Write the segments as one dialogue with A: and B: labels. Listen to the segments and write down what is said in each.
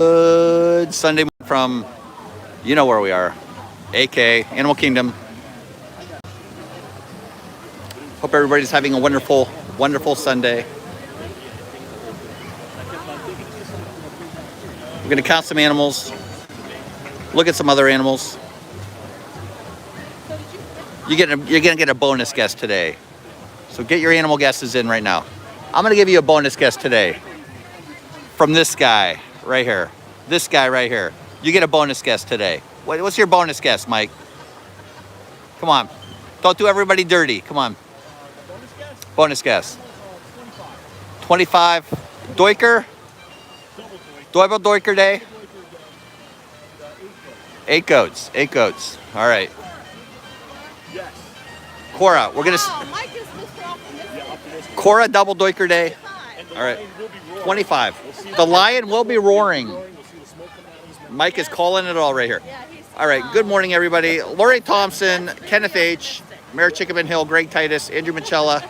A: Good Sunday from, you know where we are, AK, Animal Kingdom. Hope everybody's having a wonderful, wonderful Sunday. We're going to count some animals, look at some other animals. You're going to get a bonus guess today. So get your animal guesses in right now. I'm going to give you a bonus guess today from this guy right here. This guy right here. You get a bonus guess today. What's your bonus guess, Mike? Come on. Don't do everybody dirty. Come on. Bonus guess. 25. Doiker? Double Doiker Day? 8 goats. 8 goats. All right. Cora, we're going to... Cora, double Doiker Day? All right. 25. The lion will be roaring. Mike is calling it all right here. All right. Good morning, everybody. Lori Thompson, Kenneth H., Mayor Chickabin Hill, Greg Titus, Andrew Michella,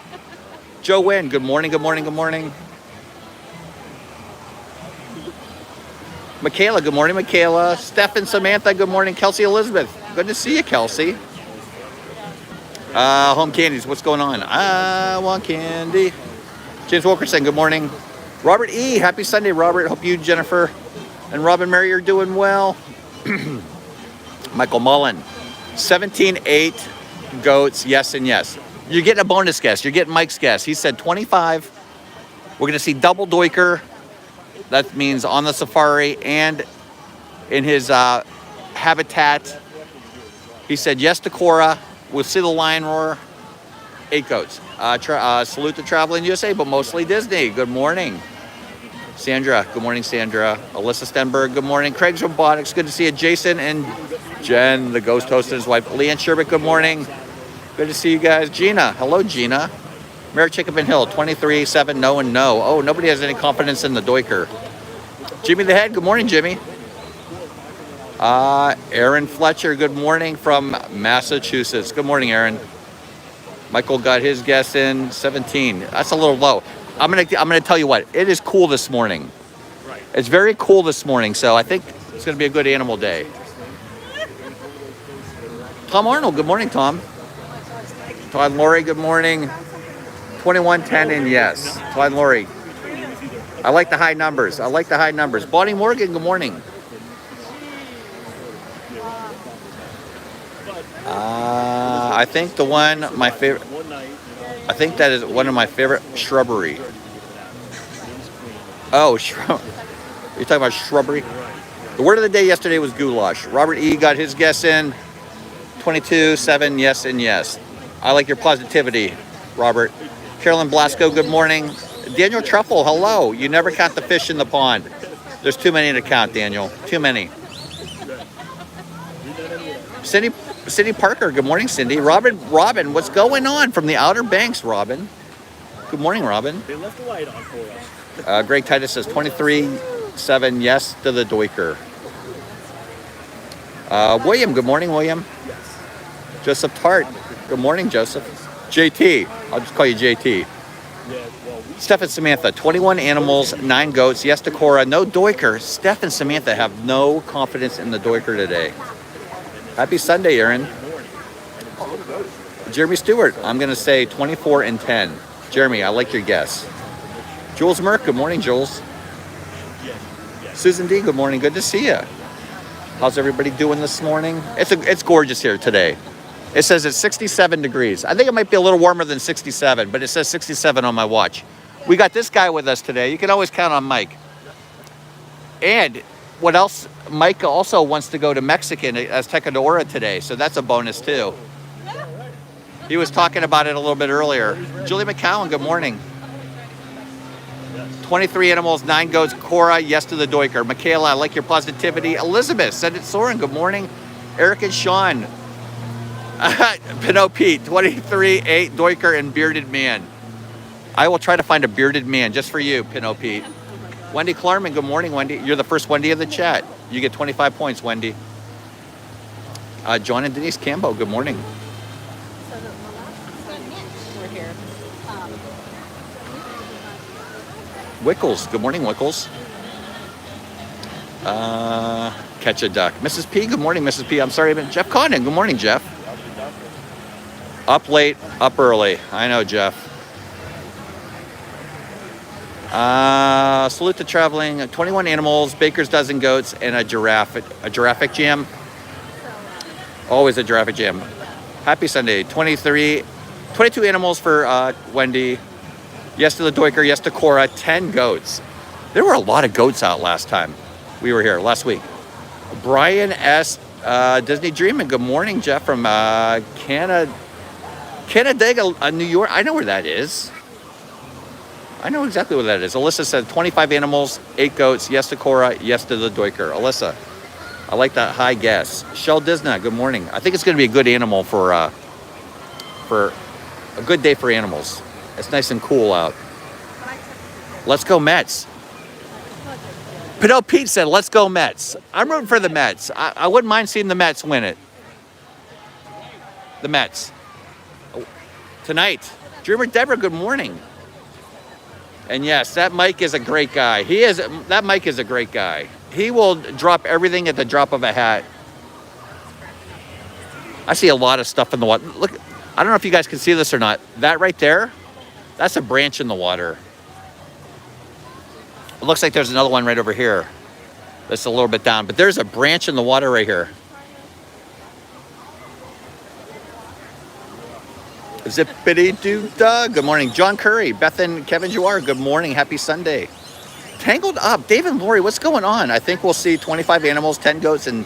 A: Joe Wynn. Good morning. Good morning. Good morning. Michaela. Good morning, Michaela. Steph and Samantha. Good morning. Kelsey Elizabeth. Good to see you, Kelsey. Home Candies. What's going on? I want candy. James Wilkerson. Good morning. Robert E. Happy Sunday, Robert. Hope you, Jennifer, and Robin Mary are doing well. Michael Mullen. 17-8 goats. Yes and yes. You're getting a bonus guess. You're getting Mike's guess. He said 25. We're going to see double Doiker. That means on the safari and in his habitat. He said yes to Cora. We'll see the lion roar. 8 goats. Salute to Traveling USA, but mostly Disney. Good morning. Sandra. Good morning, Sandra. Alyssa Stenberg. Good morning. Craig's Robotics. Good to see you. Jason and Jen, the ghost host and his wife. Leanne Sherbert. Good morning. Good to see you guys. Gina. Hello, Gina. Mayor Chickabin Hill. 23-7. No and no. Oh, nobody has any confidence in the Doiker. Jimmy the Head. Good morning, Jimmy. Aaron Fletcher. Good morning from Massachusetts. Good morning, Aaron. Michael got his guess in 17. That's a little low. I'm gonna tell you what. It is cool this morning. Right. It's very cool this morning. So I think it's gonna be a good animal day. Tom Arnold. Good morning, Tom. Todd Laurie. Good morning. 21-10 and yes. Todd Laurie. I like the high numbers. I like the high numbers. Bonnie Morgan. Good morning. I think the one my favorite. I think that is one of my favorite shrubbery. Oh, you're talking about shrubbery? The word of the day yesterday was goulash. Robert E. got his guess in. 22-7, yes and yes. I like your positivity, Robert. Carolyn Blasco, good morning. Daniel Truffle, hello. You never count the fish in the pond. There's too many to count, Daniel. Too many. Cindy Parker, good morning, Cindy. Robin, what's going on from the Outer Banks, Robin? Good morning, Robin.
B: They left the light on for us.
A: Greg Titus says 23-7, yes to the Doiker. William, good morning, William.
B: Yes.
A: Joseph Tart, good morning, Joseph. JT, I'll just call you JT. Steph and Samantha, 21 animals, 9 goats, yes to Cora, no Doiker. Steph and Samantha have no confidence in the Doiker today. Happy Sunday, Aaron. Jeremy Stewart, I'm going to say 24-10. Jeremy, I like your guess. Jules Merck, good morning, Jules. Susan D, good morning. Good to see you. How's everybody doing this morning? It's gorgeous here today. It says it's 67 degrees. I think it might be a little warmer than 67, but it says 67 on my watch. We got this guy with us today. You can always count on Mike. And what else? Mike also wants to go to Mexican Azteca de Oro today, so that's a bonus too. He was talking about it a little bit earlier. Julie McCowan, good morning. 23 animals, 9 goats. Cora, yes to the Doiker. Michaela, I like your positivity. Elizabeth, send it Soren, good morning. Eric and Sean. Pinot Pete, 23-8 Doiker and Bearded Man. I will try to find a bearded man just for you, Pinot Pete. Wendy Klarman, good morning, Wendy. You're the first Wendy of the chat. You get 25 points, Wendy. John and Denise Cambo, good morning. Wickles, good morning, Wickles. Catch a duck. Mrs. P, good morning, Mrs. P. I'm sorry, but Jeff Condon, good morning, Jeff. Up late, up early. I know, Jeff. Salute to traveling. 21 animals, baker's dozen goats, and a giraffe. A giraffic jam. Always a giraffic jam. Happy Sunday. 22 animals for Wendy. Yes to the Doiker. Yes to Cora. 10 goats. There were a lot of goats out last time we were here, last week. Brian S. Disney Dreamin'. Good morning, Jeff, from Canandaigua, New York. I know where that is. I know exactly what that is. Alyssa said 25 animals, 8 goats. Yes to Cora. Yes to the Doiker. Alyssa, I like that high guess. Shell Disna, good morning. I think it's going to be a good animal for a good day for animals. It's nice and cool out. Let's go Mets. Pinot Pete said, let's go Mets. I'm rooting for the Mets. I wouldn't mind seeing the Mets win it. The Mets. Tonight. Dreamer Deborah, good morning. And yes, that Mike is a great guy. That Mike is a great guy. He will drop everything at the drop of a hat. I see a lot of stuff in the water. Look, I don't know if you guys can see this or not. That right there, that's a branch in the water. It looks like there's another one right over here. That's a little bit down, but there's a branch in the water right here. Zippity-doo-dah. Good morning, John Curry, Beth and Kevin Jouar. Good morning, happy Sunday. Tangled Up, Dave and Lori, what's going on? I think we'll see 25 animals, 10 goats, and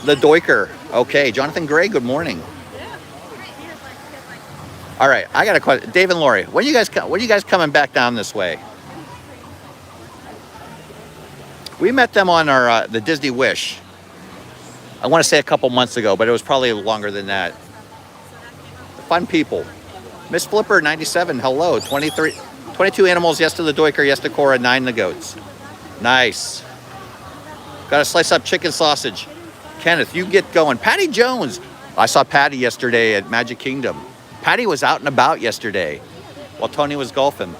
A: the Doiker. Okay, Jonathan Gray, good morning. All right, I got a question. Dave and Lori, when are you guys coming back down this way? We met them on our the Disney Wish. I want to say a couple months ago, but it was probably longer than that. Fun people. Miss Flipper 97, hello. 22 animals, yes to the Doiker, yes to Cora, 9 the goats. Nice. Got to slice up chicken sausage. Kenneth, you get going. Patty Jones. I saw Patty yesterday at Magic Kingdom. Patty was out and about yesterday while Tony was golfing.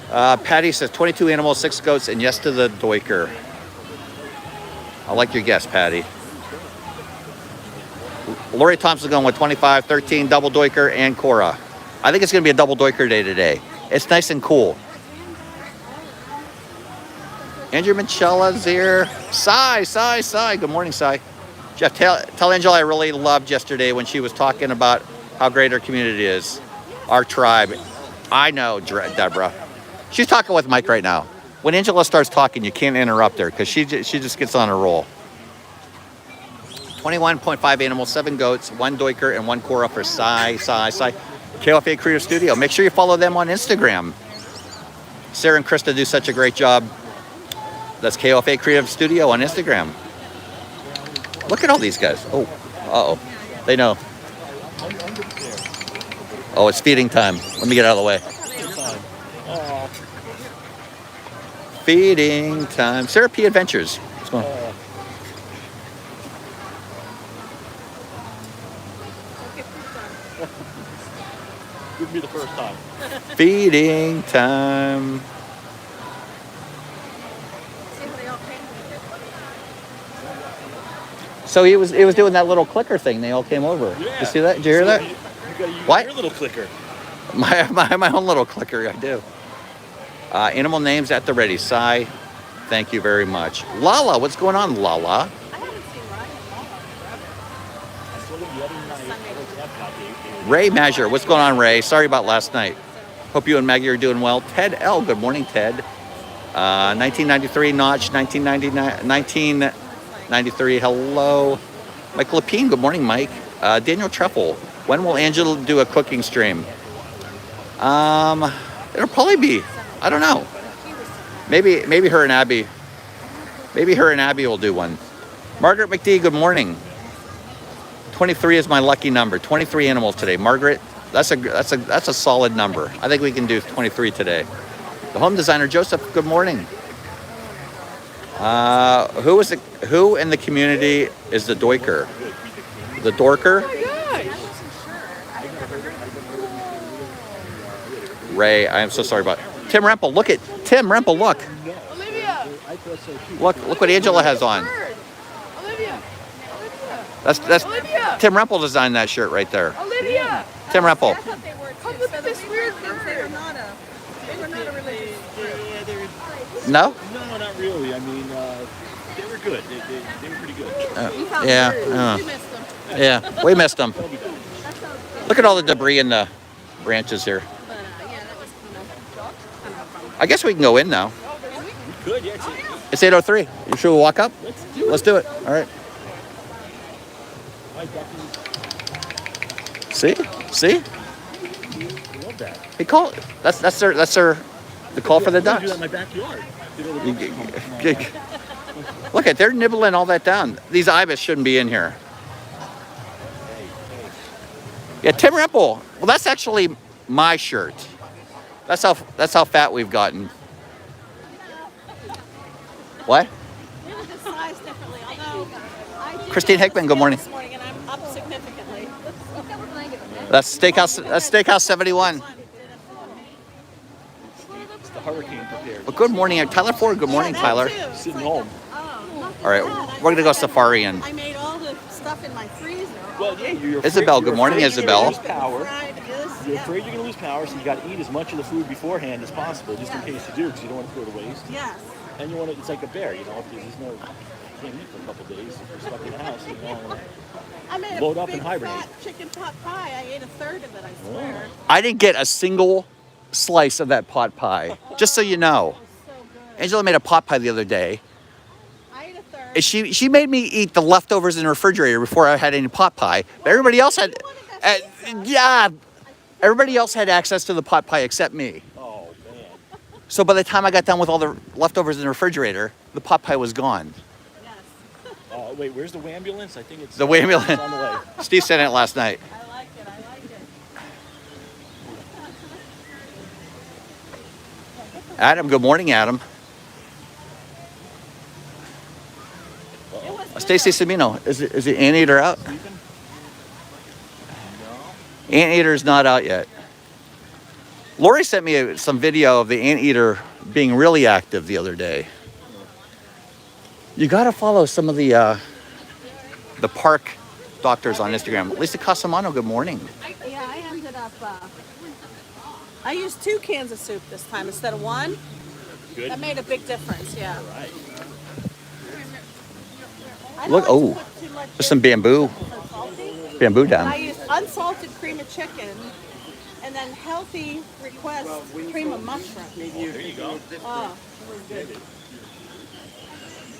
A: Patty says 22 animals, 6 goats, and yes to the Doiker. I like your guess, Patty. Lori Thompson's going with 25, 13, double Doiker, and Cora. I think it's going to be a double Doiker day today. It's nice and cool. Andrew Michela's here. Cy. Good morning, Cy. Jeff, tell Angela I really loved yesterday when she was talking about how great our community is. Our tribe. I know, Deborah. She's talking with Mike right now. When Angela starts talking, you can't interrupt her because she just gets on a roll. 21.5 animals, 7 goats, 1 Doiker, and 1 Cora for Cy. KOFA Creative Studio. Make sure you follow them on Instagram. Sarah and Krista do such a great job. That's KOFA Creative Studio on Instagram. Look at all these guys. Oh, uh-oh. They know. Oh, it's feeding time. Let me get out of the way. Feeding time. Sarah P. Adventures. What's going on?
B: Give me the first time.
A: Feeding time. So he was doing that little clicker thing. They all came over.
B: Yeah.
A: You see that? Did you hear that?
B: You got
A: What?
B: your little clicker.
A: My own little clicker. I do. Animal names at the ready. Cy, thank you very much. Lala, what's going on, Lala?
C: I haven't seen Ryan.
A: Ray Mazur, what's going on, Ray? Sorry about last night. Hope you and Maggie are doing well. Ted L, good morning, Ted. 1993, Notch, 1993, hello. Mike Lapine, good morning, Mike. Daniel Truffle, when will Angela do a cooking stream? It'll probably be, I don't know. Maybe her and Abby. Maybe her and Abby will do one. Margaret McD, good morning. 23 is my lucky number. 23 animals today. Margaret, that's a solid number. I think we can do 23 today. The home designer Joseph, good morning. Who in the community is the Doiker? The Dorker? Ray, I am so sorry about Tim Rempel. Look at Tim Rempel. Look.
C: Olivia.
B: thought so too.
A: Look what Angela has on.
C: Olivia.
A: That's
C: Olivia.
A: Tim Rempel designed that shirt right there.
C: Olivia.
A: Tim Rempel.
C: Come look at this weird bird.
D: They were not a religious
B: Yeah, they were.
A: No?
B: No, not really. I mean, they were good. They were pretty good.
A: Yeah.
D: We missed them.
A: Yeah. We missed them.
B: They'll be back.
A: Look at all the debris in the branches here.
D: But yeah, that was kind of a problem.
A: I guess we can go in now.
B: We could, yeah.
A: It's 8:03. You sure we'll walk up?
B: Let's do it.
A: Let's do it. All right.
B: I definitely
A: See?
B: love that.
A: He called. That's their the call for the
B: I'm gonna do
A: ducks.
B: that in my backyard.
A: Look at they're nibbling all that down. These ibis shouldn't be in here. Yeah, Tim Rempel. Well, that's actually my shirt. That's how fat we've gotten. What?
D: We were just sized differently, although I did
A: Christine Hickman, good morning.
D: this morning and I'm up significantly.
A: That's Steakhouse 71.
B: It's the hurricane prepared.
A: Well, good morning, Tyler Ford. Good morning,
D: Yeah,
A: Tyler.
D: that too.
B: Sitting home.
D: Oh,
A: All right, we're gonna go safari and
D: I made all the stuff in my freezer.
B: Well, yeah, you're
A: Isabel,
B: afraid-
A: good morning,
B: you're afraid
A: Isabel.
B: You're gonna lose power.
D: Fried is,
B: You're
D: yeah.
B: afraid you're going to lose power, so you got to eat as much of the food beforehand as possible, just in case you do, because you don't want to throw it to waste.
D: Yes.
B: And you want to, it's like a bear, you know, if there's no, you can't eat for a couple days if you're stuck in the house, you know.
D: I made
B: Load
D: a
B: up
D: big
B: and hibernate.
D: fat chicken pot pie. I ate a third of it, I swear.
A: I didn't get a single slice of that pot pie. Just so you know,
D: So good.
A: Angela made a pot pie the other day.
D: I ate a third.
A: And she made me eat the leftovers in the refrigerator before I had any pot pie. But everybody else had, yeah, everybody else had access to the pot pie except me.
B: Oh, man.
A: So by the time I got done with all the leftovers in the refrigerator, the pot pie was gone.
D: Yes.
B: Oh, wait, where's the ambulance? I think it's
A: The ambulance.
B: It's on the way.
A: Steve sent it last night.
D: I like it. I like it.
A: Adam, good morning, Adam.
D: It was good.
A: Stacy Semino, is the anteater out? Anteater's not out yet. Lori sent me some video of the anteater being really active the other day. You got to follow some of the park doctors on Instagram. Lisa Casamano, good morning.
D: Yeah, I ended up. I used 2 cans of soup this time instead of 1.
B: Good.
D: That made a big difference. Yeah.
B: Right.
D: I don't
A: Look,
D: like to
A: oh,
D: put too much
A: there's some
D: in
A: bamboo,
D: for salty.
A: bamboo
D: And I
A: down.
D: used unsalted cream of chicken, and then healthy request cream of mushroom.
B: There you go.
D: Oh, it was good.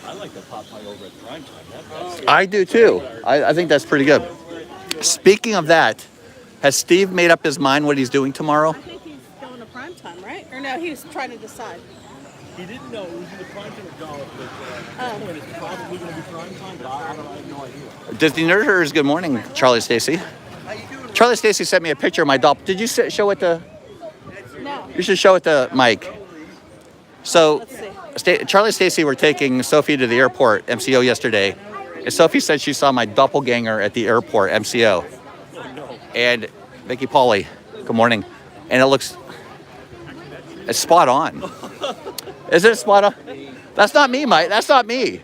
B: I like the pot pie over at prime time. That's
A: I do too. I think that's pretty good. Speaking of that, has Steve made up his mind what he's doing tomorrow?
D: I think he's going to prime time, right? Or no, he was trying to decide.
B: He didn't know it was either prime time or golf, but at this point it's probably going to be prime time, but I have no idea.
A: Disney Nerders, good morning, Charlie Stacy. Charlie Stacy sent me a picture of my doll. Did you show it to?
D: No.
A: You should show it to Mike. So,
D: Let's see.
A: Charlie Stacy were taking Sophie to the airport, MCO, yesterday. And Sophie said she saw my doppelganger at the airport, MCO. And Vicky Pauly, good morning. And it's spot on. Is it spot on? That's not me, Mike. That's not me.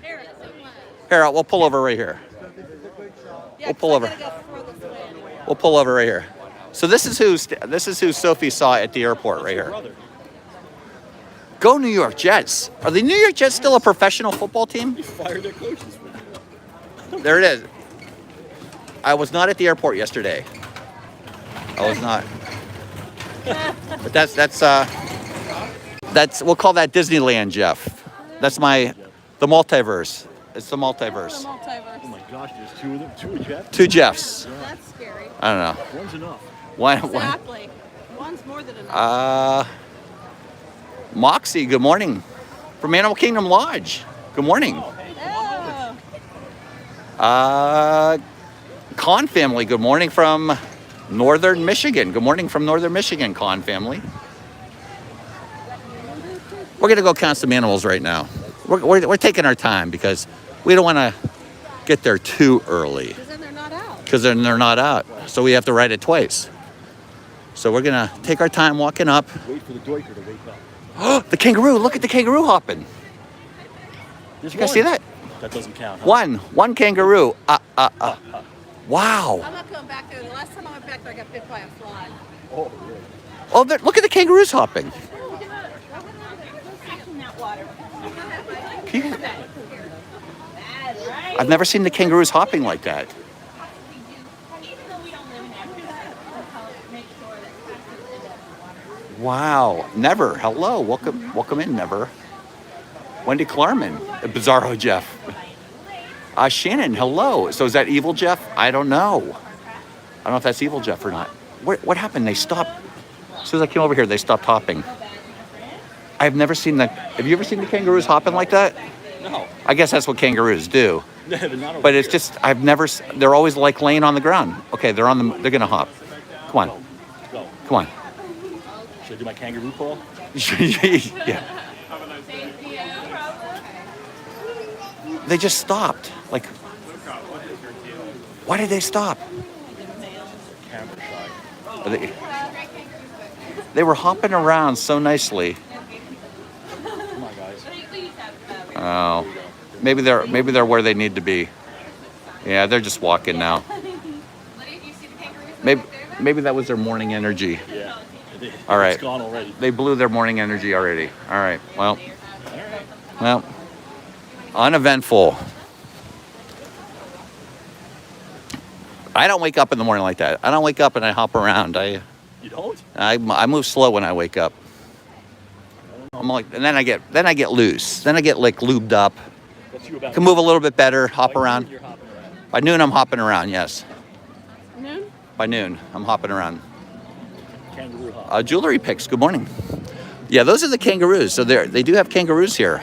A: Here, we'll pull over right here.
D: Yeah,
A: We'll pull
D: 'cause
A: over.
D: I gotta go throw this away anyway.
A: We'll pull over right here. So this is who Sophie saw at the airport right here.
B: Brother,
A: Go New York Jets. Are the New York Jets still a professional football team?
B: they fired their coaches.
A: There it is. I was not at the airport yesterday. I was not. But that's we'll call that Disneyland, Jeff. That's the multiverse. It's the
D: The
A: multiverse.
D: multiverse.
B: Oh my gosh, there's 2 of them. 2 of Jeff?
A: 2 Jeffs.
D: That's scary.
A: I don't know.
B: One's enough.
A: One.
D: Exactly. One's more than enough.
A: Moxie, good morning. From Animal Kingdom Lodge. Good morning.
D: Oh.
A: Con family, good morning from Northern Michigan. Good morning from Northern Michigan, Con family. We're gonna go count some animals right now. We're taking our time because we don't want to get there too early
D: Because then they're not out.
A: because then they're not out. So we have to ride it twice. So we're gonna take our time walking up.
B: Wait for the Doiker to wake up.
A: Oh, the kangaroo! Look at the kangaroo hopping.
B: There's
A: You guys see that?
B: That doesn't count. Huh?
A: One kangaroo. Wow.
D: I'm not going back there. The last time I went back there, I got bit by a fly.
B: Oh, really?
A: Oh, look at the kangaroos hopping. Can you- I've never seen the kangaroos hopping like that. Wow. Never. Hello. Welcome in, Never. Wendy Klarman. Bizarro Jeff. Shannon, hello. So is that Evil Jeff? I don't know. I don't know if that's Evil Jeff or not. What happened? They stopped. As soon as I came over here, they stopped hopping. I've never seen the... Have you ever seen the kangaroos hopping like that?
B: No.
A: I guess that's what kangaroos do.
B: They're not over
A: But it's
B: here.
A: just, I've never... They're always like laying on the ground. Okay, they're going to hop. Come on.
B: Go.
A: Come on.
B: Should I do my kangaroo call?
A: Yeah. They just stopped. Like, why did they stop?
B: Camera shy.
A: They were hopping around so nicely.
B: Come on, guys.
A: Oh, maybe they're where they need to be. Yeah, they're just walking now. Maybe that was their morning energy.
B: Yeah.
A: All right.
B: It's gone already.
A: They blew their morning energy already. All right. Well, uneventful. I don't wake up in the morning like that. I don't wake up and I hop around.
B: You don't?
A: I move slow when I wake up. I'm like, and then I get loose. Then I get like lubed up.
B: What's you about?
A: Can move a little bit better. Hop
B: By
A: around.
B: noon, you're hopping around.
A: By noon, I'm hopping around. Yes.
D: Noon?
A: By noon, I'm hopping around.
B: Kangaroo hop.
A: Jewelry picks. Good morning. Yeah, those are the kangaroos. So they do have kangaroos here.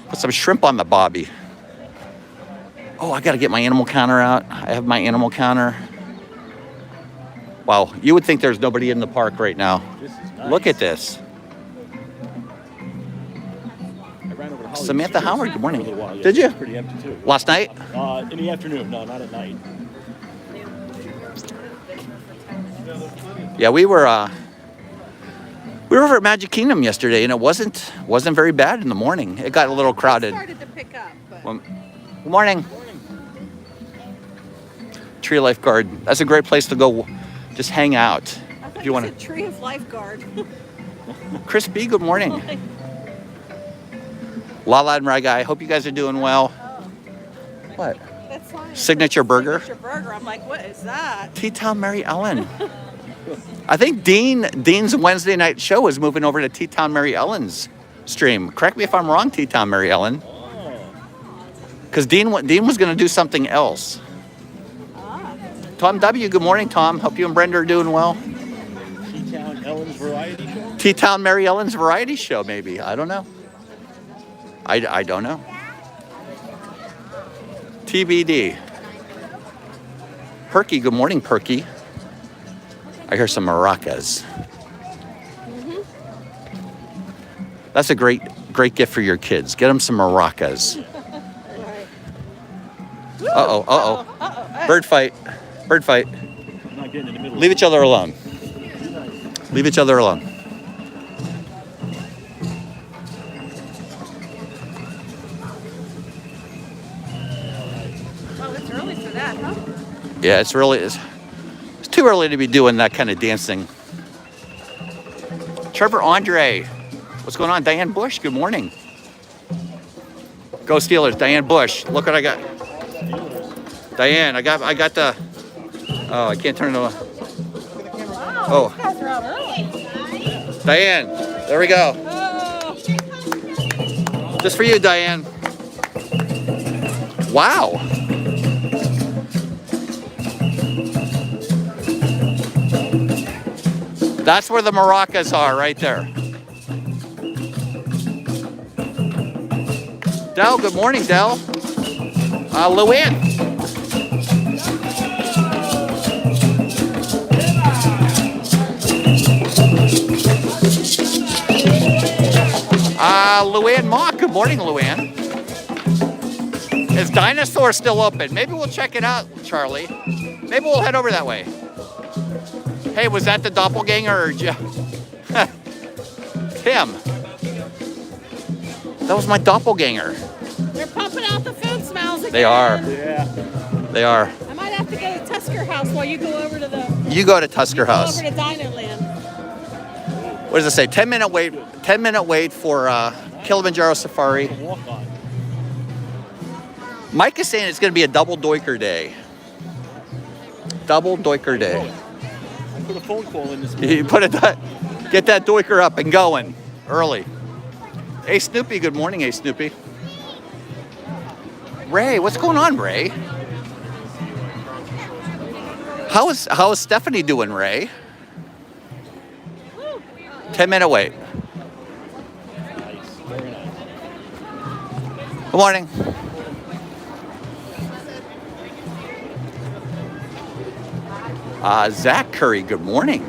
A: Put some shrimp on the bobby. Oh, I got to get my animal counter out. I have my animal counter. Wow, you would think there's nobody in the park right now.
B: This is nice.
A: Look at this.
B: I ran over to Hollywood
A: Samantha
B: Studios
A: Howard, good morning.
B: for a little while. Yeah,
A: Did you?
B: It's pretty empty too.
A: Last night?
B: In the afternoon. No, not at night.
A: Yeah, we were over at Magic Kingdom yesterday, and it wasn't very bad in the morning. It got a little crowded.
D: Started to pick up, but
A: Well, good morning. Tree Lifeguard. That's a great place to go just hang out.
D: I thought
A: If
D: you
A: you want
D: said tree of lifeguard.
A: Chris B, good morning. Lala and Raga, I hope you guys are doing well. What?
D: That's fine.
A: Signature burger?
D: Signature burger. I'm like, what is that?
A: T-Town Mary Ellen. I think Dean's Wednesday night show is moving over to T-Town Mary Ellen's stream. Correct me if I'm wrong, T-Town Mary Ellen. Because Dean was going to do something else. Tom W, good morning, Tom. Hope you and Brenda are doing well.
B: T-Town Ellen's Variety Show?
A: T-Town Mary Ellen's variety show, maybe. I don't know. I don't know. TBD. Perky, good morning, Perky. I hear some maracas. That's a great gift for your kids. Get them some maracas. Uh-oh. Bird fight.
B: I'm not getting in the middle.
A: Leave each other alone. Leave each other alone.
D: Oh, it's early for that, huh?
A: Yeah, it's too early to be doing that kind of dancing. Trevor Andre. What's going on? Diane Bush, good morning. Go Steelers, Diane Bush. Look what I got. Diane, I got the... Oh, I can't turn it on. Oh.
D: You guys are out early.
A: Diane, there we go. Just for you, Diane. Wow. That's where the maracas are, right there. Del, good morning, Del. Luann. Luann Mock, good morning, Luann. Is Dinosaur still open? Maybe we'll check it out, Charlie. Maybe we'll head over that way. Hey, was that the doppelganger or Tim? That was my doppelganger.
D: They're pumping out the food smells again.
A: They are.
B: Yeah.
A: They are.
D: I might have to go to Tusker House while you go over to the.
A: You go to Tusker House.
D: Over to Dino Land.
A: What does it say? 10-minute wait. 10-minute wait for Kilimanjaro Safari.
B: Walk on.
A: Mike is saying it's going to be a double doiker day. Double doiker day.
B: I put a phone call in this
A: You put it. Get that doiker up and going early. Hey Snoopy, good morning. Hey Snoopy. Ray, what's going on, Ray? How is Stephanie doing, Ray? 10-minute wait.
B: Nice. Very nice.
A: Good morning. Zach Curry, good morning.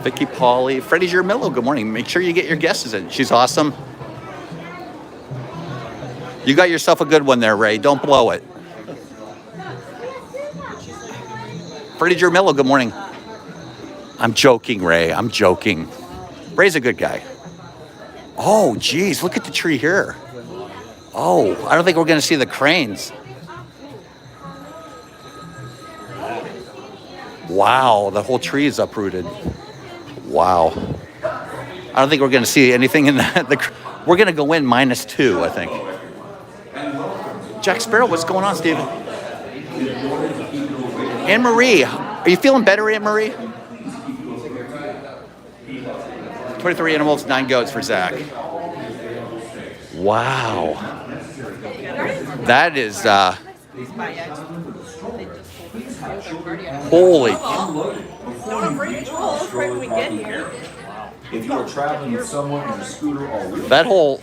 A: Vicky Pauley, Freddie Jermillo, good morning. Make sure you get your guesses in. She's awesome. You got yourself a good one there, Ray. Don't blow it. Freddie Jermillo, good morning. I'm joking, Ray. I'm joking. Ray's a good guy. Oh, geez, look at the tree here. Oh, I don't think we're going to see the cranes. Wow, the whole tree is uprooted. Wow. I don't think we're going to see anything in that. We're going to go in -2, I think. Jack Sparrow, what's going on, Steven? Anne Marie, are you feeling better, Anne Marie? 23 animals, 9 goats for Zach. Wow. That is, holy.
E: If you are traveling with someone on a scooter or wheelchair,
A: That whole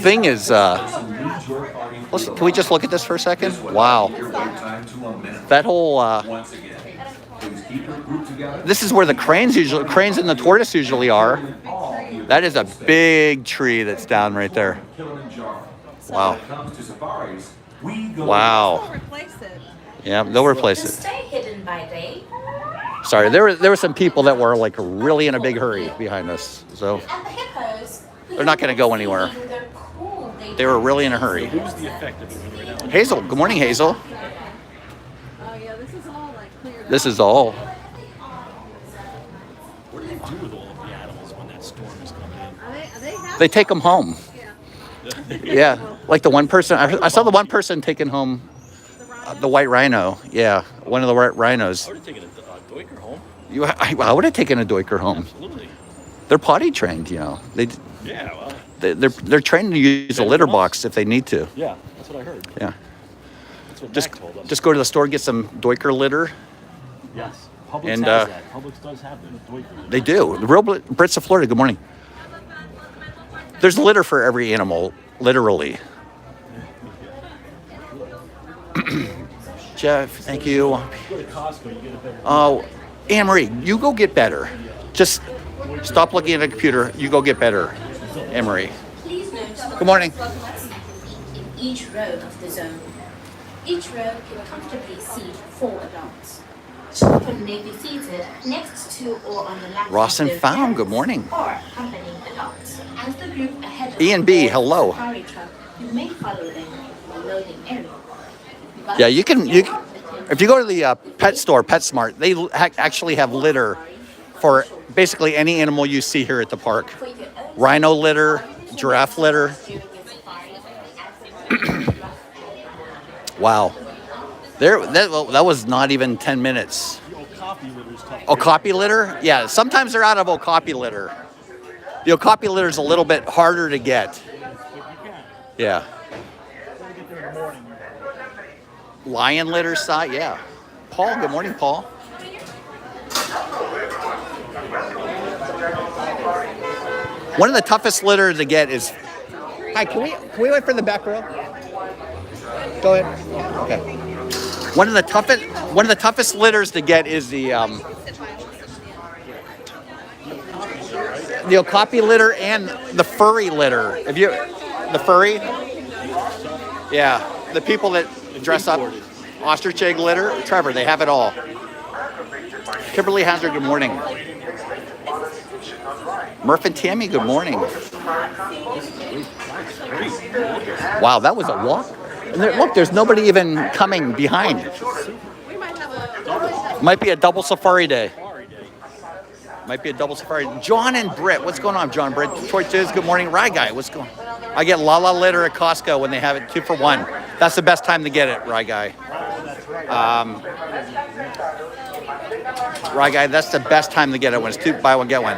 A: thing is, can we just look at this for a second? Wow. That whole,
E: once again, please keep your group together.
A: this is where the cranes and the tortoise usually are. That is a big tree that's down right there.
E: Kilimanjaro.
A: Wow.
E: When it comes to safaris, we go
A: Wow.
D: Replace it.
A: Yeah, they'll replace
F: To
A: it.
F: stay hidden by day,
A: Sorry, there were some people that were like really in a big hurry behind us. So
F: at the hippos,
A: they're not gonna go anywhere. They were really in a hurry.
B: Who's the effect of it right now?
A: Hazel, good morning, Hazel.
D: Oh yeah, this is all like cleared
A: This is all.
B: What do they do with all of the animals when that storm is coming in?
A: They take them home. Yeah, like the one person I saw the one person taking home the white rhino. Yeah, one of the white rhinos.
B: I would have taken a doiker home.
A: I would have taken a doiker home.
B: Absolutely.
A: They're potty trained, you know.
B: Yeah, well,
A: They're trained to use a litter box if they need to.
B: yeah, that's what I heard.
A: Yeah.
B: That's what
A: Just
B: Mac told us.
A: just go to the store, get some doiker litter.
B: Yes. Publix
A: and,
B: has that. Publix does have the doikers.
A: They do. The real Brits of Florida. Good morning. There's litter for every animal, literally. Jeff, thank you.
B: Go to Costco, you get a better.
A: Oh, Anne Marie, you go get better. Just stop looking at the computer. You go get better, Anne Marie.
F: Please note
A: Good morning.
F: in each row of the zone. Each row can comfortably seat 4 adults. Children may be seated next to or on the lap
A: Ross
F: of
A: and
F: their
A: Found,
F: parents
A: good morning.
F: Or accompanying adults. As the group ahead of
A: E&B,
F: the
A: hello.
F: safari truck, you may follow them to the loading area. But
A: Yeah, you can. If you go to the pet store, PetSmart, they actually have litter for basically any animal you see here at the park.
F: for your own
A: Rhino litter, giraffe litter.
F: during your safari.
A: Wow. That was not even 10 minutes.
B: The Okapi litter's tough.
A: Okapi litter? Yeah, sometimes they're out of Okapi litter. The Okapi litter is a little bit harder to get. Yeah. Lion litter side, yeah. Paul, good morning, Paul. One of the toughest litter to get is. Hi, can we wait for the back row? Go ahead. Okay. One of the toughest litters to get is the Okapi litter and the furry litter. The furry? Yeah, the people that dress up. Ostrich egg litter. Trevor, they have it all. Kimberly Hazard, good morning. Murph and Tammy, good morning. Wow, that was a walk. And look, there's nobody even coming behind.
D: We might have a
A: Might be a double safari day. Might be a double safari. John and Britt, what's going on, John? Britt, Detroit Tiz, good morning. Rye Guy, what's going on? I get Lala litter at Costco when they have it 2 for 1. That's the best time to get it, Rye Guy. Rye Guy, that's the best time to get it when it's 2 buy 1 get 1.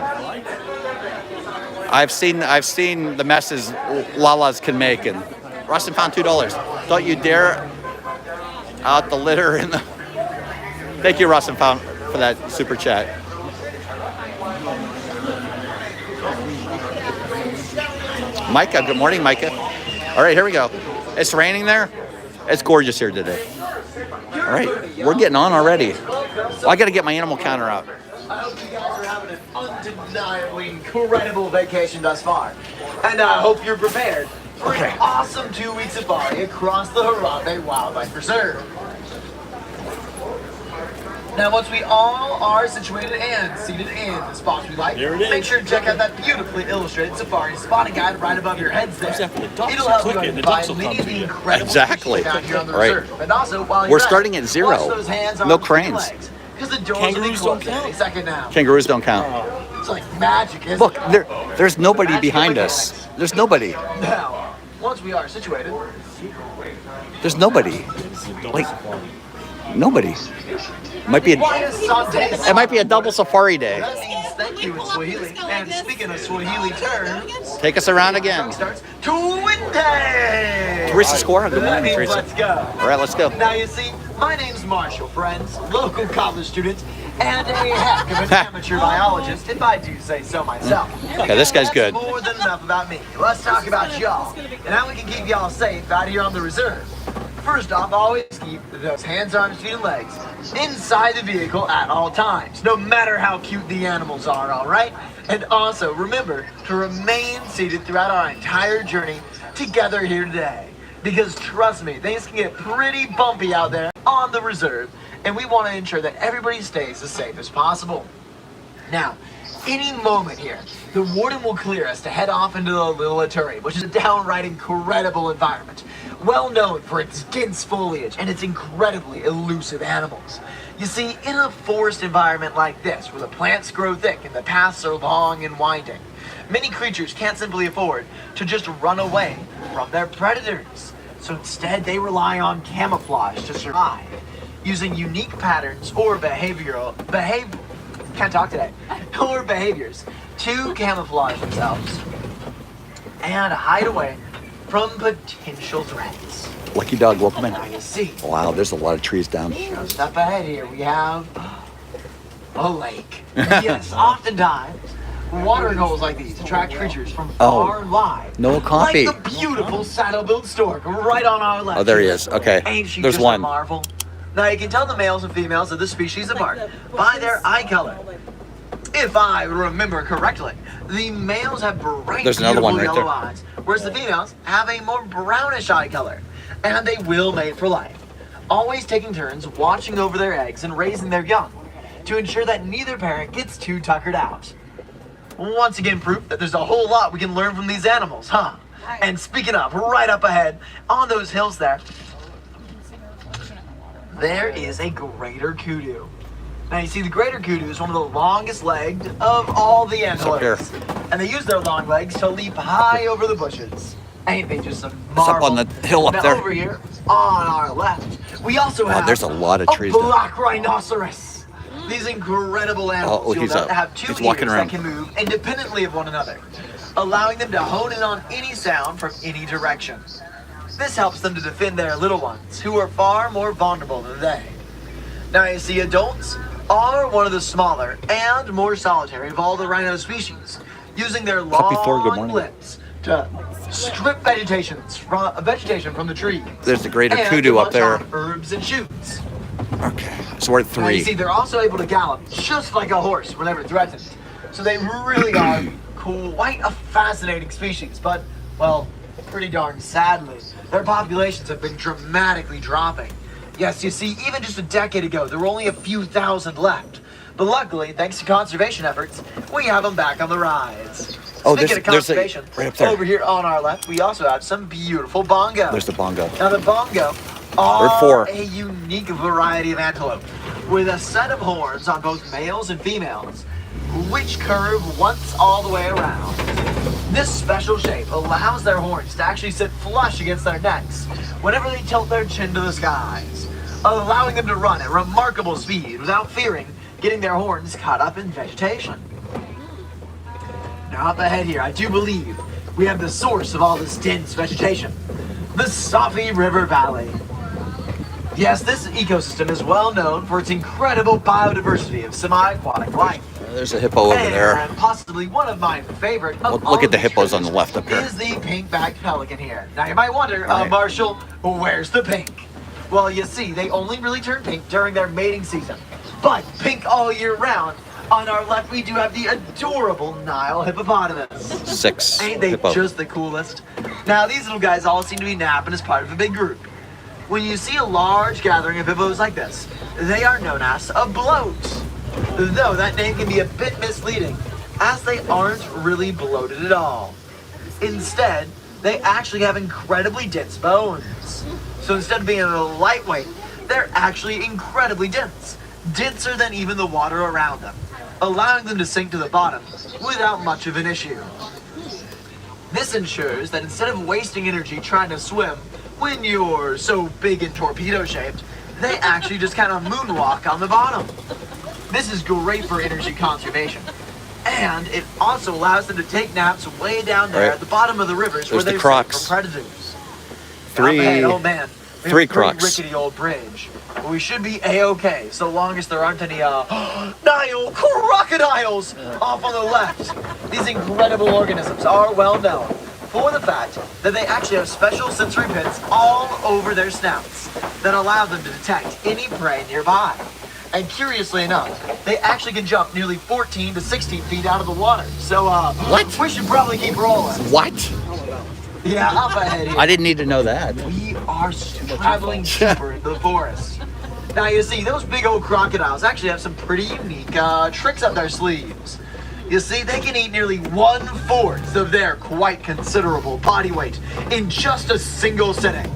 A: I've seen the messes Lalas can make, and Rustin found $2. Don't you dare out the litter in the. Thank you, Rustin found for that super chat. Micah, good morning, Micah. All right, here we go. It's raining there. It's gorgeous here today. All right, we're getting on already. Well, I got to get my animal counter out.
G: I hope you guys are having an undeniably incredible vacation thus far. And I hope you're prepared for an awesome 2-week safari across the Harambe Wildlife Reserve. Now, once we all are situated and seated in the spots we like,
B: There it is.
G: make sure to check out that beautifully illustrated safari spotting guide right above your heads there.
B: Except for the ducks.
G: It'll help
B: Click
G: you
B: it, the
G: identify
B: ducks will
G: many
B: come
G: of
B: to
G: the
B: you.
G: incredible
A: Exactly.
G: species found here on the
A: Right.
G: reserve. And also, while
A: We're
G: you're at
A: starting
G: it,
A: at 0.
G: wash those hands,
A: No
G: arms, and
A: cranes.
G: legs, 'cause the doors
B: Kangaroos
G: will be
B: don't
G: closed any
B: count.
G: second now.
A: Kangaroos don't count.
G: It's like magic, isn't
A: Look,
G: it?
A: there's nobody behind us. There's nobody.
G: Now, once we are situated,
A: There's nobody. Like, nobody. Might be it might be a double safari day.
G: That means thank you in Swahili. And speaking of Swahili terms,
A: Take us around again.
G: starts Tuwinte!
A: Teresa Square, good
G: That
A: morning,
G: means
A: Teresa.
G: let's go.
A: All right, let's go.
G: Now you see, my name's Marshall, friends, local college student, and a heck of an amateur biologist, if I do say so myself.
A: Okay, this guy's
G: That's
A: good.
G: more than enough about me. Let's talk about y'all, and how we can keep y'all safe out here on the reserve. First off, always keep those hands, arms, feet, and legs inside the vehicle at all times, no matter how cute the animals are, all right? And also, remember to remain seated throughout our entire journey together here today. Because trust me, things can get pretty bumpy out there on the reserve, and we want to ensure that everybody stays as safe as possible. Now, any moment here, the warden will clear us to head off into the Little Aturi, which is a downright incredible environment, well known for its dense foliage and its incredibly elusive animals. You see, in a forest environment like this, where the plants grow thick and the paths are long and winding, many creatures can't simply afford to just run away from their predators. So instead, they rely on camouflage to survive, using unique patterns or can't talk today, or behaviors to camouflage themselves and hide away from potential threats.
A: Lucky dog, welcome in.
G: Now you see,
A: Wow, there's a lot of trees down.
G: just up ahead here we have a lake. Yes, oftentimes watering holes like these attract creatures from far and wide.
A: No coffee.
G: Like the beautiful saddle-billed stork right on our left.
A: Oh, there he is. Okay.
G: Ain't she
A: There's
G: just
A: one.
G: a marvel? Now you can tell the males and females of this species apart by their eye color. If I remember correctly, the males have bright,
A: There's another one
G: beautiful
A: right
G: yellow
A: there.
G: eyes, whereas the females have a more brownish eye color, and they will mate for life, always taking turns watching over their eggs and raising their young to ensure that neither parent gets too tuckered out. Once again, proof that there's a whole lot we can learn from these animals, huh? And speaking of, right up ahead on those hills there is a greater kudu. Now you see, the greater kudu is one of the longest legged of all the
A: up here.
G: antelopes, and they use their long legs to leap high over the bushes. Ain't they just a
A: It's
G: marvel?
A: up on the hill up
G: Now,
A: there.
G: over here on our left, we also have
A: there's a lot of trees
G: a
A: down.
G: black rhinoceros. These incredible animals
A: Oh,
G: you'll
A: he's
G: note
A: up.
G: have two
A: He's walking
G: ears
A: around.
G: that can move independently of one another, allowing them to hone in on any sound from any direction. This helps them to defend their little ones, who are far more vulnerable than they. Now you see, adults are one of the smaller and more solitary of all the rhino species, using their
A: Puppy Thor, good
G: long
A: morning.
G: lips to strip vegetation from the trees.
A: There's the greater
G: and
A: kudu
G: to
A: up
G: munch
A: there.
G: on herbs and shoots.
A: Okay, so we're at
G: Now you see,
A: 3.
G: they're also able to gallop just like a horse whenever threatened. So they really are quite a fascinating species, but, well, pretty darn sadly, their populations have been dramatically dropping. Yes, you see, even just a decade ago, there were only a few thousand left. But luckily, thanks to conservation efforts, we have them back on the rides.
A: Oh,
G: Speaking of
A: there's a-
G: conservation,
A: right up there.
G: over here on our left, we also have some beautiful bongo.
A: There's the bongo.
G: Now the bongo
A: There
G: are
A: are 4.
G: a unique variety of antelope with a set of horns on both males and females, which curve once all the way around. This special shape allows their horns to actually sit flush against their necks whenever they tilt their chin to the skies, allowing them to run at remarkable speed without fearing getting their horns caught up in vegetation. Now up ahead here, I do believe we have the source of all this dense vegetation, the Safi River Valley. Yes, this ecosystem is well known for its incredible biodiversity of semi-aquatic life.
A: There's a hippo over there.
G: And possibly one of my favorite of
A: Look
G: all
A: at the
G: of these
A: hippos on the
G: critters
A: left up here.
G: is the pink-backed pelican here. Now you might wonder,
A: Right.
G: Marshall, where's the pink? Well, you see, they only really turn pink during their mating season, but pink all year round. On our left, we do have the adorable Nile hippopotamus.
A: 6
G: Ain't they
A: hippo.
G: just the coolest? Now, these little guys all seem to be napping as part of a big group. When you see a large gathering of hippos like this, they are known as a bloat. Though that name can be a bit misleading, as they aren't really bloated at all. Instead, they actually have incredibly dense bones. So instead of being a lightweight, they're actually incredibly dense. Denser than even the water around them, allowing them to sink to the bottom without much of an issue. This ensures that instead of wasting energy trying to swim when you're so big and torpedo-shaped, they actually just kind of moonwalk on the bottom. This is great for energy conservation. And it also allows them to take naps way down there
A: Right.
G: at the bottom of the rivers
A: There's
G: where
A: the
G: they're safe
A: crocs.
G: from predators.
A: 3.
G: Now, man, oh man. We have
A: 3
G: a
A: crocs.
G: rickety old bridge. We should be a-okay, so long as there aren't any, Nile crocodiles off on the left. These incredible organisms are well known for the fact that they actually have special sensory pits all over their snouts that allow them to detect any prey nearby. And curiously enough, they actually can jump nearly 14 to 16 feet out of the water. So,
A: What?
G: we should probably keep rolling.
A: What?
G: Yeah, up ahead here.
A: I didn't need to know that.
G: We are traveling deeper into the forest. Now you see, those big old crocodiles actually have some pretty unique tricks up their sleeves. You see, they can eat nearly 1/4 of their quite considerable body weight in just a single sitting.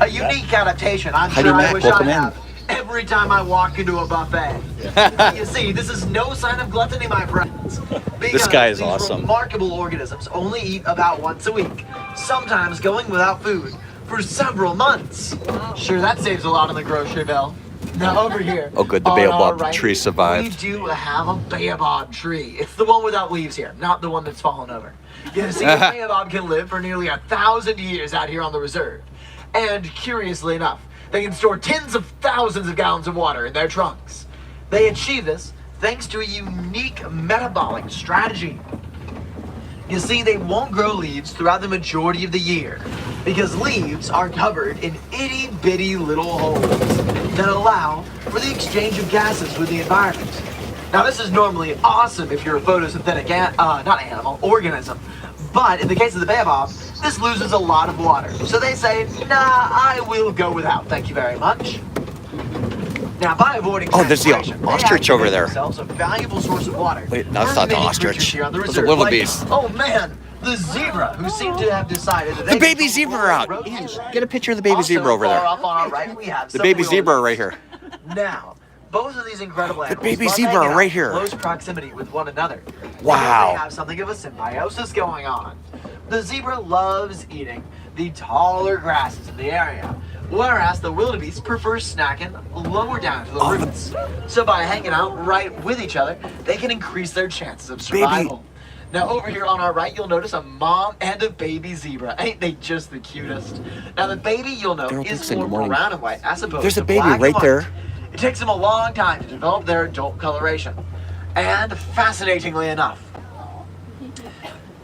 G: A unique adaptation I'm
A: Heidi
G: sure I
A: Mack,
G: wish I
A: welcome in.
G: have every time I walk into a buffet. You see, this is no sign of gluttony, my friends.
A: This guy is
G: These
A: awesome.
G: remarkable organisms only eat about once a week, sometimes going without food for several months. Sure, that saves a lot on the grocery bill. Now over here,
A: Oh, good, the
G: on our
A: baobab
G: right,
A: tree survived.
G: We do have a baobab tree. It's the one without leaves here, not the one that's fallen over. You see, a baobab can live for nearly 1,000 years out here on the reserve. And curiously enough, they can store tens of thousands of gallons of water in their trunks. They achieve this thanks to a unique metabolic strategy. You see, they won't grow leaves throughout the majority of the year because leaves are covered in itty-bitty little holes that allow for the exchange of gases with the environment. Now, this is normally awesome if you're a photosynthetic organism, but in the case of the baobab, this loses a lot of water. So they say, nah, I will go without, thank you very much. Now, by avoiding
A: Oh, there's the
G: transpiration, they
A: ostrich
G: actually
A: over
G: make
A: there.
G: themselves a valuable source of water.
A: Wait, no, it's
G: for
A: not the
G: many
A: ostrich.
G: creatures here on the
A: Those are
G: reserve,
A: wildebeest.
G: like, oh man, the zebra, who seem to have decided that
A: The
G: they
A: baby
G: can
A: zebra are out.
G: road
A: Ian,
G: here.
A: get a picture of the baby
G: Also,
A: zebra over
G: far
A: there.
G: off on our right, we have
A: The
G: some
A: baby zebra
G: wildebeest.
A: right here.
G: Now, both of these incredible animals
A: baby
G: love
A: zebra
G: hanging out
A: right
G: in
A: here.
G: close proximity with one another.
A: Wow.
G: They have something of a symbiosis going on. The zebra loves eating the taller grasses in the area, whereas the wildebeest prefers snacking lower down to the roots. So by hanging out right with each other, they can increase their chances of survival. Now over here on our right, you'll notice a mom and a baby zebra. Ain't they just the cutest? Now the baby, you'll know,
A: Daryl
G: is
A: Dixon,
G: more
A: good morning.
G: brown and white as opposed
A: There's
G: to
A: a baby
G: black and
A: right
G: white.
A: there.
G: It takes them a long time to develop their adult coloration. And fascinatingly enough,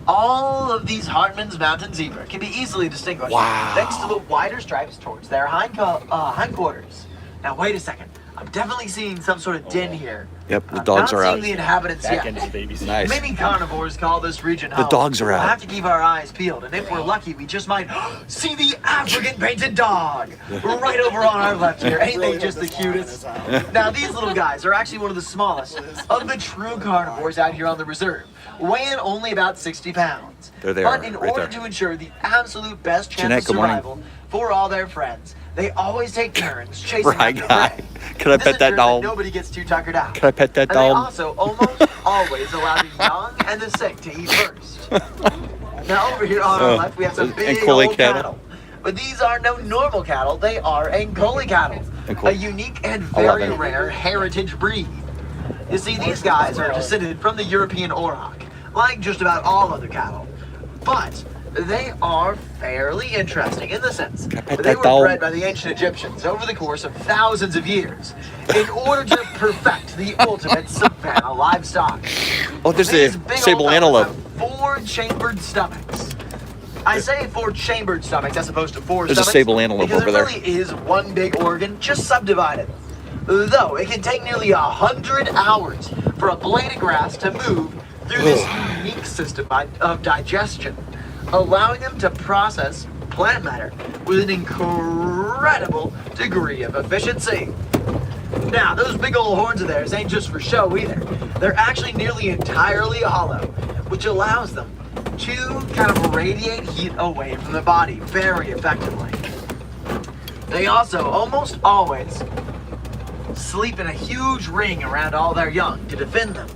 G: all of these Hartman's mountain zebra can be easily distinguished
A: Wow.
G: thanks to the wider stripes towards their hindquarters. Now wait a second, I'm definitely seeing some sort of den here.
A: Yep, the dogs
G: Not
A: are
G: seeing
A: out.
G: the inhabitants
B: Back
G: yet.
B: into the baby seat.
A: Nice.
G: Many carnivores call this region home.
A: dogs are
G: We'll
A: out.
G: have to keep our eyes peeled, and if we're lucky, we just might see the African painted dog right over on our left here. Ain't they just the cutest? Now, these little guys are actually one of the smallest of the true carnivores out here on the reserve, weighing only about 60 pounds.
A: There they
G: but
A: are,
G: in
A: right
G: order
A: there.
G: to ensure the absolute best chance
A: Jeanette,
G: of
A: good morning.
G: survival for all their friends, they always take turns chasing
A: Right,
G: after
A: guy.
G: prey.
A: Can I
G: This
A: pet that
G: ensures
A: dog?
G: Nobody gets too tuckered out.
A: Can I pet that
G: And they
A: dog?
G: also almost always allow the young and the sick to eat first. Now over here on our left, we have some
A: and
G: big
A: Collie
G: old
A: cattle.
G: cattle. But these are no normal cattle, they are Collie cattle.
A: Cool.
G: A unique and very
A: 11.
G: rare heritage breed. You see, these guys are descended from the European auroch, like just about all other cattle. But they are fairly interesting in the sense
A: I pet
G: that they
A: that
G: were
A: dog?
G: bred by the ancient Egyptians over the course of thousands of years in order to perfect the ultimate Savannah livestock.
A: Oh, there's
G: These
A: the
G: big
A: sable
G: old fellas
A: antelope.
G: have 4-chambered stomachs. I say 4-chambered stomachs as opposed to 4
A: There's a
G: stomachs
A: sable antelope
G: because
A: over
G: it
A: there.
G: really is one big organ just subdivided. Though it can take nearly 100 hours for a blade of grass to move through this unique system of digestion, allowing them to process plant matter with an incredible degree of efficiency. Now, those big old horns of theirs ain't just for show either. They're actually nearly entirely hollow, which allows them to kind of radiate heat away from the body very effectively. They also almost always sleep in a huge ring around all their young to defend them.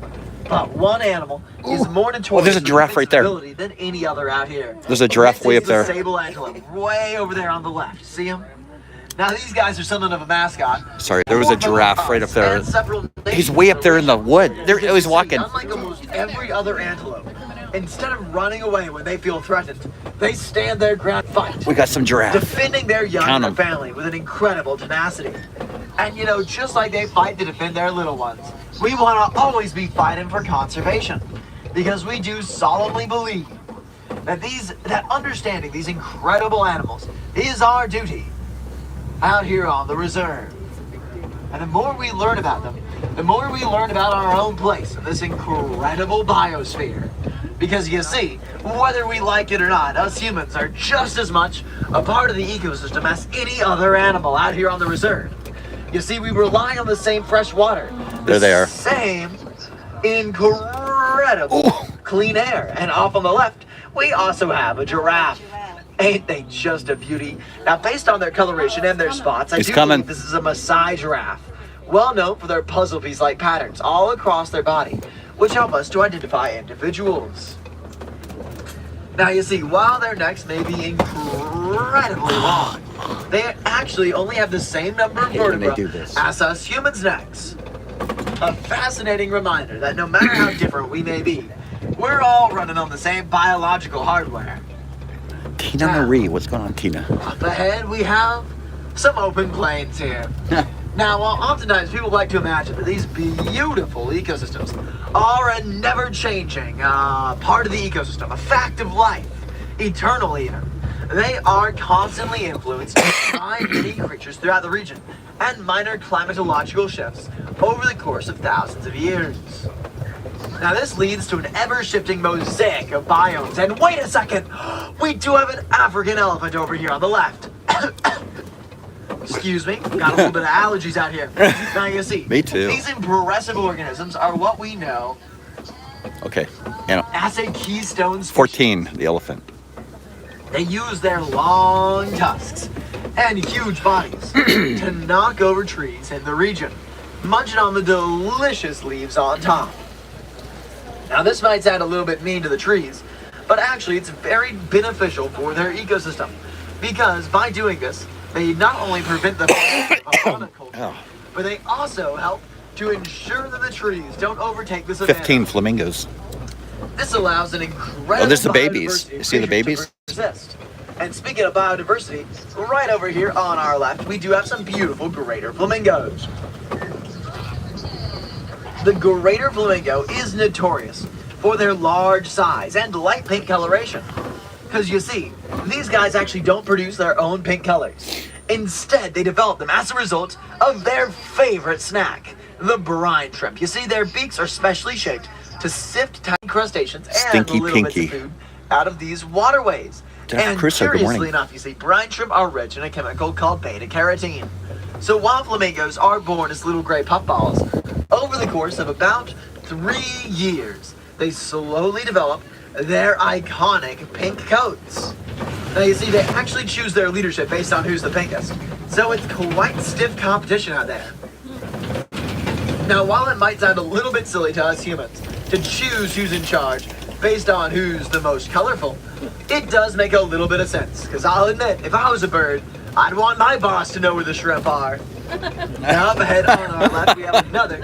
G: But one animal is more notorious
A: there's a
G: for
A: giraffe right there.
G: invincibility than any other out here.
A: There's a giraffe
G: This
A: way
G: is
A: up there.
G: The sable antelope, way over there on the left. See him? Now these guys are something of a mascot.
A: Sorry, there was a
G: For both
A: giraffe right up
G: us
A: there.
G: and several
A: He's
G: nations
A: way up there in the wood. There,
G: because
A: he's
G: you see,
A: walking.
G: Unlike almost every other antelope, instead of running away when they feel threatened, they stand their ground and fight,
A: We got some giraffe.
G: defending their young
A: Count
G: and their
A: 'em.
G: family with an incredible tenacity. And you know, just like they fight to defend their little ones, we want to always be fighting for conservation, because we do solemnly believe that understanding these incredible animals is our duty out here on the reserve. And the more we learn about them, the more we learn about our own place in this incredible biosphere. Because you see, whether we like it or not, us humans are just as much a part of the ecosystem as any other animal out here on the reserve. You see, we rely on the same fresh water.
A: There they are.
G: Same incredible clean air. And off on the left, we also have a giraffe. Ain't they just a beauty? Now, based on their coloration and their spots, I
A: He's
G: do
A: coming.
G: believe this is a Maasai giraffe, well known for their puzzle piece-like patterns all across their body, which help us to identify individuals. Now, you see, while their necks may be incredibly long, they actually only have the same number of
A: hate when they
G: vertebrae
A: do this.
G: as us humans' necks. A fascinating reminder that no matter how different we may be, we're all running on the same biological hardware.
A: Tina Marie, what's going on, Tina?
G: Up ahead, we have some open plains here. Now, while oftentimes people like to imagine that these beautiful ecosystems are a never-changing part of the ecosystem, a fact of life, eternal even, they are constantly influenced by many creatures throughout the region and minor climatological shifts over the course of thousands of years. Now this leads to an ever-shifting mosaic of biomes. And wait a second, we do have an African elephant over here on the left. Excuse me, got a little bit of allergies out here. Now you see,
A: Me too.
G: these impressive organisms are what we know
A: Okay, and
G: as a keystone species.
A: 14, the elephant.
G: They use their long tusks and huge bodies to knock over trees in the region, munching on the delicious leaves on top. Now this might sound a little bit mean to the trees, but actually it's very beneficial for their ecosystem, because by doing this, they not only prevent the of monoculture, but they also help to ensure that the trees don't overtake the savanna.
A: 15 flamingos.
G: This allows an incredible
A: Oh, there's the babies.
G: biodiversity
A: You
G: of
A: see the
G: creatures
A: babies?
G: to persist. And speaking of biodiversity, right over here on our left, we do have some beautiful greater flamingos. The greater flamingo is notorious for their large size and light pink coloration. Because you see, these guys actually don't produce their own pink colors. Instead, they developed them as a result of their favorite snack, the brine shrimp. You see, their beaks are specially shaped to sift tiny crustaceans and
A: Stinky
G: little
A: pinky.
G: bits of food out of these waterways.
A: Jeff
G: And
A: Crusoe, good
G: curiously
A: morning.
G: enough, you see, brine shrimp are rich in a chemical called beta-carotene. So while flamingos are born as little gray puffballs, over the course of about 3 years, they slowly develop their iconic pink coats. Now you see, they actually choose their leadership based on who's the pinkest. So it's quite stiff competition out there. Now while it might sound a little bit silly to us humans to choose who's in charge based on who's the most colorful, it does make a little bit of sense. Because I'll admit, if I was a bird, I'd want my boss to know where the shrimp are. Now up ahead on our left, we have another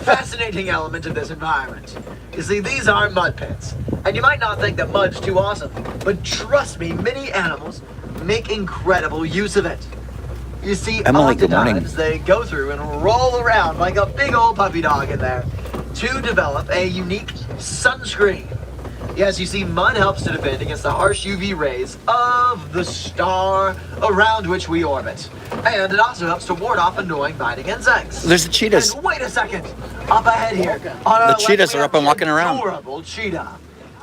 G: fascinating element of this environment. You see, these are mud pits. And you might not think that mud's too awesome, but trust me, many animals make incredible use of it. You see,
A: Emily, good morning.
G: oftentimes they go through and roll around like a big old puppy dog in there to develop a unique sunscreen. Yes, you see, mud helps to defend against the harsh UV rays of the star around which we orbit. And it also helps to ward off annoying biting insects.
A: There's the cheetahs.
G: And wait a second, up ahead here. On our
A: The
G: left,
A: cheetahs
G: we
A: are
G: have
A: up and
G: the
A: walking around.
G: Adorable cheetah.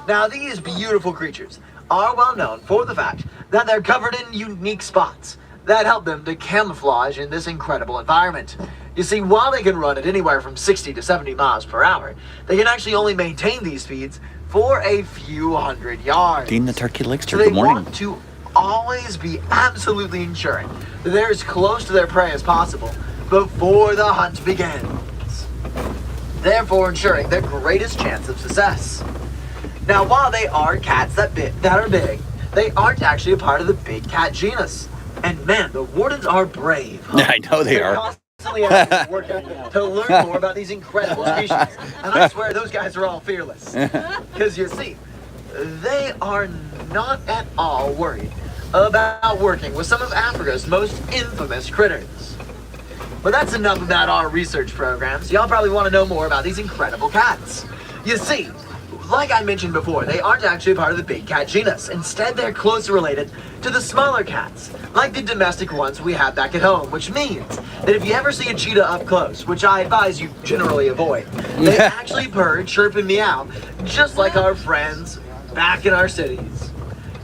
G: Now, these beautiful creatures are well known for the fact that they're covered in unique spots that help them to camouflage in this incredible environment. You see, while they can run at anywhere from 60 to 70 miles per hour, they can actually only maintain these speeds for a few hundred yards.
A: Dean the turkey likes
G: So
A: her.
G: they
A: Good morning.
G: want to always be absolutely ensuring that they're as close to their prey as possible before the hunt begins, therefore ensuring their greatest chance of success. Now, while they are cats that are big, they aren't actually a part of the big cat genus. And man, the wardens are brave.
A: Yeah, I know they
G: They're
A: are.
G: constantly having to work out to learn more about these incredible species. And I swear those guys are all fearless. Because you see, they are not at all worried about working with some of Africa's most infamous critters. But that's enough about our research programs. Y'all probably want to know more about these incredible cats. You see, like I mentioned before, they aren't actually part of the big cat genus. Instead, they're closely related to the smaller cats, like the domestic ones we have back at home, which means that if you ever see a cheetah up close, which I advise you generally avoid, they actually purr, chirp, and meow, just like our friends back in our cities.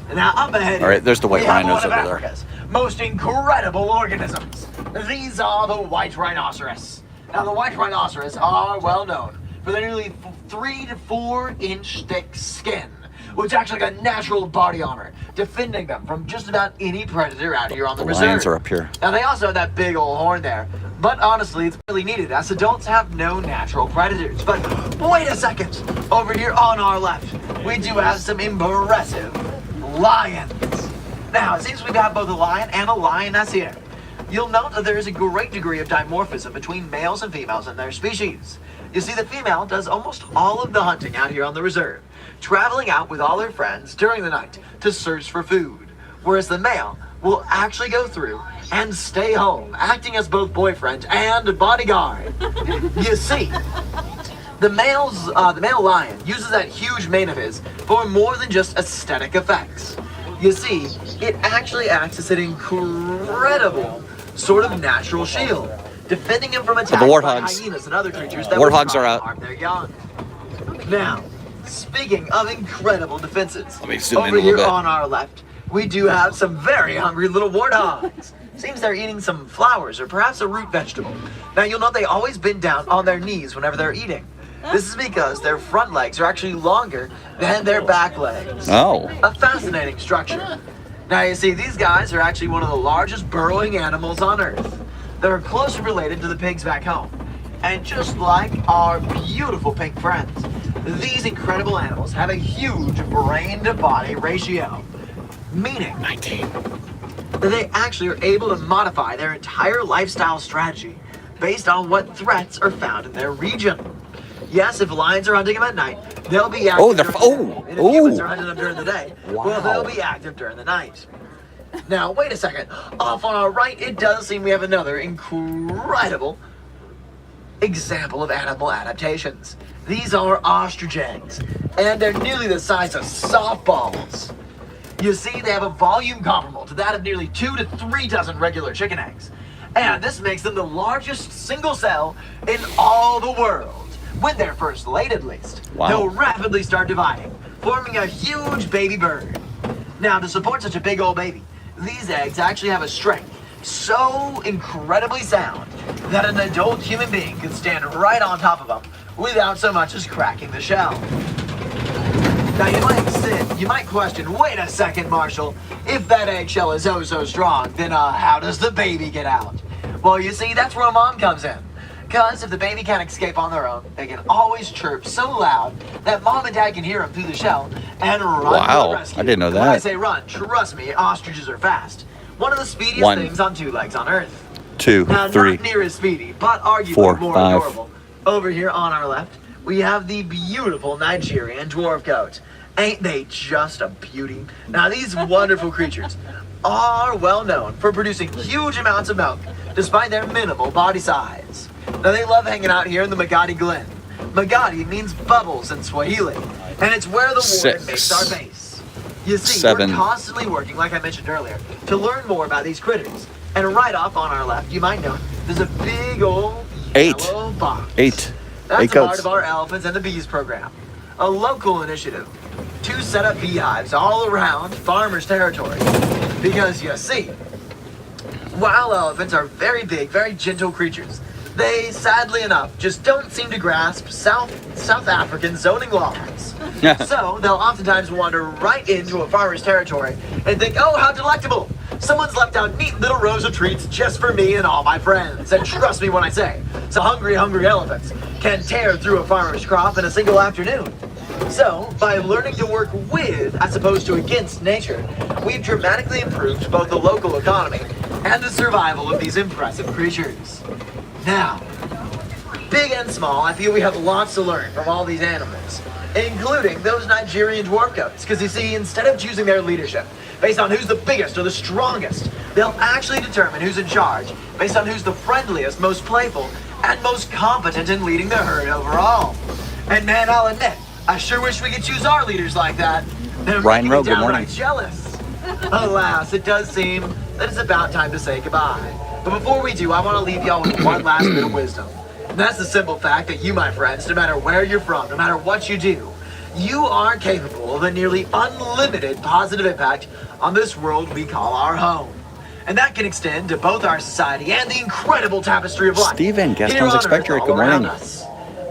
G: And now up ahead,
A: All right, there's the white
G: we have
A: rhinos
G: one of
A: over there.
G: Africa's most incredible organisms. These are the white rhinoceros. Now, the white rhinoceros are well known for their nearly 3 to 4 inch thick skin, which acts like a natural body armor, defending them from just about any predator out here on the reserve.
A: Lions are up here.
G: Now, they also have that big old horn there, but honestly, it's really needed as adults have no natural predators. But wait a second, over here on our left, we do have some impressive lions. Now, it seems we've got both a lion and a lioness here. You'll note that there is a great degree of dimorphism between males and females in their species. You see, the female does almost all of the hunting out here on the reserve, traveling out with all her friends during the night to search for food, whereas the male will actually go through and stay home, acting as both boyfriend and bodyguard. You see, the male lion uses that huge mane of his for more than just aesthetic effects. You see, it actually acts as an incredible sort of natural shield, defending him from attacks by
A: warthogs.
G: hyenas and other creatures that
A: Warthogs
G: would
A: are out.
G: harm their young. Now, speaking of incredible defenses,
A: Let me zoom in
G: over
A: a little
G: here
A: bit.
G: on our left, we do have some very hungry little warthogs. Seems they're eating some flowers or perhaps a root vegetable. Now, you'll note they always bend down on their knees whenever they're eating. This is because their front legs are actually longer than their back legs.
A: Oh.
G: A fascinating structure. Now, you see, these guys are actually one of the largest burrowing animals on Earth. They're closely related to the pigs back home. And just like our beautiful pink friends, these incredible animals have a huge brain-to-body ratio, meaning
A: 19.
G: that they actually are able to modify their entire lifestyle strategy based on what threats are found in their region. Yes, if lions are hunting them at night, they'll be active.
A: Oh, they're
G: during the day. And if humans are hunting them during the day, well,
A: Wow.
G: they'll be active during the night. Now, wait a second. Off on our right, it does seem we have another incredible example of animal adaptations. These are ostrich eggs, and they're nearly the size of softballs. You see, they have a volume comparable to that of nearly 2 to 3 dozen regular chicken eggs. And this makes them the largest single cell in all the world. When they're first laid, at least.
A: Wow.
G: They'll rapidly start dividing, forming a huge baby bird. Now, to support such a big old baby, these eggs actually have a strength so incredibly sound that an adult human being can stand right on top of them without so much as cracking the shell. Now you might question, wait a second, Marshall, if that eggshell is oh so strong, then how does the baby get out? Well, you see, that's where mom comes in. Because if the baby can't escape on their own, they can always chirp so loud that mom and dad can hear them through the shell and run to
A: Wow,
G: the rescue.
A: I didn't know that.
G: When I say run, trust me, ostriches are fast. One of the speediest
A: 1,
G: things on 2 legs on Earth.
A: 2,
G: Now,
A: 3,
G: not near as speedy, but arguably
A: 4,
G: more
A: 5.
G: adorable. Over here on our left, we have the beautiful Nigerian dwarf goat. Ain't they just a beauty? Now, these wonderful creatures are well known for producing huge amounts of milk, despite their minimal body size. Now, they love hanging out here in the Magadi Glen. Magadi means bubbles in Swahili, and it's where the warden makes our base. You see,
A: 7.
G: we're constantly working, like I mentioned earlier, to learn more about these critters. And right off on our left, you might know, there's a big old
A: 8.
G: yellow box.
A: 8.
G: That's
A: 8
G: a part
A: goats.
G: of our Elephants and the Bees program, a local initiative to set up beehives all around farmers' territory. Because you see, while elephants are very big, very gentle creatures, they, sadly enough, just don't seem to grasp South African zoning laws. So they'll oftentimes wander right into a farmer's territory and think, oh, how delectable! Someone's left out neat little rows of treats just for me and all my friends. And trust me when I say, so hungry elephants can tear through a farmer's crop in a single afternoon. So, by learning to work with, as opposed to against nature, we've dramatically improved both the local economy and the survival of these impressive creatures. Now, big and small, I feel we have lots to learn from all these animals, including those Nigerian dwarf goats, because you see, instead of choosing their leadership based on who's the biggest or the strongest, they'll actually determine who's in charge based on who's the friendliest, most playful, and most competent in leading the herd overall. And man, I'll admit, I sure wish we could choose our leaders like that. They're
A: Ryan
G: making me
A: Rowe, good morning.
G: downright jealous. Alas, it does seem that it's about time to say goodbye. But before we do, I want to leave y'all with one last bit of wisdom. And that's the simple fact that you, my friends, no matter where you're from, no matter what you do, you are capable of a nearly unlimited positive impact on this world we call our home. And that can extend to both our society and the incredible tapestry of life.
A: Steven, guest
G: here on
A: house
G: Earth
A: expectorate,
G: all
A: good
G: around
A: morning.
G: us.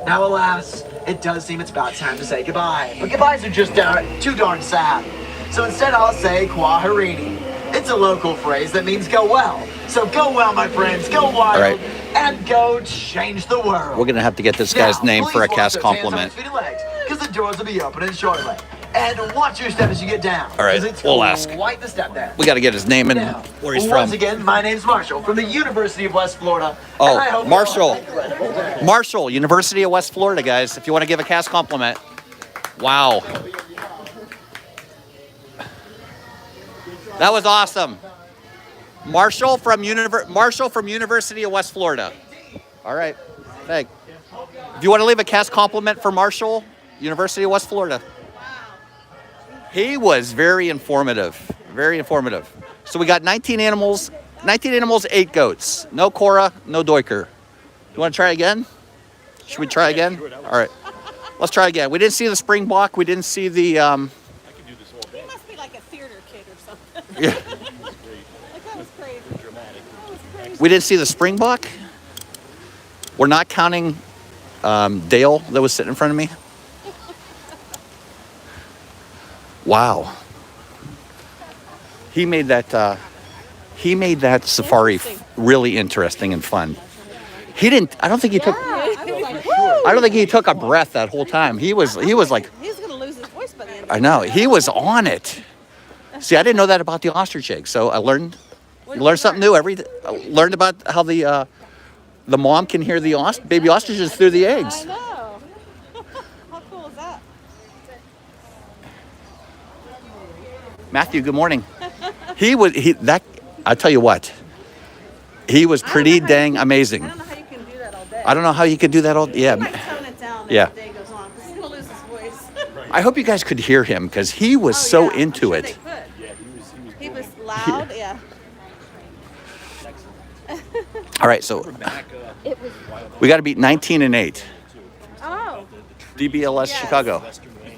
G: Now, alas, it does seem it's about time to say goodbye. But goodbyes are just too darn sad. So instead, I'll say Kwaherini. It's a local phrase that means go well. So go well, my friends, go wild,
A: All right.
G: and go change the world.
A: We're going to have to get this guy's name for a cast compliment.
G: Because the doors will be opening shortly. And watch your step as you get down.
A: All right,
G: 'cause it's
A: we'll ask.
G: quite the step there.
A: We got to get his name and
G: Now,
A: where he's
G: once
A: from.
G: again, my name's Marshall from the University of West Florida. and I
A: Oh,
G: hope
A: Marshall. Marshall, University of West Florida, guys, if you want to give a cast compliment. Wow. That was awesome. Marshall from University of West Florida. All right. Thanks. If you want to leave a cast compliment for Marshall, University of West Florida. He was very informative. Very informative. So we got 19 animals, 8 goats. No Cora, no Doiker. You want to try again? Should we try again? All right. Let's try again. We didn't see the springbok. We didn't see the...
D: He must be like a theater kid or something.
A: Yeah.
D: Like, that was crazy. That was crazy.
A: We didn't see the springbok. We're not counting Dale that was sitting in front of me. Wow. He made that safari really interesting and fun. He didn't. I don't think he took. I don't think he took a breath that whole time. He was like.
D: He's going to lose his voice by the end of
A: I know. He was on it. See, I didn't know that about the ostrich egg, so I learned. You learn something new every. I learned about how the mom can hear the baby ostriches through the eggs.
D: I know. How cool is that?
A: Matthew, good morning. I tell you what. He was pretty dang amazing.
D: I don't know how you can do that all day.
A: I don't know how you could do that all.
D: He
A: Yeah.
D: might tone it down as
A: Yeah.
D: the day goes on because he's going to lose his voice.
A: I hope you guys could hear him because he was
D: Oh,
A: so
D: yeah, I'm
A: into
D: sure
A: it.
D: they could.
A: All right, so
B: Back,
A: we got to beat 19 and 8.
D: Oh,
A: DBLS
D: Yes.
A: Chicago.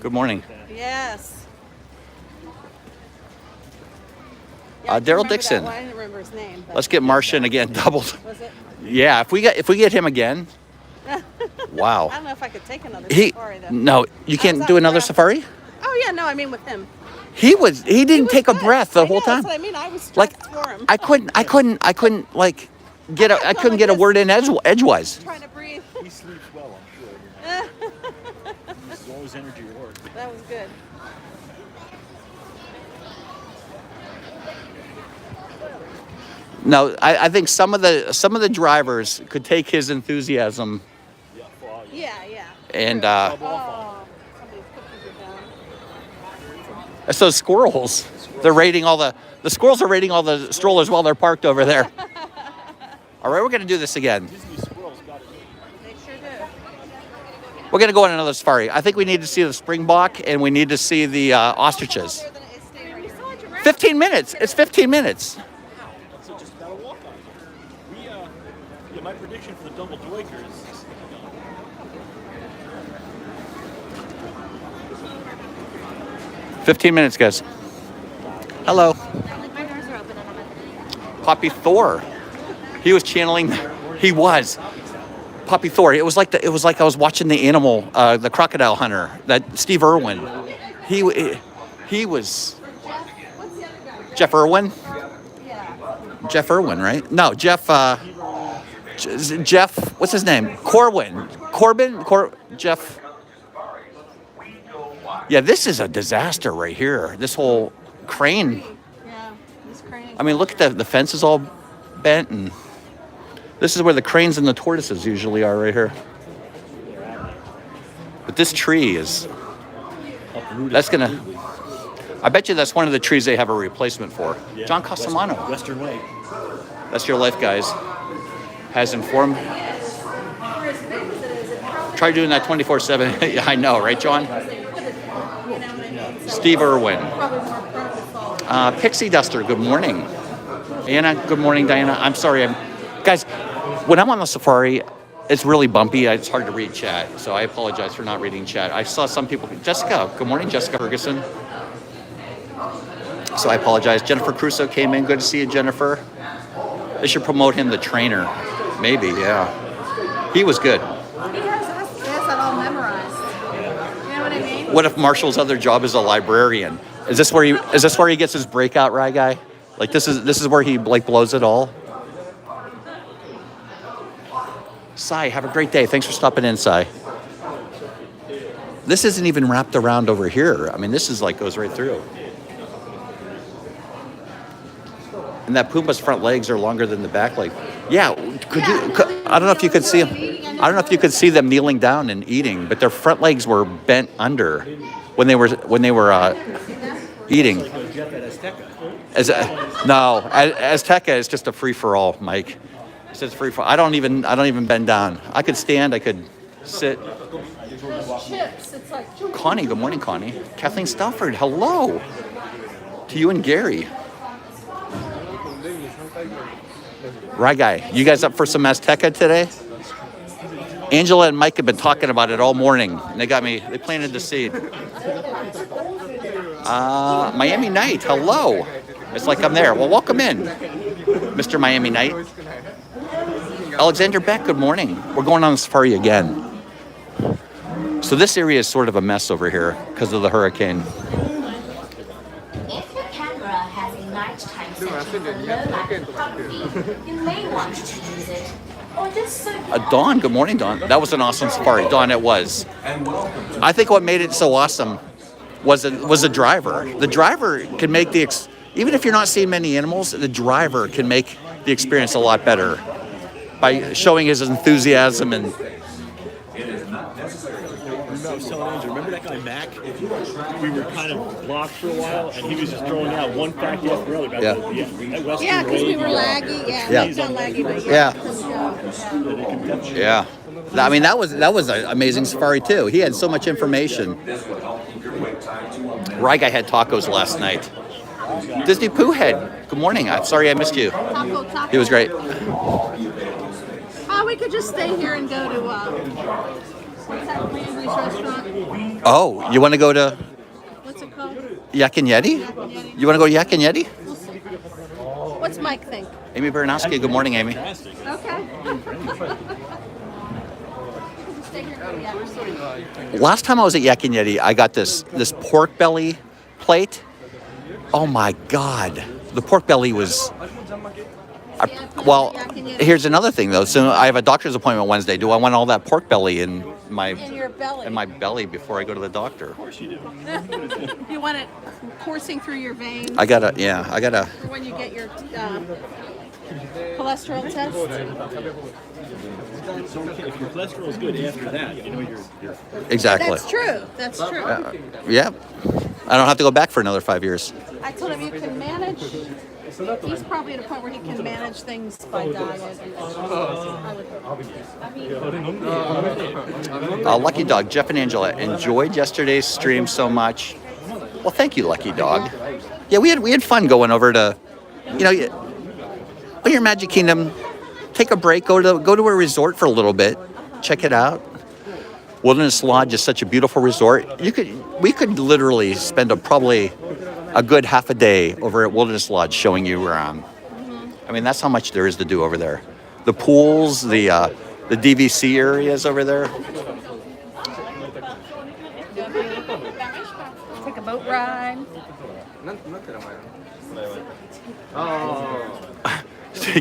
A: Good morning.
D: yes.
A: Daryl
D: Yeah, I can remember that
A: Dixon.
D: one. I didn't remember his name. But
A: Let's get Martian again doubled.
D: Was it?
A: Yeah, if we get him again.
D: I
A: Wow.
D: don't know if I could take another
A: He
D: safari though.
A: no, you
D: I
A: can't
D: was
A: do
D: out
A: another
D: breath.
A: safari.
D: Oh yeah, no, I mean with him.
A: He didn't
D: was
A: take a
D: good.
A: breath the
D: I
A: whole
D: know,
A: time.
D: That's what I mean. I was
A: Like
D: stressed for him.
A: I couldn't like get I couldn't
D: like
A: get a
D: this.
A: word in edgewise.
D: Trying to breathe.
B: he sleeps well, I'm sure. There's always energy at work.
D: That was good.
A: No, I think some of the drivers could take his enthusiasm
B: Yeah, well,
D: Yeah, yeah.
A: and
D: Oh, somebody's cookies are down.
A: so squirrels. They're raiding all the squirrels are raiding all the strollers while they're parked over there. All right, we're gonna do this again.
B: Disney squirrels got it.
D: They sure do.
A: We're gonna go on another safari. I think we need to see the springbok and we need to see the ostriches. 15 minutes. It's 15 minutes.
B: So just about a walk on. Yeah, my prediction for the double duiker is
A: 15 minutes, guys. Hello. Poppy Thor. He was channeling. He was. Poppy Thor. It was like I was watching the animal, the crocodile hunter, that Steve Irwin. He was. Jeff Irwin. Jeff Irwin, right? No, Jeff. Jeff. What's his name? Corbin. Jeff. Yeah, this is a disaster right here. This whole crane.
D: Yeah, this crane.
A: I mean, look at the fence is all bent, and this is where the cranes and the tortoises usually are, right here. But this tree is. That's gonna. I bet you that's one of the trees they have a replacement for.
B: Yeah.
A: John Castellano.
B: Western Way.
A: That's your life, guys. Has informed. Try doing that 24/7. Yeah, I know, right, John? Steve Irwin. Pixie Duster, good morning. Anna, good morning, Diana. I'm sorry, guys, when I'm on the safari, it's really bumpy. It's hard to read chat, so I apologize for not reading chat. I saw some people. Jessica, good morning, Jessica Ferguson. So I apologize. Jennifer Crusoe came in. Good to see you, Jennifer. They should promote him the trainer. Maybe, yeah. He was good.
D: He has that all memorized. You know what I mean?
A: What if Marshall's other job is a librarian? Is this where he gets his breakout, right, guy? Like this is where he like blows it all. Sai, have a great day. Thanks for stopping in, Sai. This isn't even wrapped around over here. I mean, this is like goes right through. And that Pumbaa's front legs are longer than the back leg. Yeah, I don't know if you could see them. I don't know if you could see them kneeling down and eating, but their front legs were bent under when they were eating. Azteca is just a free for all, Mike. It says free for. I don't even bend down. I could stand. I could sit. Connie, good morning, Connie. Kathleen Stafford, hello to you and Gary. Right, guy. You guys up for some Azteca today? Angela and Mike have been talking about it all morning. And they planted the seed. Miami Night, hello. It's like I'm there. Well, welcome in, Mr. Miami Night. Alexander Beck, good morning. We're going on the safari again. So this area is sort of a mess over here because of the hurricane.
F: If your camera has a nighttime setting for low light photography, you may want to use it. Or just so
A: Dawn, good morning, Dawn. That was an awesome safari. Dawn, it was. I think what made it so awesome was the driver. The driver can make even if you're not seeing many animals, the driver can make the experience a lot better by showing his enthusiasm and.
B: I was telling Andrew, remember that guy Mac? We were kind of blocked for a while, and he was just throwing out one fact after another about that Western
D: Yeah, because we
B: Way.
D: were laggy. Yeah,
A: Yeah.
D: we felt laggy, but
A: Yeah. I mean, that was an amazing safari too. He had so much information. Rye Guy had tacos last night. Disney Pooh Head, good morning. I'm sorry I missed you.
D: Taco.
A: He was great.
D: we could just stay here and go to what's that Landry's restaurant?
A: Oh, you want to go to
D: What's it called?
A: Yak and Yeti?
D: Yeti.
A: You want to go to Yak and Yeti?
D: We'll see. What's Mike think?
A: Amy Baranowski, good morning, Amy.
B: Fantastic.
D: Okay. Stay here and go to Yeti.
A: Last time I was at Yak and Yeti, I got this pork belly plate. Oh my God, the pork belly was. Well, here's another thing though. So I have a doctor's appointment Wednesday. Do I want all that pork belly in
D: In your belly.
A: my belly before I go to the doctor?
B: Of course you do.
D: You want it coursing through your veins
A: I gotta.
D: for when you get your cholesterol test.
B: So if your cholesterol is good after that, you know you're
A: Exactly.
D: That's true. That's true.
A: Yeah. I don't have to go back for another 5 years.
D: I told him you can manage. He's probably at a point where he can manage things by diet.
A: Lucky Dog, Jeff and Angela enjoyed yesterday's stream so much. Well, thank you, Lucky Dog. Yeah, we had fun going over to, when you're in Magic Kingdom, take a break, go to a resort for a little bit, check it out. Wilderness Lodge is such a beautiful resort. We could literally spend probably a good half a day over at Wilderness Lodge showing you around. I mean, that's how much there is to do over there. The pools, the DVC areas over there.
D: Take a boat ride.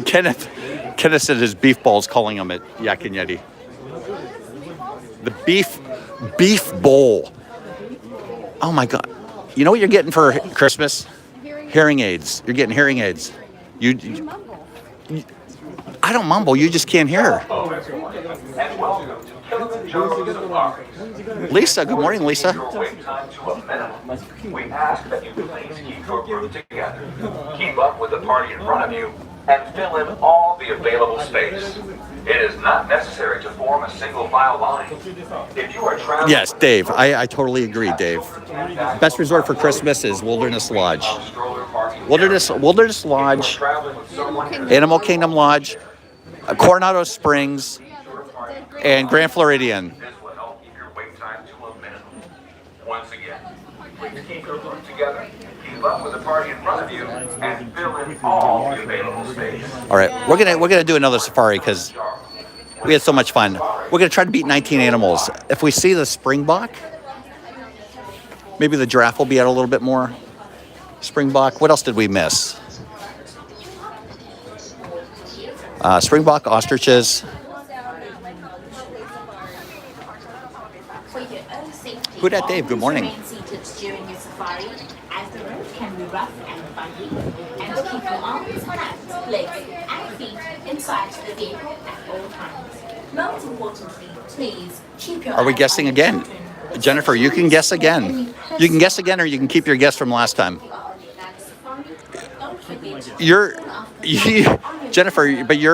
A: Kenneth said his beef ball's calling him at Yak and Yeti. The beef bowl. Oh my God. You know what you're getting for Christmas? Hearing aids. You're getting hearing aids. I don't mumble. You just can't hear.
E: And welcome to Kilimanjaro Safari.
A: Lisa, good morning, Lisa.
E: Your wait time to a minimum. We ask that you please keep your group together. Keep up with the party in front of you and fill in all the available space. It is not necessary to form a single file line. If you are traveling...
A: Yes, Dave. I totally agree, Dave. Best resort for Christmas is Wilderness Lodge. Wilderness Lodge, Animal Kingdom Lodge, Coronado Springs, and Grand Floridian.
E: This will help keep your wait time to a minimum. Once again, please keep your group together, keep up with the party in front of you, and fill in all the available space.
A: All right, we're gonna do another safari because we had so much fun. We're gonna try to beat 19 animals. If we see the springbok, maybe the giraffe will be out a little bit more. Springbok. What else did we miss? Springbok, ostriches.
F: For your own safety,
A: Who dat Dave? Good morning.
F: remain seated during your safari, as the road can be rough and bumpy, and keep your arms, hands, legs, and feet inside the vehicle at all times. Most importantly, please keep your
A: Are we
F: eyes
A: guessing
F: on your
A: again?
F: children.
A: Jennifer, you can guess again. You can guess again, or you can keep your guess from last time. Jennifer, but you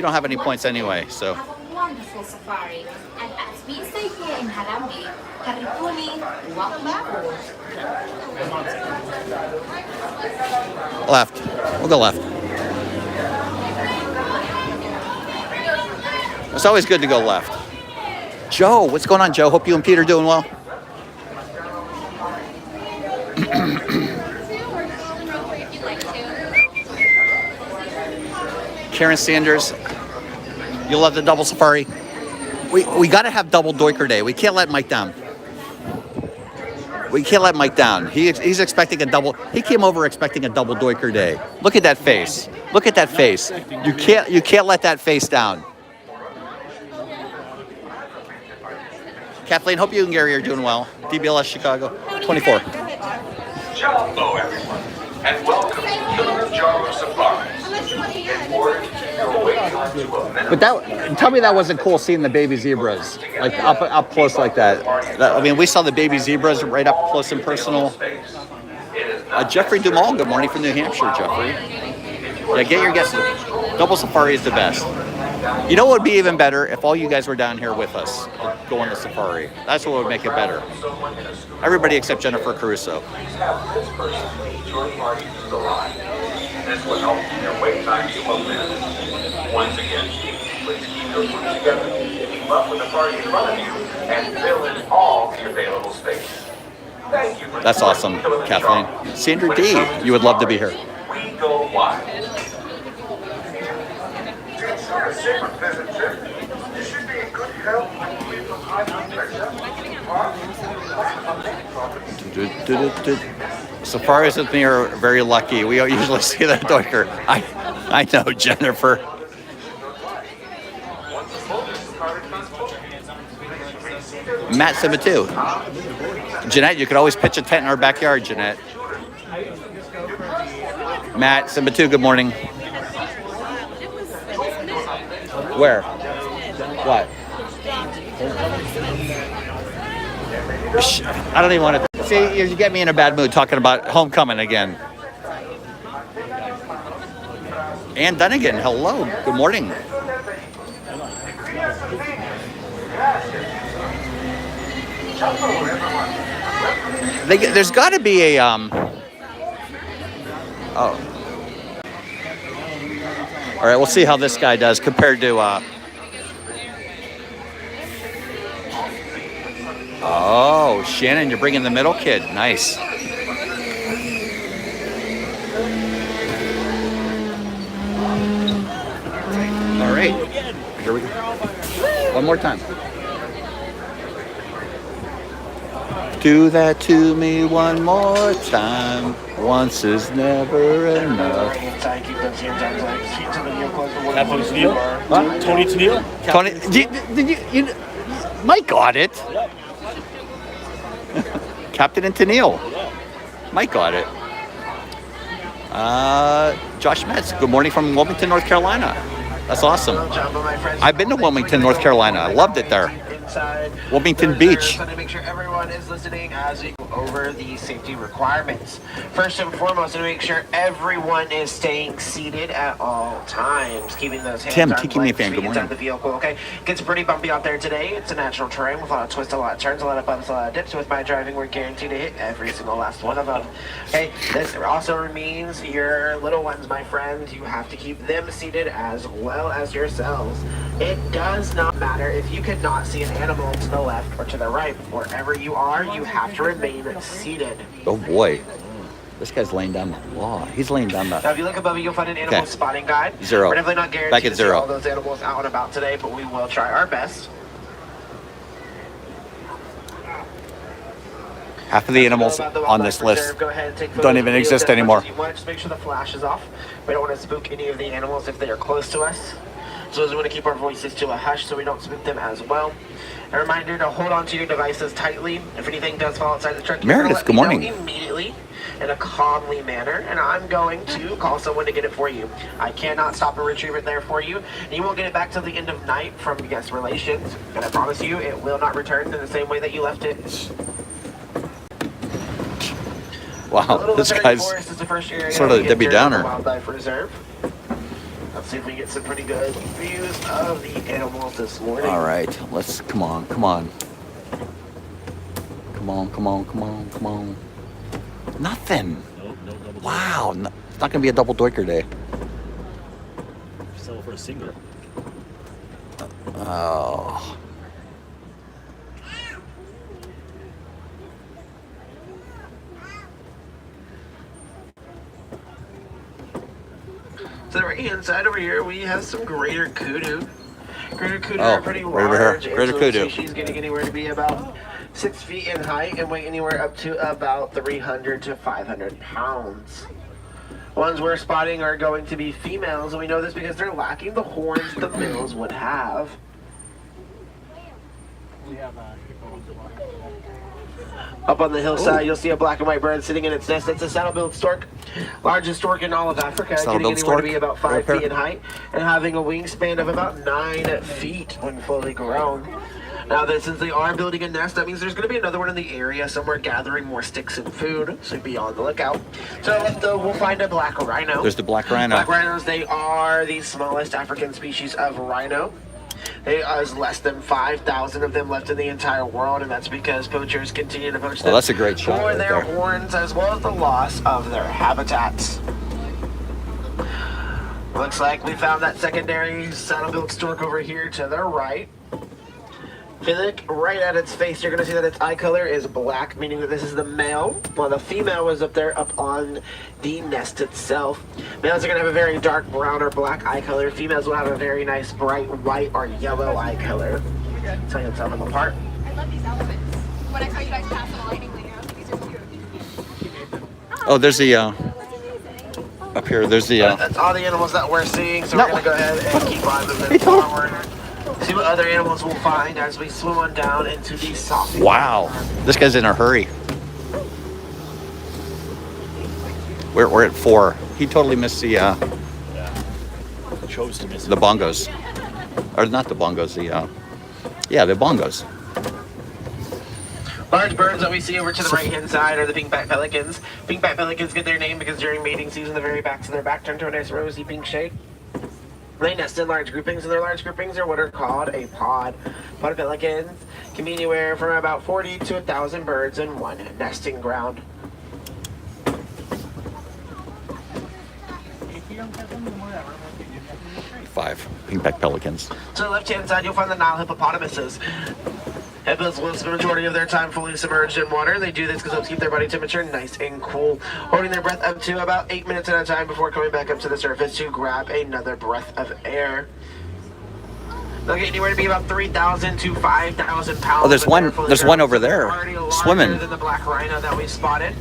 A: don't have any points anyway, so.
F: Have a wonderful safari, and as we say here in Harambee, karibuni, welcome aboard.
A: Left. We'll go left. It's always good to go left. Joe, what's going on, Joe? Hope you and Pete are doing well. Karen Sanders, you love the double safari. We got to have double Doiker Day. We can't let Mike down. We can't let Mike down. He's expecting a double. He came over expecting a double Doiker Day. Look at that face. Look at that face. You can't let that face down. Kathleen, hope you and Gary are doing well. DBLS Chicago, 24.
E: Hello, everyone, and welcome to Kilimanjaro Safari. In order to keep your wait time to a minimum,
A: But tell me that wasn't cool seeing the baby zebras like up close like that. I mean, we saw the baby zebras right up close and personal. Jeffrey Dumal, good morning from New Hampshire, Jeffrey. Yeah, get your guesses. Double safari is the best. You know what would be even better if all you guys were down here with us going on the safari. That's what would make it better. Everybody except Jennifer Caruso.
E: please have this person lead your party to the line. This will help keep your wait time to a minimum. Once again, please keep your group together, keep up with the party in front of you, and fill in all the available space. Thank you for
A: That's awesome, Kathleen. Sandra D, you would love to be here.
E: We go wild.
H: It's not a super pleasant trip. You should be in good health and free from high blood pressure.
A: Safaris with me are very lucky. We don't usually see that doiker. I know, Jennifer. Matt said it too. Jeanette, you could always pitch a tent in our backyard, Jeanette. Matt, Simbatu, good morning. Where? What? I don't even want to. See, you get me in a bad mood talking about homecoming again. Ann Dunnigan, hello. Good morning. There's got to be a Oh. All right, we'll see how this guy does compared to Oh, Shannon, you're bringing the middle kid. Nice. All right. Here we go. One more time. Do that to me one more time. Once is never enough.
B: Captain Tennille?
A: What?
B: Tony Tennille?
A: Tony, did you Mike got it.
B: Yep.
A: Captain and Tennille. Mike got it. Josh Metz, good morning from Wilmington, North Carolina. That's awesome. I've been to Wilmington, North Carolina. I loved it there. Wilmington Beach.
I: So to make sure everyone is listening as we go over the safety requirements. First and foremost, to make sure everyone is staying seated at all times, keeping those hands
A: Tim,
I: arms,
A: Tiki Me
I: legs
A: fan, good
I: inside
A: morning.
I: the vehicle. Okay, gets pretty bumpy out there today. It's a natural terrain with a lot of twists, a lot of turns, a lot of bumps, a lot of dips. With my driving, we're guaranteed to hit every single last one of them. Okay, this also means your little ones, my friends, you have to keep them seated as well as yourselves. It does not matter if you cannot see an animal to the left or to the right. Wherever you are, you have to remain seated.
A: Oh boy. This guy's laying down the law. He's laying down
I: Now,
A: the...
I: if you look above you, you'll find an animal spotting guide.
A: 0.
I: We're definitely not guaranteed
A: Back at
I: to see
A: 0.
I: all those animals out and about today, but we will try our best.
A: Half of the animals on this list don't even exist anymore.
I: You want to just make sure the flash is off. We don't want to spook any of the animals if they are close to us. So we want to keep our voices to a hush so we don't spook them as well. A reminder to hold on to your devices tightly. If anything does fall outside the truck,
A: Meredith, good morning.
I: Immediately in a calmly manner, and I'm going to call someone to get it for you. I cannot stop and retrieve it there for you, and you won't get it back till the end of night from guest relations. And I promise you, it will not return in the same way that you left it.
A: Wow, this guy's sort of a Debbie Downer.
I: Wildlife Reserve. Let's see if we get some pretty good views of the animals this morning.
A: All right, let's, come on. Come on. Nothing.
B: Nope.
A: Wow, it's not going to be a double doiker day.
B: Settle for a single.
A: Oh.
I: To the right hand side over here, we have some greater kudu. Greater kudu are pretty
A: right over here.
I: large.
A: Greater kudu.
I: She's getting anywhere to be about 6 feet in height and weigh anywhere up to about 300 to 500 pounds. Ones we're spotting are going to be females, and we know this because they're lacking the horns the males would have. Up on the hillside, you'll see a black and white bird sitting in its nest. That's a saddle-billed stork, largest stork in all of Africa, getting anywhere to be about 5 feet in height and having a wingspan of about 9 feet when fully grown. Now, since they are building a nest, that means there's going to be another one in the area somewhere gathering more sticks and food, so be on the lookout. So we'll find a black rhino.
A: There's the black rhino.
I: Black rhinos, they are the smallest African species of rhino. There's less than 5,000 of them left in the entire world, and that's because poachers continue to poach them
A: that's a great shot
I: for
A: right
I: their
A: there.
I: horns as well as the loss of their habitats. Looks like we found that secondary saddle-built stork over here to the right. If you look right at its face, you're going to see that its eye color is black, meaning that this is the male, while the female was up there up on the nest itself. Males are going to have a very dark brown or black eye color. Females will have a very nice bright white or yellow eye color. So you can tell them apart.
C: I love these elephants. When I saw you guys pass the lightning lane, I was like, these are cute.
A: Oh, there's the up here. There's the.
I: That's all the animals that we're seeing, so
A: No.
I: we're going to go ahead and keep on moving forward. See what other animals we'll find as we swim on down into the soft.
A: Wow, this guy's in a hurry. We're at 4. He totally missed the
B: Chose to miss it.
A: the bongos, or not the bongos. The the bongos.
I: Large birds that we see over to the right-hand side are the pink-backed pelicans. Pink-backed pelicans get their name because during mating season, the very backs of their back turn to a nice rosy pink shade. They nest in large groupings, and their large groupings are what are called a pod. Pod pelicans can be anywhere from about 40 to 1,000 birds in one nesting ground.
A: Five pink-backed pelicans.
I: To the left-hand side, you'll find the Nile hippopotamuses. Hippos will spend the majority of their time fully submerged in water. They do this because they'll keep their body temperature nice and cool, holding their breath up to about 8 minutes at a time before coming back up to the surface to grab another breath of air. They'll get anywhere to be about 3,000 to 5,000 pounds.
A: Oh, there's one over there,
I: already larger
A: swimming.
I: than the black rhino that we spotted.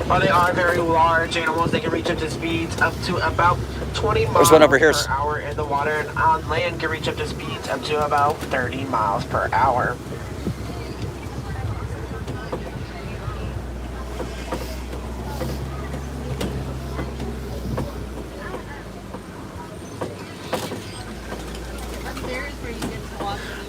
I: While they are very large animals, they can reach up to speeds up to about 20 miles
A: There's one over here.
I: per hour in the water, and on land can reach up to speeds up to about 30 miles per hour.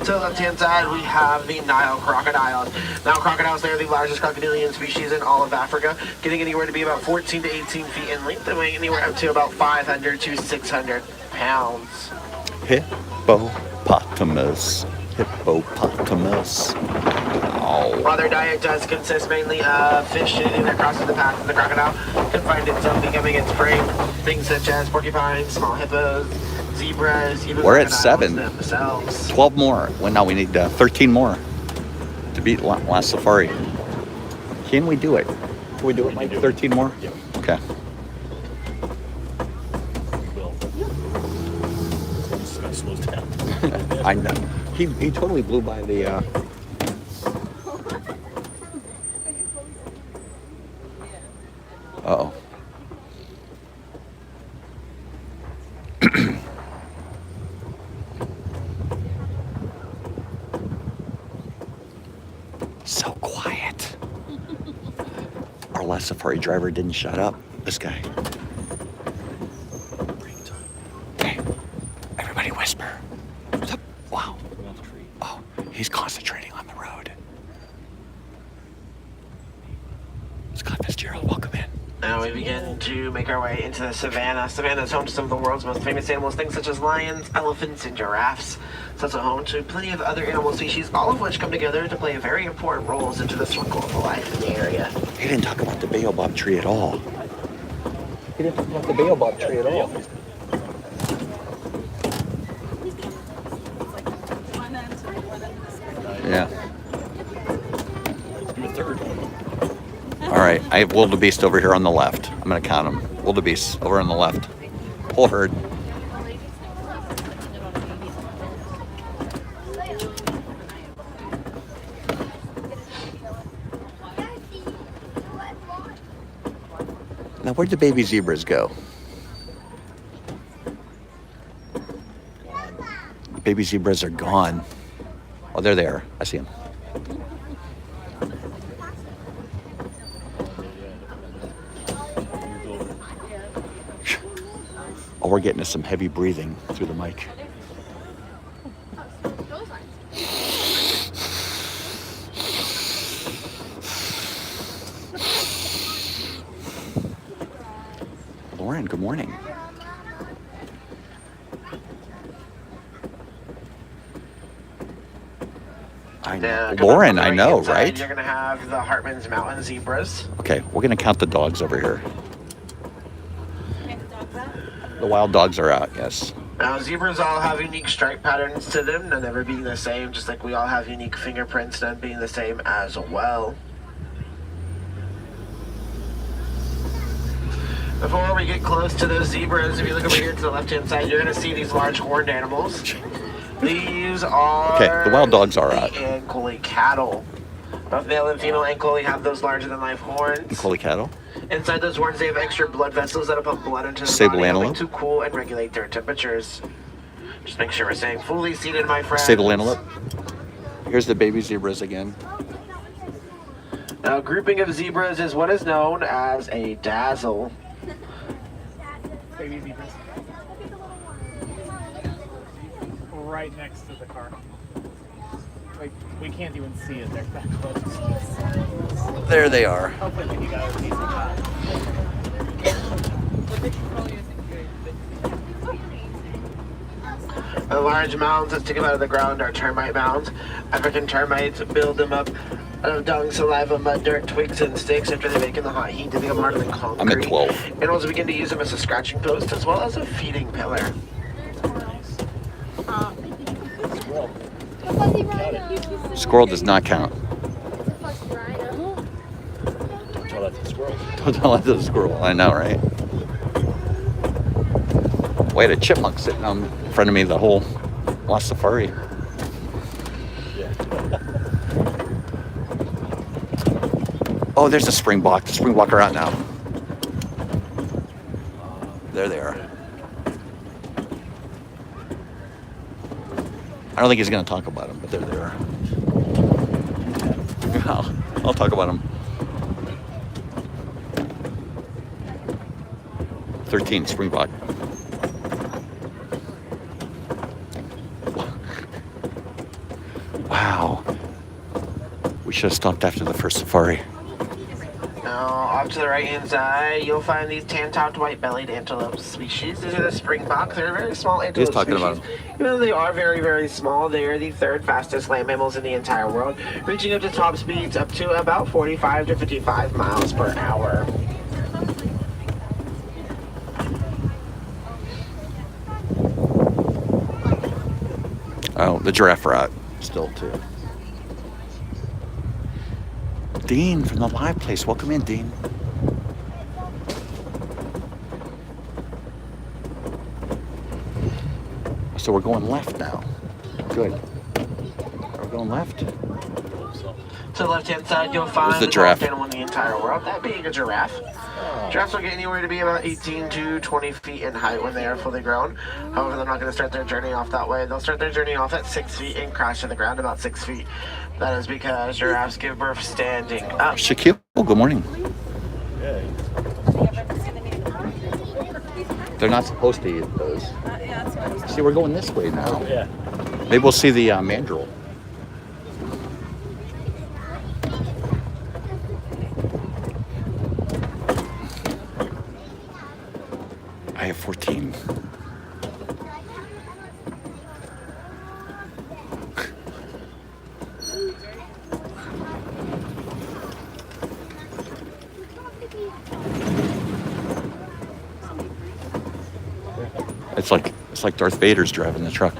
I: To the left-hand side, we have the Nile crocodiles. Nile crocodiles, they're the largest crocodilian species in all of Africa, getting anywhere to be about 14 to 18 feet in length and weighing anywhere up to about 500 to 600 pounds.
A: Hippopotamus. Hippopotamus. Oh.
I: While their diet does consist mainly of fish shooting across the path of the crocodile, can find itself becoming its prey. Things such as porcupines, small hippos, zebras, even
A: We're at
I: crocodiles
A: 7.
I: themselves.
A: 12 more. Well, now we need 13 more to beat last safari. Can we do it? Can we do it, Mike? 13 more?
B: Yep.
A: Okay.
B: Will. This guy slows down.
A: I know. He totally blew by the. Uh-oh. So quiet. Our last safari driver didn't shut up. This guy. Okay. Everybody whisper. What's up? Wow. Oh, he's concentrating on the road. Scott Fitzgerald, welcome in.
I: Now we begin to make our way into the savannah. Savannah is home to some of the world's most famous animals, things such as lions, elephants, and giraffes. It's also home to plenty of other animal species, all of which come together to play very important roles into the circle of life in the area.
A: He didn't talk about the baobab tree at all. He didn't talk about the baobab tree at all. Yeah.
B: Let's do a third one.
A: All right, I have wildebeest over here on the left. I'm gonna count them. Wildebeest over on the left. Whole herd. Now, where'd the baby zebras go? Baby zebras are gone. Oh, they're there. I see them. Oh, we're getting to some heavy breathing through the mic. Lauren, good morning. I know. Lauren, I know, right?
I: You're going to have the Hartman's Mountain zebras.
A: Okay, we're gonna count the dogs over here. The wild dogs are out, yes.
I: Now, zebras all have unique stripe patterns to them, none ever being the same, just like we all have unique fingerprints, none being the same as well. Before we get close to those zebras, if you look over here to the left-hand side, you're going to see these large horned animals. These are
A: Okay, the wild dogs are out.
I: and collie cattle. Both male and female ankole have those larger-than-life horns.
A: Collie cattle.
I: Inside those horns, they have extra blood vessels that pump blood into the
A: Sable
I: body, helping
A: antelope.
I: to cool and regulate their temperatures. Just make sure we're staying fully seated, my friends.
A: Sable antelope. Here's the baby zebras again.
I: Now, a grouping of zebras is what is known as a dazzle.
J: Baby zebras. Right next to the car. Like, we can't even see it. They're that close.
A: There they are.
J: Hopefully when you guys see some
I: The large mounds that stick up out of the ground are termite mounds. African termites build them up out of dung, saliva, mud, dirt, twigs, and sticks. After they bake in the hot heat, they become harder than concrete.
A: I'm at 12.
I: Animals begin to use them as a scratching post as well as a feeding pillar.
A: Squirrel does not count.
B: Don't tell that to the squirrel.
A: Don't tell that to the squirrel. I know, right? We had a chipmunk sitting in front of me the whole last safari.
B: Yeah.
A: Oh, there's a springbok. The springbok are out now. There they are. I don't think he's going to talk about them, but there they are. I'll talk about them. 13 springbok. Wow. We should have stopped after the first safari.
I: Now, off to the right-hand side, you'll find these tan-topped white-bellied antelope species. These are the springbok. They're very small antelope
A: He's talking
I: species.
A: about them.
I: Even though they are very, very small, they are the third fastest land mammals in the entire world, reaching up to top speeds up to about 45 to 55 miles per hour.
A: Oh, the giraffe are out still too. Dean from the live place. Welcome in, Dean. So we're going left now. Good. Are we going left?
I: To the left-hand side, you'll find
A: the
I: the
A: giraffe?
I: tallest animal in the entire world, that being a giraffe. Giraffes will get anywhere to be about 18 to 20 feet in height when they are fully grown. However, they're not going to start their journey off that way. They'll start their journey off at 6 feet and crash to the ground about 6 feet. That is because giraffes give birth standing up.
A: Shaquille, good morning.
B: Yeah.
A: They're not supposed to eat those. See, we're going this way now.
B: Yeah.
A: Maybe we'll see the mandrill. I have 14. It's like Darth Vader's driving the truck.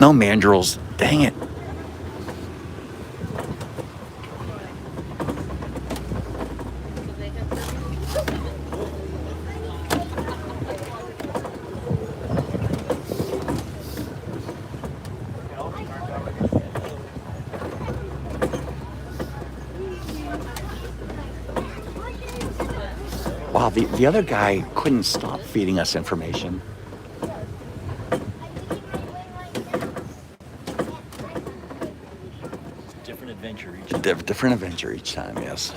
A: No mandrills. Dang it. Wow, the other guy couldn't stop feeding us information.
B: Different adventure each
A: Different adventure each time, yes.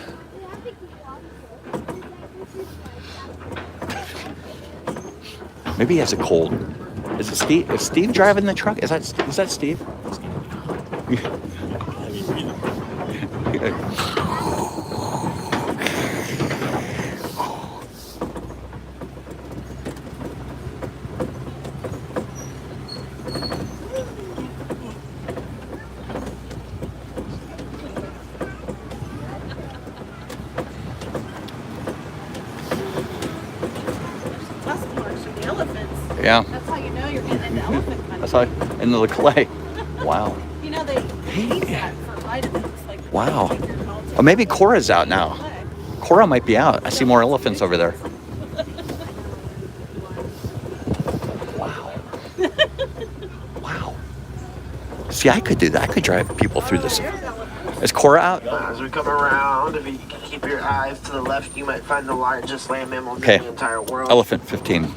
A: Maybe he has a cold. Is it Steve? Is Steve driving the truck? Is that Steve? Yeah.
D: That's how you know you're getting into elephant country.
A: That's how into the clay. Wow.
D: You know, they use that for vitamins. Like
A: Wow.
D: take your multi-
A: Oh, maybe Cora's out now.
D: clay.
A: Cora might be out. I see more elephants over there. Wow. Wow. See, I could do that. I could drive people through this. Is Cora out?
I: As we come around, if you keep your eyes to the left, you might find the largest land mammal
A: Okay.
I: in the entire world.
A: Elephant 15.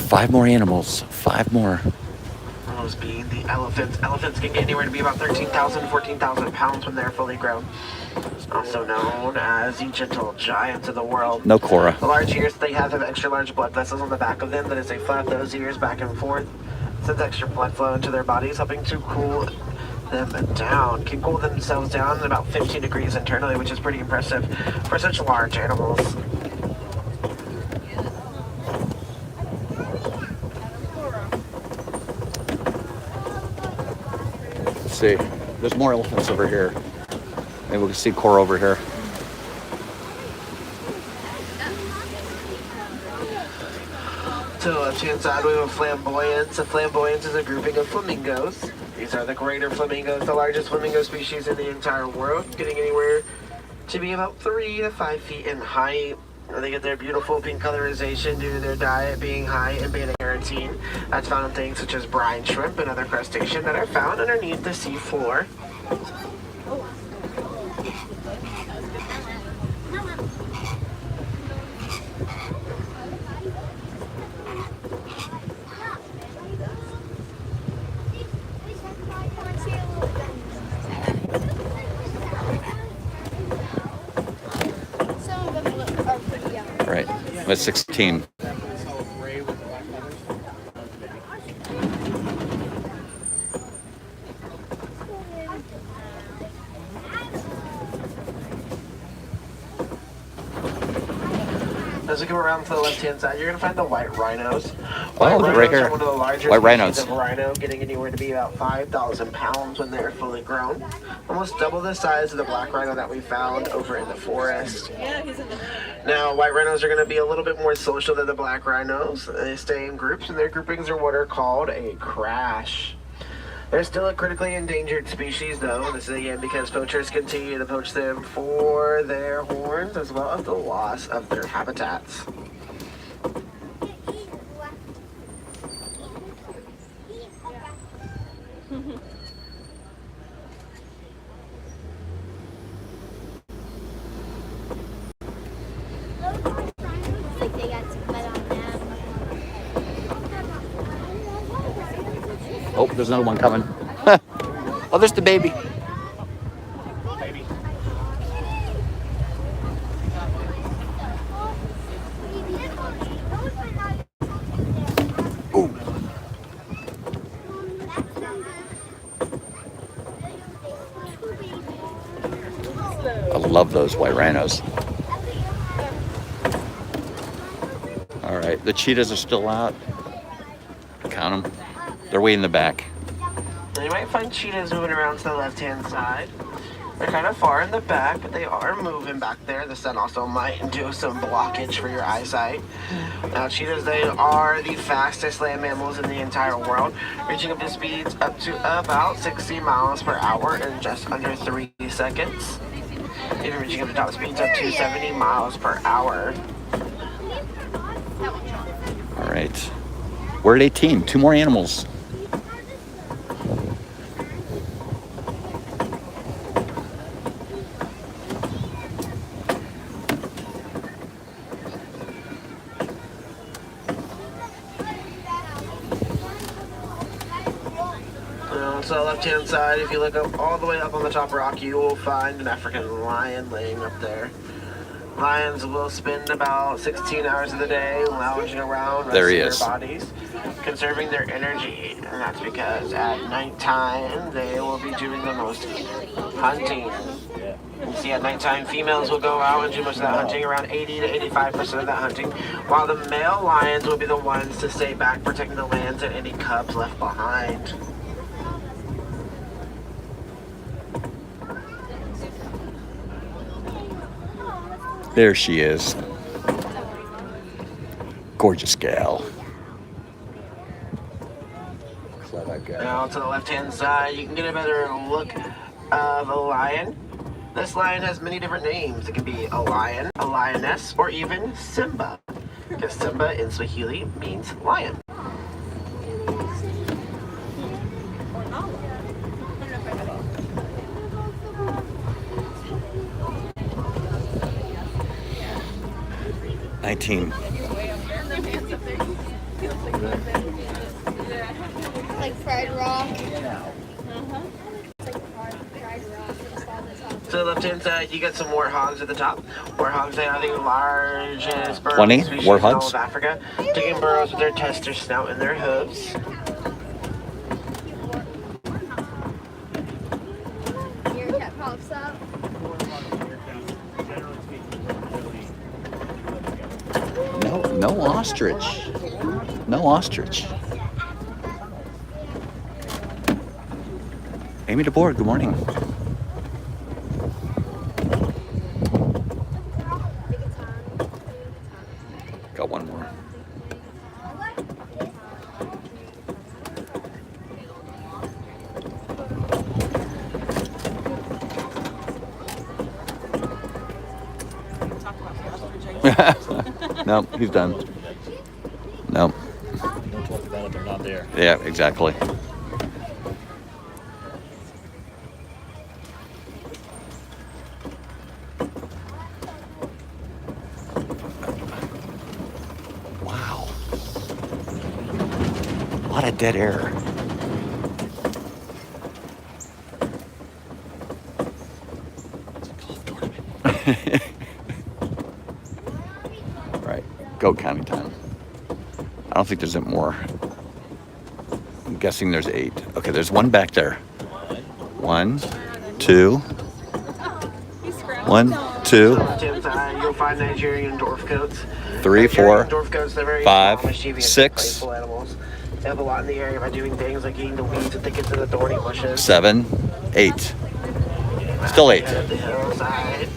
A: Five more animals. 5 more.
I: Those being the elephants. Elephants can get anywhere to be about 13,000, 14,000 pounds when they're fully grown. Also known as the gentle giants of the world.
A: No Cora.
I: The large ears they have extra large blood vessels on the back of them that as they flap those ears back and forth, sends extra blood flow into their bodies, helping to cool them down. Can cool themselves down at about 15 degrees internally, which is pretty impressive for such large animals.
A: Let's see. There's more elephants over here. Maybe we can see Cora over here.
I: To the left-hand side, we have a flamboyance. A flamboyance is a grouping of flamingos. These are the greater flamingos, the largest flamingo species in the entire world, getting anywhere to be about 3 to 5 feet in height. They get their beautiful pink colorization due to their diet being high in beta-carotene. That's found in things such as brine shrimp and other crustaceans that are found underneath the sea floor.
C: Some of them are pretty young.
A: Right. That's 16.
J: Ray with the black feathers.
I: As we come around to the left-hand side, you're going to find the white rhinos.
A: Oh,
I: White
A: right
I: rhinos
A: here.
I: are one of the larger
A: White
I: species
A: rhinos.
I: of rhino, getting anywhere to be about 5,000 pounds when they're fully grown. Almost double the size of the black rhino that we found over in the forest.
D: Yeah, he's in the.
I: Now, white rhinos are going to be a little bit more social than the black rhinos. They stay in groups, and their groupings are what are called a crash. They're still a critically endangered species, though. This is again because poachers continue to poach them for their horns as well as the loss of their habitats.
C: Like they got some mud on them.
A: Oh, there's another one coming. Oh, there's the baby.
J: Baby.
A: Ooh. I love those white rhinos. All right, the cheetahs are still out. Count them. They're way in the back.
I: Now you might find cheetahs moving around to the left-hand side. They're kind of far in the back, but they are moving back there. The sun also might do some blockage for your eyesight. Now cheetahs, they are the fastest land mammals in the entire world, reaching up to speeds up to about 60 miles per hour in just under 3 seconds. Even reaching up to top speeds up to 70 miles per hour.
A: All right. We're at 18. 2 more animals.
I: So left-hand side, if you look up all the way up on the top rock, you will find an African lion laying up there. Lions will spend about 16 hours of the day lounging around,
A: There he
I: resting
A: is.
I: their bodies, conserving their energy. And that's because at nighttime, they will be doing the most hunting. You see, at nighttime, females will go out and do most of that hunting, around 80 to 85% of that hunting, while the male lions will be the ones to stay back, protecting the lambs and any cubs left behind.
A: There she is. Gorgeous gal. Clever girl.
I: Now to the left-hand side, you can get a better look of a lion. This lion has many different names. It can be a lion, a lioness, or even Simba. Because Simba in Swahili means lion.
C: Like fried rock.
I: To the left-hand side, you got some warthogs at the top. Warthogs are the largest bird
A: 20
I: species in all
A: warthogs?
I: of Africa, digging burrows with their tusks, their snout, and their hooves.
C: Your cat pops up.
A: No ostrich. No ostrich. Amy DeBoer, good morning. Got one more. No, he's done. No.
B: Don't talk about it, they're not there.
A: Yeah, exactly. Wow. A lot of dead air. Right. Goat counting time. I don't think there's any more. I'm guessing there's 8. Okay, there's one back there. 1, 2. 1, 2.
I: You'll find Nigerian dwarf goats.
A: 3, 4,
I: Dwarf goats, they're very
A: 5,
I: small, mischievous,
A: 6,
I: playful animals. They have a lot in the area by doing things like eating the weeds and thickets of the thorny bushes.
A: 7, 8. Still 8.
I: At the hillside.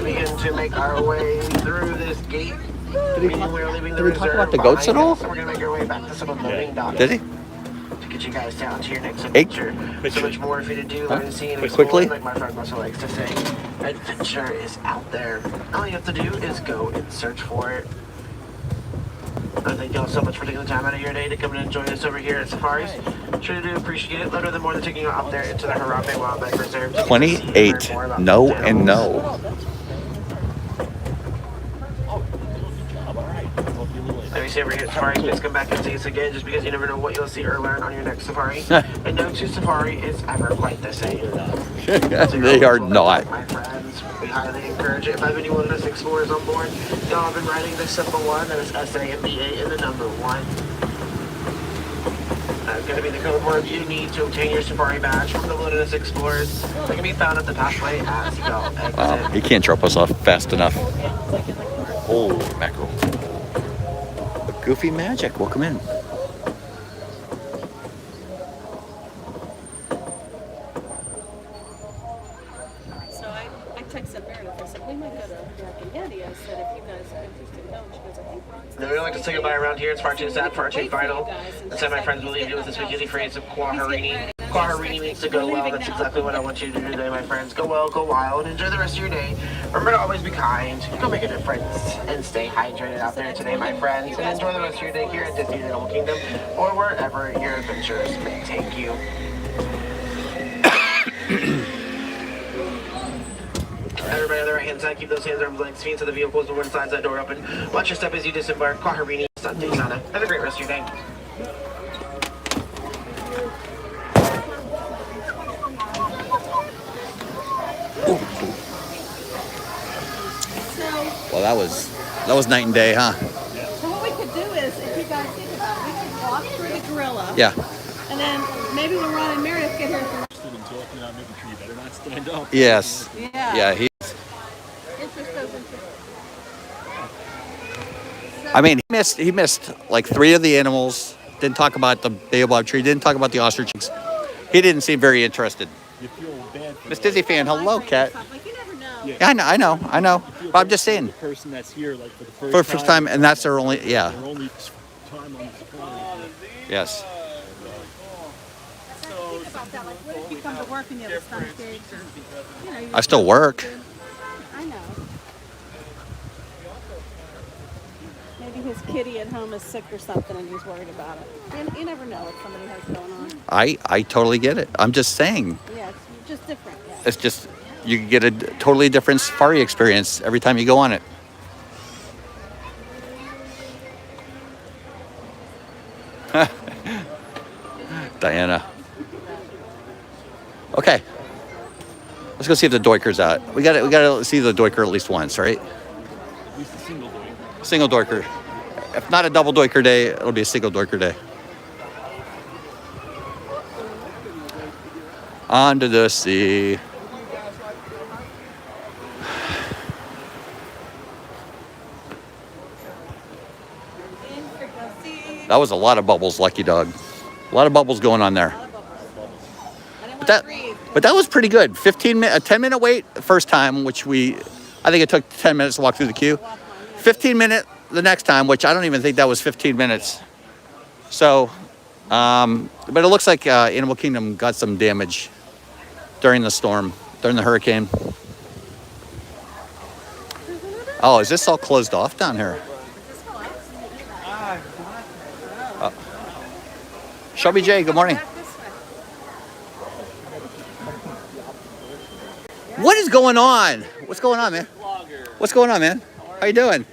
I: We begin to make our way through this gate. We're leaving the
A: Did we talk
I: reserve
A: about the goats at
I: behind
A: all?
I: us, and we're gonna make our way back to some unloading docks.
A: Did he?
I: To get you guys down to your next
A: 8?
I: adventure. So much more for you to do and see and
A: Quickly?
I: explore. Like my friend Russell likes to say, adventure is out there. All you have to do is go and search for it. I thank y'all so much for taking the time out of your day to come and join us over here at Safaris. Truly do appreciate it. Little than more than taking you out there into the Harambe Wildlife Reserve. to
A: 28.
I: see more about
A: No
I: the
A: and
I: animals.
A: no.
I: Let me see over here at Safari. Please come back and see us again, just because you never know what you'll see or learn on your next safari. And no two safari is ever quite the same.
A: They are not.
I: My friends, we highly encourage it. If I have any wilderness explorers on board, y'all have been writing this simple one, that is SAMBA in the number 1. That's going to be the code word you need to obtain your safari badge from the Wilderness Explorers. They can be found at the pathway as y'all exit.
A: Wow, he can't drop us off fast enough. Oh, mackerel. Goofy Magic, welcome in.
D: So I texted Meredith. I said, we might go to Jack and Yeti. I said, if you guys are interested, don't. She goes, I think Ron's
I: No, we don't like to say goodbye around here. It's far too sad, far too final. Instead, my friends will leave you with this wickedy phrase of Kwaharini. Kwaharini means to go well. That's exactly what I want you to do today, my friends. Go well, go wild, enjoy the rest of your day. Remember to always be kind, go make a difference, and stay hydrated out there today, my friends. And enjoy the rest of your day here at Disney Animal Kingdom, or wherever your adventures may take you. Everybody on the right hand side, keep those hands, arms, legs, feet to the vehicles, and one slides that door open. Watch your step as you disembark. Kwaharini, Sunday Sana. Have a great rest of your day.
A: Well, that was night and day, huh?
D: So what we could do is, if you guys think about it, we could walk through the gorilla.
A: Yeah.
D: And then maybe when Ron and Meredith get here from
B: You better not stand up.
A: Yes. Yeah, he. I mean, he missed like 3 of the animals. Didn't talk about the baobab tree. Didn't talk about the ostriches. He didn't seem very interested.
B: You feel bad for
A: Miss Dizzy fan, hello, cat.
D: Like, you never know.
A: Yeah, I know. But I'm just saying,
B: The person that's here, like for the first
A: for the first time, and that's their only, yeah.
B: Their only time on this planet.
A: Yes.
D: Think about that. Like, what if you come to work and you have a stomach ache? Or, you know,
A: I still work.
D: I know. Maybe his kitty at home is sick or something and he's worried about it. You never know what somebody has going on.
A: I totally get it. I'm just saying.
D: Yeah, it's just different. Yeah.
A: It's just, you get a totally different safari experience every time you go on it. Diana. Okay. Let's go see if the Doiker's out. We gotta see the Doiker at least once, right?
B: At least a single doiker.
A: Single Doiker. If not a double Doiker day, it'll be a single Doiker day. Onto the sea. That was a lot of bubbles, Lucky Dog. A lot of bubbles going on there. But that was pretty good. a 10-minute wait the first time, which I think it took 10 minutes to walk through the queue. 15-minute the next time, which I don't even think that was 15 minutes. So, but it looks like Animal Kingdom got some damage during the storm, during the hurricane. Oh, is this all closed off down here? Shelby J, good morning. What is going on? What's going on, man? What's going on, man? How you doing?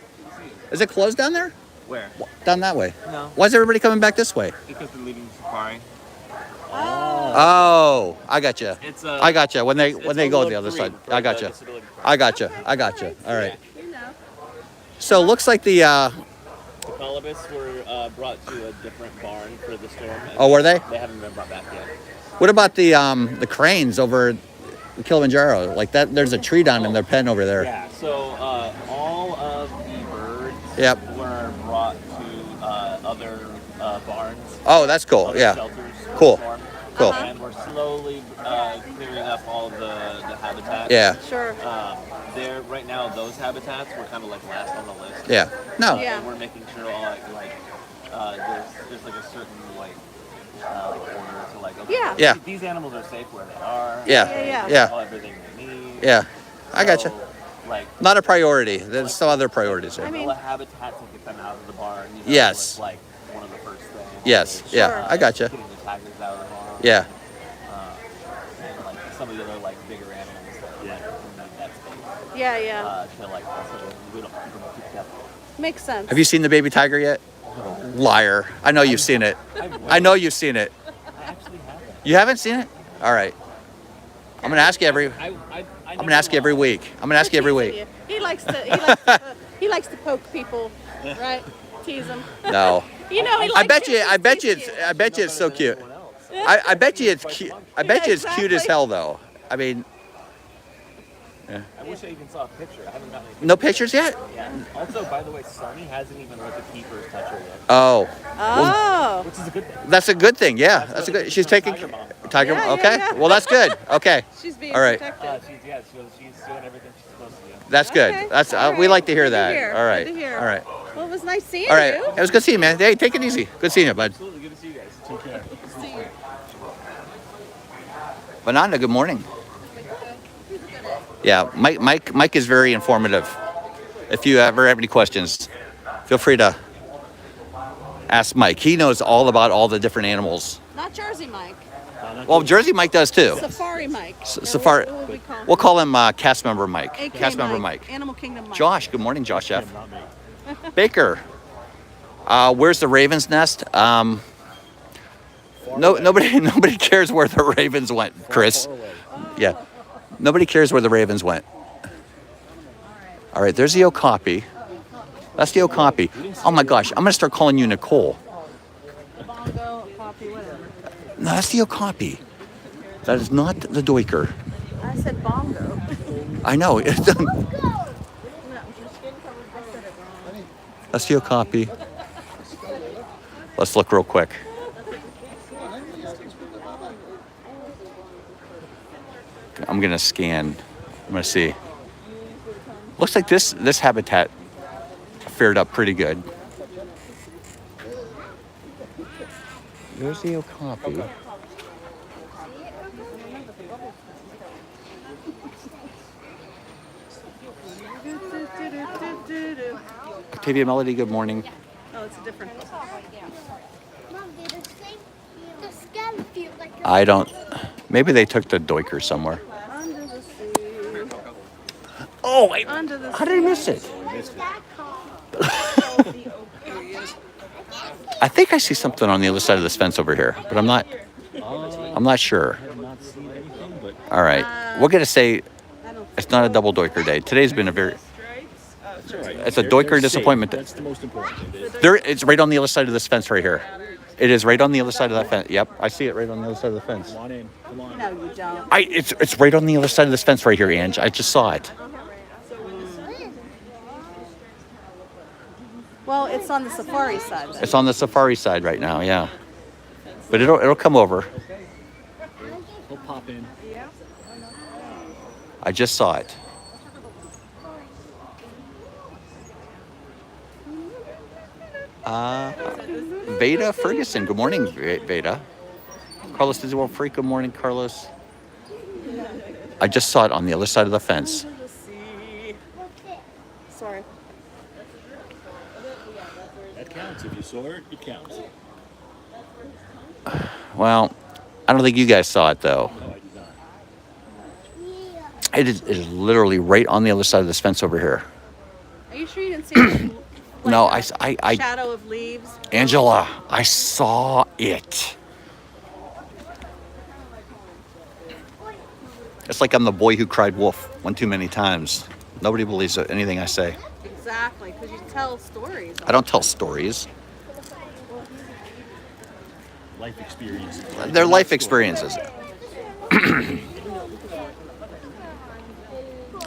A: Is it closed down there?
K: Where?
A: Down that way.
K: No.
A: Why is everybody coming back this way?
K: Because they're leaving the safari.
A: Oh, I gotcha.
K: It's
A: I gotcha. When they go the other
K: three
A: side.
K: for
A: I
K: the
A: gotcha.
K: disability
A: I gotcha. All right. So it looks like the
K: The colobus were brought to a different barn for the storm. and
A: Oh, were they?
K: They haven't been brought back yet.
A: what about the cranes over the Kilimanjaro? Like that, there's a tree down in their pen over there.
K: Yeah. So all of the birds
A: Yep.
K: were brought to other barns.
A: Oh, that's cool.
K: Other
A: Yeah.
K: shelters for
A: Cool.
K: the storm.
A: Cool.
K: And we're slowly clearing up all of the habitats.
A: Yeah.
D: Sure.
K: There right now, those habitats were kind of like last on the list.
A: Yeah. No.
D: Yeah.
K: And we're making sure all there's like a certain like order to like okay,
D: Yeah.
A: Yeah.
K: these animals are safe where they are.
A: Yeah.
D: Yeah.
A: Yeah.
K: All everything they need.
A: Yeah. I gotcha.
K: So, like
A: Not a priority. There's some other priorities there.
K: all the habitats to get them out of the barn. You know,
A: Yes.
K: was like one of the first things.
A: Yes. Yeah. I gotcha.
K: Getting the tigers out of the barn.
A: Yeah.
K: And like some of the other like bigger animals that like need that space.
D: Yeah, yeah.
K: To like also we don't keep that.
D: Makes sense.
A: Have you seen the baby tiger yet? Liar. I know you've seen it. I know you've seen it.
K: I actually haven't.
A: You haven't seen it? All right. I'm gonna ask you every. I'm gonna ask you every week. I'm gonna ask you every week.
D: He likes to. He likes to poke people, right? Tease them.
A: No.
D: You know he likes.
A: I bet you it's so cute. I bet you it's cute. I bet you it's cute as hell though. I mean,
K: I wish I even saw a picture. I haven't gotten any.
A: no pictures yet?
K: Yeah. Also, by the way, Sunny hasn't even let the keepers touch her yet.
A: Oh.
D: Oh.
K: Which is a good thing.
A: That's a good thing. Yeah, that's a good. She's taking tiger.
D: Yeah,
A: Okay.
D: yeah.
A: Well, that's good. Okay.
D: She's being
A: All right.
D: protected.
K: She's doing everything she's supposed to do.
A: That's good.
D: Okay.
A: That's
D: All
A: we
D: right.
A: like to hear
D: Good to
A: that.
D: hear.
A: All right.
D: Good to hear.
A: All right.
D: Well, it was nice seeing
A: All right.
D: you.
A: It was good seeing you, man. Hey, take it easy. Good seeing you, bud.
K: Absolutely good to see you guys. Take care.
D: See you.
A: Banana, good morning. Yeah, Mike is very informative. If you ever have any questions, feel free to ask Mike. He knows all about all the different animals.
D: Not Jersey Mike.
A: Well, Jersey Mike does too.
D: Safari Mike.
A: Safari.
D: What would we call him?
A: We'll call him cast member Mike.
D: AK
A: Cast member Mike.
D: Animal Kingdom Mike.
A: Josh, good morning, Josh F. Baker. Where's the Raven's Nest? Nobody cares where the Ravens went, Chris. Yeah. Nobody cares where the Ravens went. All right, there's the Okapi. That's the Okapi. Oh my gosh, I'm gonna start calling you Nicole.
D: Bongo, Okapi, whatever.
A: No, that's the Okapi. That is not the Doiker.
D: I said bongo.
A: I know.
D: No, your skin covered
A: That's the Okapi. Let's look real quick. I'm gonna scan. I'm gonna see. Looks like this habitat fared up pretty good. There's the okapi. Octavia Melody, good morning.
D: Oh, it's a different.
A: I don't. Maybe they took the doiker somewhere.
D: Under the sea.
A: Oh,
D: Under the
A: how did I miss it?
D: sea.
A: I think I see something on the other side of this fence over here, but I'm not sure.
B: I have not seen anything, but
A: All right, we're gonna say it's not a double doiker day. Today's been a very.
B: that's all right.
A: It's a
B: They're
A: doiker
B: safe.
A: disappointment.
B: That's the most important thing.
A: It's right on the other side of this fence right here. It is right on the other side of that fence. Yep, I see it right on the other side of the fence.
B: Come on in. Come on.
D: No, you don't.
A: It's right on the other side of this fence right here, Ange. I just saw it.
D: Well, it's on the safari side. Then.
A: It's on the safari side right now, yeah. But it'll come over.
B: He'll pop in.
A: I just saw it. Veda Ferguson. Good morning, Veda. Carlos Disney World Freak. Good morning, Carlos. I just saw it on the other side of the fence.
D: Sorry.
B: That counts. If you saw it, it counts.
A: Well, I don't think you guys saw it though.
B: No, I did not.
A: It is literally right on the other side of this fence over here.
D: Are you sure you didn't see it? Like
A: No,
D: a
A: I
D: shadow of leaves.
A: Angela, I saw it. It's like I'm the boy who cried wolf one too many times. Nobody believes anything I say.
D: Exactly, because you tell stories.
A: I don't tell stories.
B: Life experiences.
A: They're life experiences.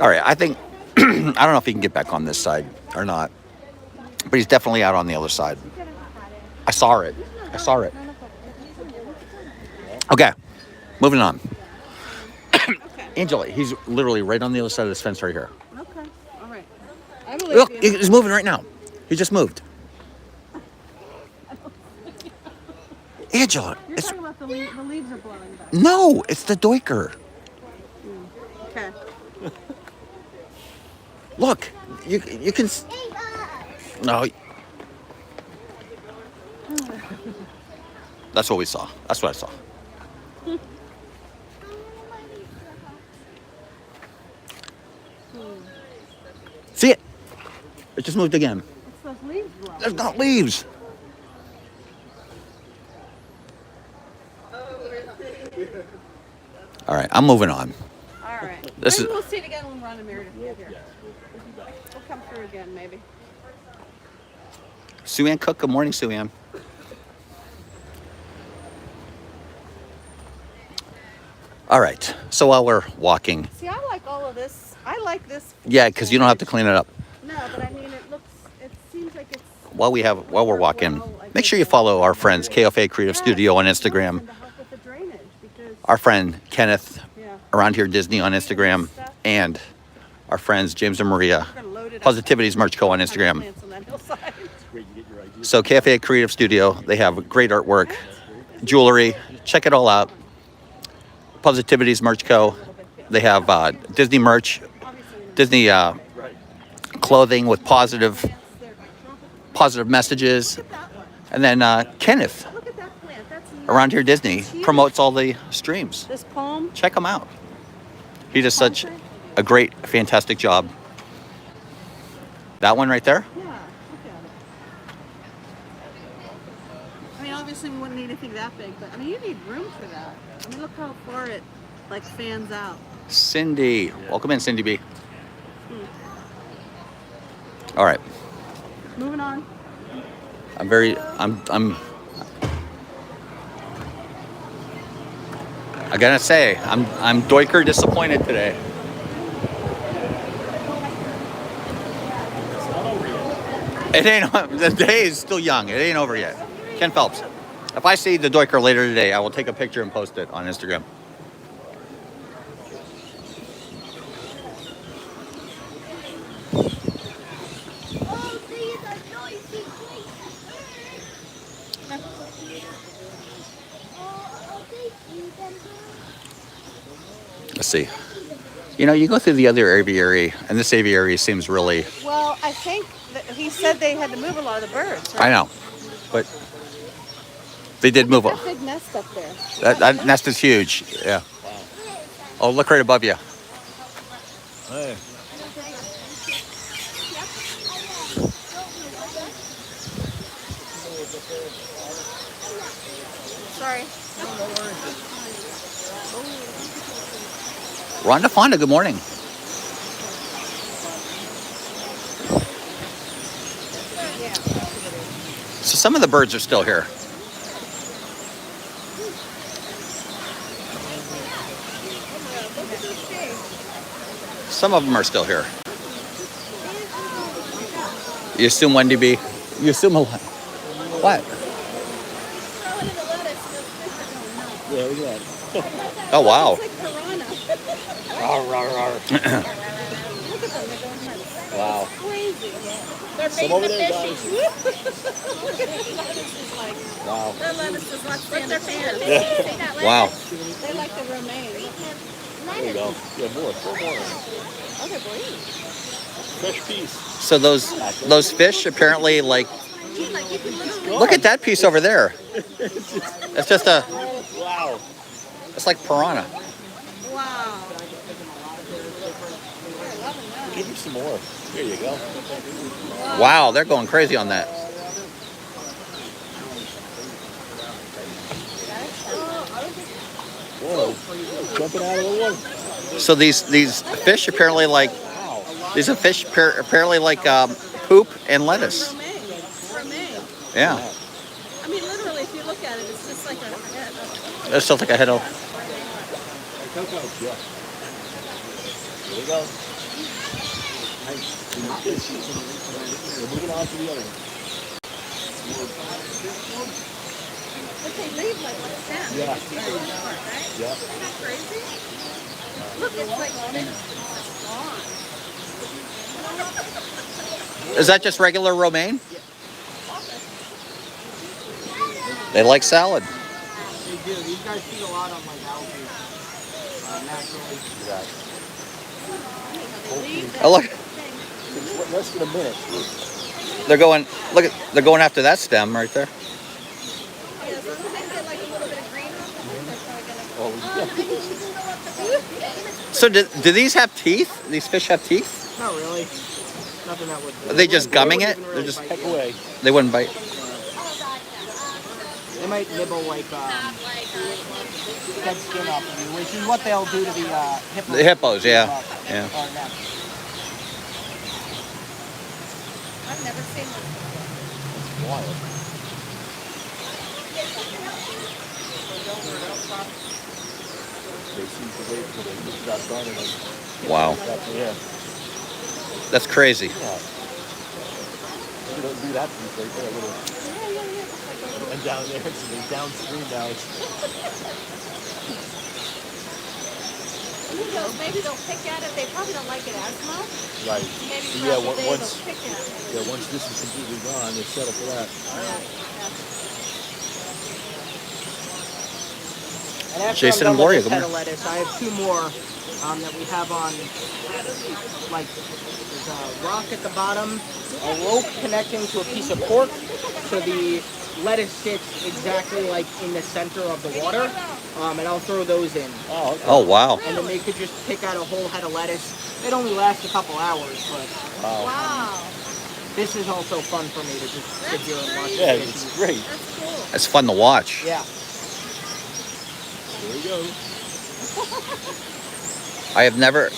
A: All right, I think, I don't know if he can get back on this side or not, but he's definitely out on the other side. I saw it. Okay, moving on. Angela, he's literally right on the other side of this fence right here.
D: Okay, all right. I believe
A: Look,
D: you.
A: he's moving right now. He just moved. Angela,
D: You're talking about the leaves are blowing back.
A: no, it's the doiker.
D: Okay.
A: Look, you can. No. That's what we saw. That's what I saw. See it? It just moved again.
D: It's those leaves blowing.
A: There's not leaves. All right, I'm moving on.
D: All right.
A: This
D: Maybe
A: is-
D: we'll see it again when Ron and Meredith get here. We'll come through again, maybe.
A: Sue Ann Cook. Good morning, Sue Ann. All right. So while we're walking,
D: See, I like all of this. I like this.
A: yeah, because you don't have to clean it up.
D: No, but I mean, it seems like it's.
A: While we're walking, make sure you follow our friends KFA Creative Studio on Instagram.
D: To help with the drainage because.
A: Our friend Kenneth
D: Yeah.
A: around here Disney on Instagram, and our friends James and Maria Positivity's Merch Co on Instagram.
D: Plants on that hillside.
A: So KFA Creative Studio, they have great artwork, jewelry. Check it all out. Positivity's Merch Co. They have Disney merch, Disney clothing with positive messages. And then Kenneth
D: Look at that plant. That's
A: around here Disney promotes all the streams.
D: this palm.
A: Check him out. He does such a great, fantastic job. That one right there?
D: Yeah, look at it. I mean, obviously we wouldn't need anything that big, but I mean, you need room for that. I mean, look how far it like fans out.
A: Cindy. Welcome in, Cindy B. All right.
D: Moving on.
A: I'm I gotta say, I'm doiker disappointed today. It ain't, the day is still young. It ain't over yet. Ken Phelps. If I see the doiker later today, I will take a picture and post it on Instagram. Let's see. You know, you go through the other aviary, and this aviary seems really.
D: Well, I think that he said they had to move a lot of the birds. Right?
A: I know, but they did move.
D: That big nest up there.
A: That nest is huge. Yeah. Oh, look right above you.
B: Hey.
D: Sorry.
A: Rhonda Fonda, good morning. So some of the birds are still here. Some of them are still here. You assume Wendy B? You assume a lot. What?
B: Yeah, look at that.
A: Oh, wow.
B: Wow.
D: Crazy. They're
B: Some
D: feeding
B: over
D: the
B: there,
D: fishies. Look at the lettuce is like.
B: Wow.
D: Their lettuce is like their fans.
B: Yeah.
A: Wow.
D: They like the romaine.
B: There you go. Yeah, more. Four more.
D: Oh, they're green.
B: Fresh piece.
A: So those fish apparently like.
D: Like you can literally.
A: Look at that piece over there. It's just a.
B: Wow.
A: It's like piranha.
D: Wow.
B: Give me some more. There you go.
A: Wow, they're going crazy on that.
B: Whoa. Jumping out of the water.
A: So these fish apparently like. These are fish apparently like poop and lettuce.
D: Romaine.
A: Yeah.
D: I mean, literally, if you look at it, it's just like a head.
A: It's just like a head of.
B: Coco. Yeah. There you go. We're moving on to the other one.
D: But they leave like a stem.
B: Yeah.
D: It's very short, right?
B: Yeah.
D: Isn't that crazy? Look, it's like gone.
A: Is that just regular romaine? They like salad.
L: They do. These guys feed a lot on like algae. Naturally.
A: Oh look,
B: It's less than a minute.
A: they're going. Look at they're going after that stem right there. So do these have teeth? These fish have teeth?
L: Not really. Nothing that would.
A: Are they just gumming it?
L: Really
A: They're just
L: heck away.
A: They wouldn't bite.
L: They might nibble like dead skin off of you, which is what they'll do to the hippos.
A: The hippos, yeah, yeah.
D: I've never seen one.
B: It's wild. They seem to wait until they just stop running and
A: Wow,
B: yeah.
A: that's crazy.
B: Yeah. You don't do that piece right there, a little. And down there, so they're downstream now.
D: Maybe they'll pick at it. They probably don't like it as much.
B: Right.
D: Maybe
B: So
D: throughout
B: yeah,
D: the day
B: once
D: they'll pick at it.
B: yeah, once this is completely gone, they settle for that.
L: And after
A: Jason
L: I'm
A: and
L: done
A: Gloria,
L: with
A: good
L: this head
A: morning.
L: of lettuce, I have two more that we have on, like, there's a rock at the bottom, a rope connecting to a piece of cork, so the lettuce sits exactly like in the center of the water, and I'll throw those in.
B: Oh, okay.
A: Oh wow.
L: And then they could just pick out a whole head of lettuce. It only lasts a couple hours, but
D: Wow.
L: this is also fun for me to just sit here and watch.
B: Yeah,
L: the
B: it's
L: fish.
B: great.
D: That's cool.
A: It's fun to watch.
L: Yeah.
B: There we go.
A: I have never.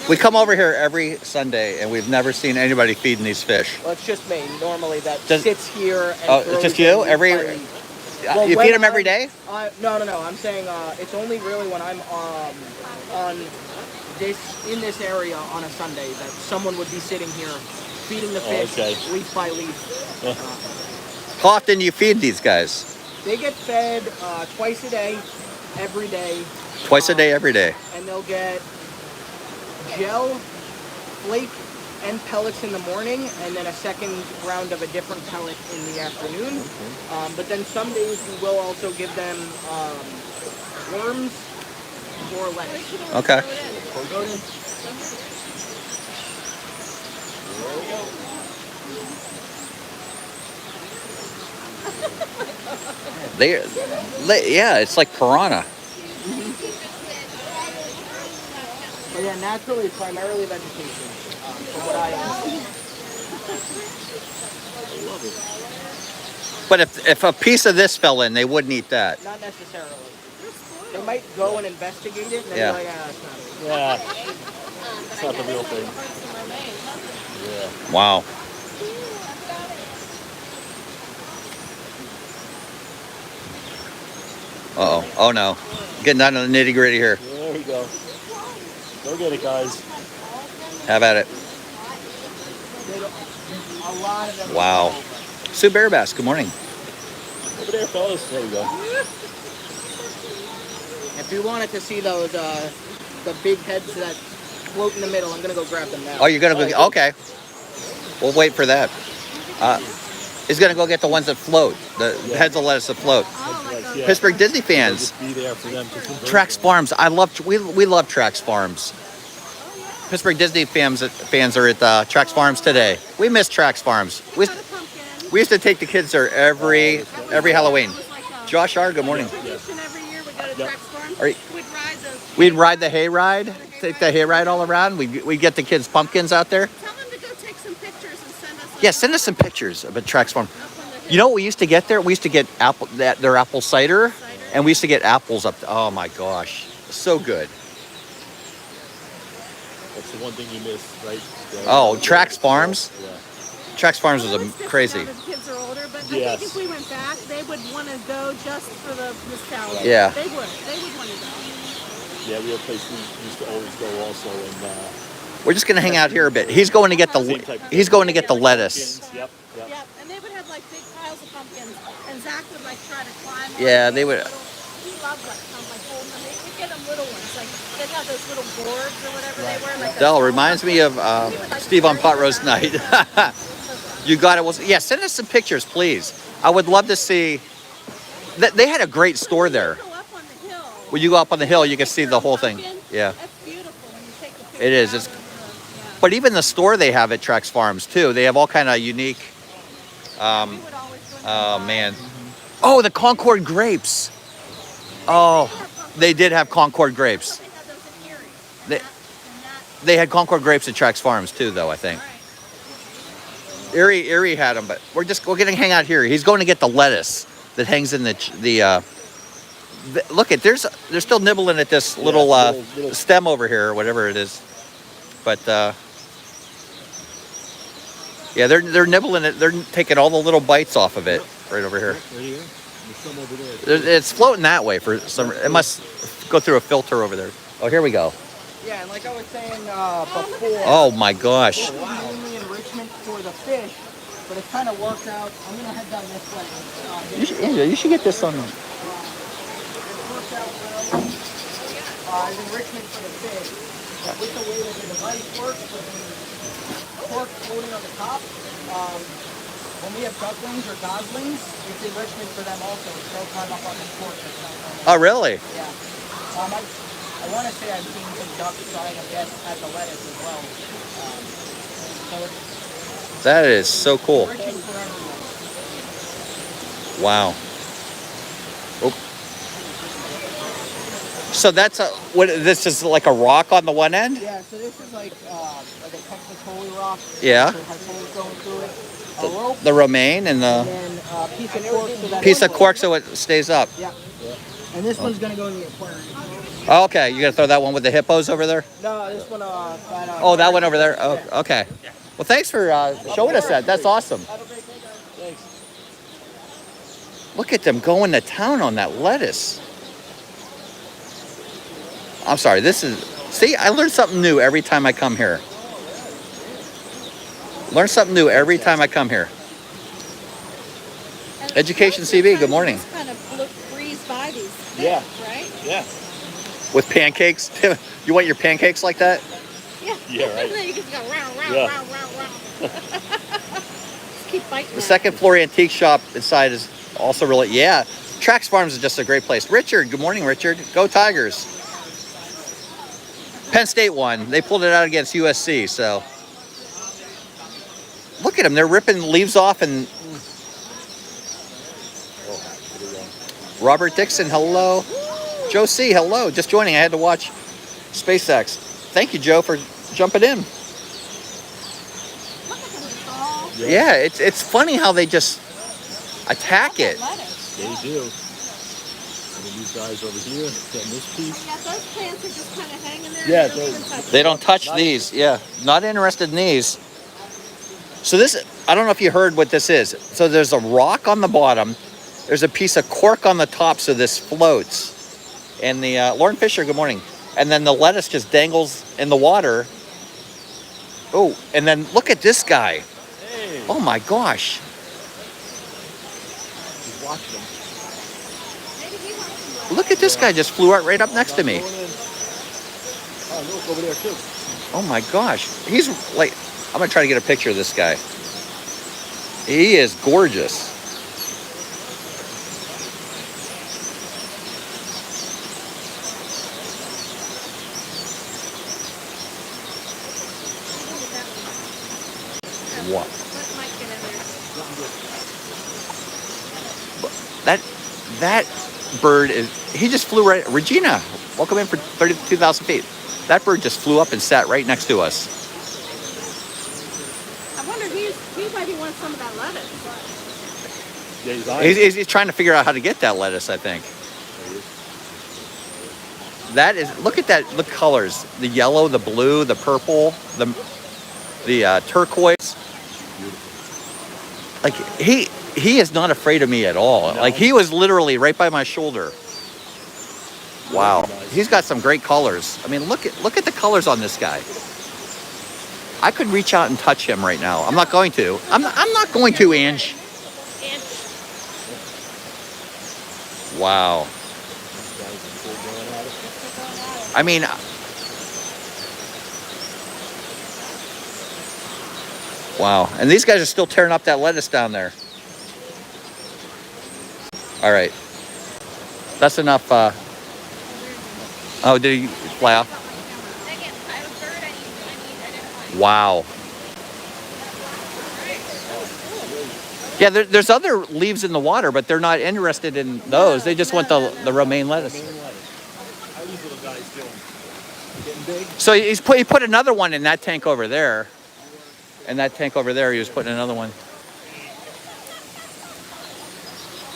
A: We come over here every Sunday, and we've never seen anybody feeding these fish.
L: Well, it's just me. Normally that
A: Does-
L: sits here and
A: Oh, it's
L: throws
A: just you?
L: in
A: Every-
L: by leaf. Well,
A: You
L: when
A: feed them every
L: I'm-
A: day?
L: No. I'm saying it's only really when I'm on in this area on a Sunday that someone would be sitting here feeding the fish
B: okay.
L: leaf by leaf.
A: How often do you feed these guys?
L: They get fed twice a day, every day.
A: Twice a day, every day.
L: And they'll get gel, flake, end pellets in the morning, and then a second round of a different pellet in the afternoon. But then some days we will also give them worms or lettuce.
A: Okay.
L: Throw it in.
A: Yeah, it's like piranha.
L: But yeah, naturally, primarily vegetation, from what I understand.
A: But if a piece of this fell in, they wouldn't eat that.
L: Not necessarily. They might go and investigate it, and then
A: Yeah.
L: be like, ah, that's not it.
B: Yeah. It's not the real thing. Yeah.
A: Wow. Uh-oh. Oh, no. Getting down to the nitty-gritty here.
B: There we go. Go get it, guys.
A: Have at it.
L: A lot of them.
A: Wow. Sue Bearbass, good morning.
B: Over there, fellas. There we go.
L: If you wanted to see those, the big heads that float in the middle, I'm gonna go grab them now.
A: Oh, you're going to go... Okay. We'll wait for that. He's going to go get the ones that float. The heads of lettuce that float.
B: Yeah.
A: Pittsburgh Disney fans.
B: Just be there for them to convert.
A: Trax Farms. We love Trax Farms. Pittsburgh Disney fans are at Trax Farms today. We miss Trax Farms. We used to take the kids there every Halloween. Josh R, good morning.
D: Tradition every year we go to Trax Farm.
A: We'd ride the hay ride, take the hay ride all around. We'd get the kids pumpkins out there.
D: Tell them to go take some pictures and send us.
A: Yeah, send us some pictures of a Trax Farm. You know what we used to get there? We used to get their apple cider, and we used to get apples up. Oh my gosh, so good.
B: That's the one thing you miss, right?
A: Oh, Trax Farms.
B: Yeah.
A: Trax Farms was crazy.
D: Now that the kids are older, but
B: Yes.
D: I think if we went back, they would want to go just for the nostalgia.
A: Yeah.
D: They would want to go.
B: Yeah, we have a place we used to always go also, and
A: We're just gonna hang out here a bit. He's going to get the lettuce.
B: Yep.
D: Yep, and they would have like big piles of pumpkins, and Zach would like try to climb.
A: Yeah, they would.
D: He loved like holding them. We'd get them little ones, like they'd have those little boards or whatever they were. Like
A: Dell reminds me of Steve on Pot Roast Night. You got it. Yeah, send us some pictures, please. I would love to see. They had a great store there. When you go up on the hill, you can see the whole thing. Yeah.
D: That's beautiful when you take the picture.
A: It is. But even the store they have at Trax Farms too. They have all kind of unique. Oh man. Oh, the Concord grapes. Oh, they did have Concord grapes. They had Concord grapes at Trax Farms too, though. I think. Erie had them, but we're gonna hang out here. He's going to get the lettuce that hangs in the look at they're still nibbling at this little stem over here or whatever it is, but yeah, they're nibbling it. They're taking all the little bites off of it right over here.
B: Right here. There's some over there.
A: It's floating that way for some. It must go through a filter over there. Oh, here we go.
L: Yeah, and like I was saying before.
A: Oh my gosh.
L: It was mainly enrichment for the fish, but it kind of worked out. I'm gonna head down this way.
A: You should get this on.
L: As enrichment for the fish. With the way that the device works, with the cork floating on the top, when we have ducklings or goslings, it's enrichment for them also. So they'll climb up on the cork.
A: Oh, really?
L: Yeah. I want to say I've seen some ducks trying to guess at the lettuce as well. So it's
A: That is so cool.
L: enriching for everyone.
A: Wow. Oh. So that's this is like a rock on the one end?
L: Yeah, so this is like a Texas holy rock.
A: Yeah.
L: So it has holes going through it. A rope.
A: The romaine and the
L: And then a piece of cork. So that
A: piece of cork so it stays up.
L: Yeah. And this one's gonna go in the aquarium.
A: Okay, you gonna throw that one with the hippos over there?
L: No, this one.
A: Oh, that one over there. Oh, okay. Well, thanks for showing us that. That's awesome. Look at them going to town on that lettuce. I'm sorry. See, I learn something new every time I come here. Learn something new every time I come here. Education CB, good morning.
D: Just kind of breeze by these things,
B: Yeah.
D: right?
B: Yeah.
A: With pancakes? You want your pancakes like that?
B: Yeah, right.
D: And then you just go round, round,
B: Yeah.
D: round, round, round. Just keep biting
A: The
D: at
A: second
D: it.
A: floor antique shop inside is also really, yeah. Trax Farms is just a great place. Richard, good morning, Richard. Go Tigers. Penn State won. They pulled it out against USC, so. Look at them. They're ripping leaves off and. Robert Dixon, hello. Joe C, hello. Just joining. I had to watch SpaceX. Thank you, Joe, for jumping in. Yeah, it's funny how they just attack it.
B: They do. And then these guys over here getting this piece.
D: Yeah, those plants are just kind of hanging there.
B: Yeah,
D: They don't even touch
A: They
D: them.
A: don't touch these. Yeah, not interested in these. So this, I don't know if you heard what this is. So there's a rock on the bottom. There's a piece of cork on the top, so this floats. And the, Lauren Fisher, good morning. And then the lettuce just dangles in the water. Oh, and then look at this guy.
B: Hey.
A: Oh my gosh.
B: Just watch them.
A: Look at this guy just flew right up next to me.
B: Oh, look over there too.
A: Oh my gosh. He's like, I'm gonna try to get a picture of this guy. He is gorgeous. What? That bird is, he just flew right, Regina, welcome in for 32,000 feet. That bird just flew up and sat right next to us.
D: I wonder, he might be want some of that lettuce.
B: Yeah, he's
A: He's trying to figure out how to get that lettuce, I think. That is, look at that, the colors. The yellow, the blue, the purple, the turquoise. Like, he is not afraid of me at all.
B: No.
A: Like, he was literally right by my shoulder. Wow. He's got some great colors. I mean, look at the colors on this guy. I could reach out and touch him right now. I'm not going to. I'm not going to, Ange. Wow. I mean, wow. And these guys are still tearing up that lettuce down there. All right. That's enough. Oh, did he fly off? Wow. Yeah, there's other leaves in the water, but they're not interested in those. They just want the romaine lettuce.
B: How are these little guys doing? Getting big?
A: So he put another one in that tank over there. And that tank over there, he was putting another one.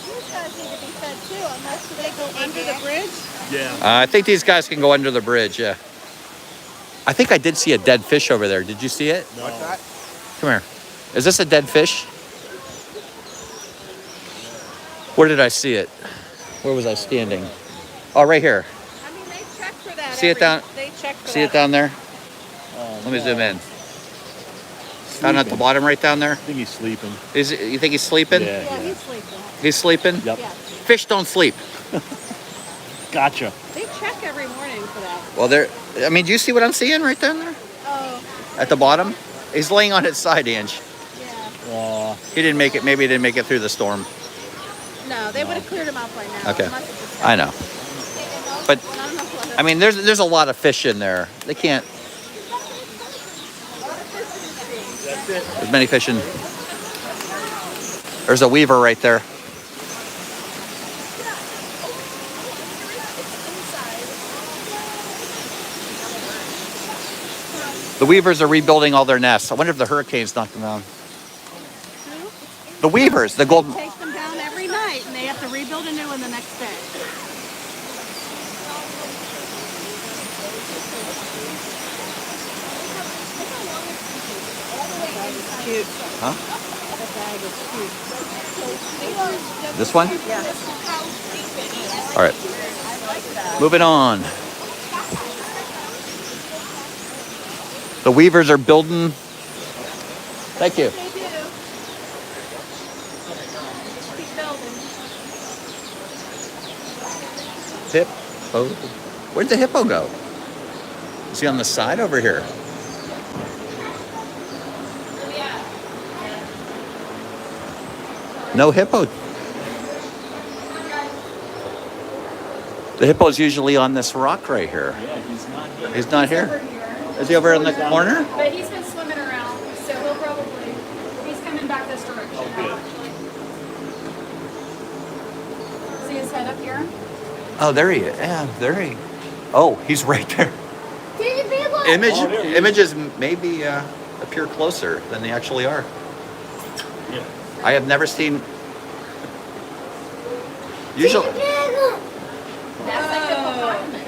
D: These guys need to be fed too, unless they go under the bridge.
B: Yeah.
A: I think these guys can go under the bridge, yeah. I think I did see a dead fish over there. Did you see it?
B: No. What's that?
A: Come here. Is this a dead fish? Where did I see it? Where was I standing? Oh, right here.
D: I mean, they check for that.
A: See it down?
D: They check for
A: See
D: that.
A: it down there?
B: Oh,
A: Let me
B: no.
A: zoom in. Down at the bottom right down there?
B: I think he's sleeping.
A: You think he's sleeping?
B: Yeah.
D: Yeah, he's sleeping.
A: He's sleeping?
B: Yep.
D: Yeah.
A: Fish don't sleep.
B: Gotcha.
D: They check every morning for that.
A: Well, I mean, do you see what I'm seeing right down there?
D: Oh.
A: At the bottom? He's laying on its side, Ange.
D: Yeah.
A: He didn't make it. Maybe he didn't make it through the storm.
D: No, they would have cleared him out by now.
A: Okay.
D: Unless it just
A: I know. But,
D: not enough lettuce.
A: I mean, there's a lot of fish in there. They can't.
B: That's it.
A: There's many fish in. There's a weaver right there. The weavers are rebuilding all their nests. I wonder if the hurricanes knocked them down. The weavers, the golden.
D: Take them down every night, and they have to rebuild a new one the next day. Cute.
A: Huh?
D: That bag is cute.
A: This one?
D: Yeah.
A: All right. Moving on. The weavers are building. Thank you.
D: They do. Keep building.
A: Hippo. Where'd the hippo go? Is he on the side over here? No hippo. The hippo's usually on this rock right here.
B: Yeah, he's not here.
A: He's not here? Is he over in the corner?
C: But he's been swimming around, so he'll probably, he's coming back this direction now, actually. See his head up here?
A: Oh, there he is. Yeah, there he. Oh, he's right there. Images maybe appear closer than they actually are.
B: Yeah.
A: I have never seen. Usually.
C: That's like hippopotamus.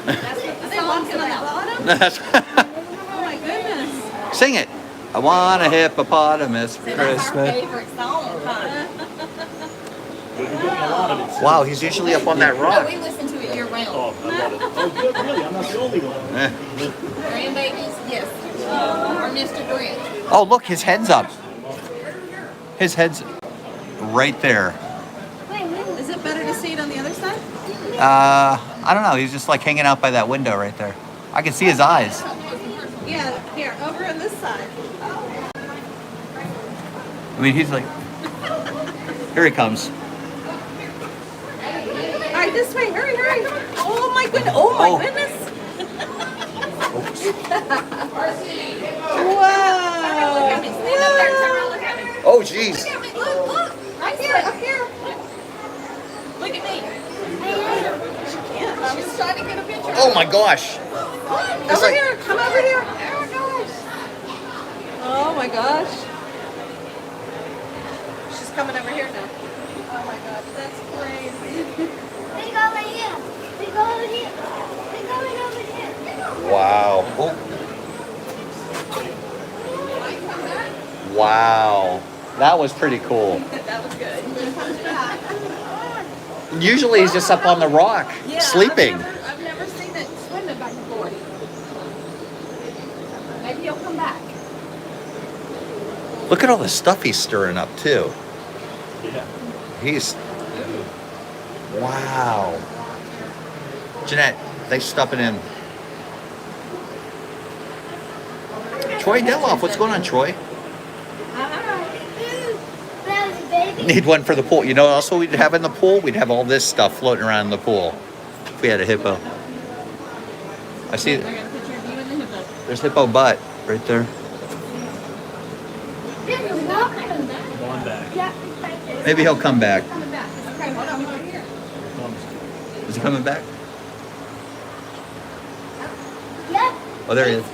C: That's what the song's about.
D: Oh my goodness.
A: Sing it. I want a hippopotamus for
C: That's our
A: Christmas.
C: favorite song, huh?
B: We're getting a lot of it.
A: Wow, he's usually up on that
C: No,
A: rock.
C: we listen to it year round.
B: Oh, I love it. Oh, good, really? I'm not the only one.
C: Grandbabies, yes. Or Mr. Grinch.
A: Oh, look, his head's up. His head's right there.
D: Is it better to see it on the other side?
A: I don't know. He's just like hanging out by that window right there. I can see his eyes.
D: Yeah, here, over on this side.
A: I mean, he's like. Here he comes.
D: All right, this way, hurry, hurry. Oh my goodness, oh my
A: Oh.
D: goodness. Wow.
A: Oh, jeez.
C: Look. Right here, up here. Look at me. She's trying to get a picture.
A: Oh my gosh.
D: Over here, come over here. Oh my gosh. She's coming over here now. Oh my gosh, that's crazy.
F: We go over here. We go over here. We going over here.
A: Wow. Oh. Wow. That was pretty cool.
D: That was good.
A: Usually he's just up on the rock,
D: Yeah,
A: sleeping.
C: I've never seen it swimming back and forth. Maybe he'll come back.
A: Look at all the stuff he's stirring up, too.
B: Yeah.
A: He's. Wow. Jeanette, thanks for stopping in. Troy Deloff, what's going on, Troy? Need one for the pool. You know what else we'd have in the pool? We'd have all this stuff floating around in the pool if we had a hippo. I see.
D: I got a picture of you and the hippo.
A: There's hippo butt right there.
B: Come on back.
A: Maybe he'll come back.
C: Coming back. Okay, hold on over here.
A: Is he coming back?
F: Yep.
A: Oh, there he is.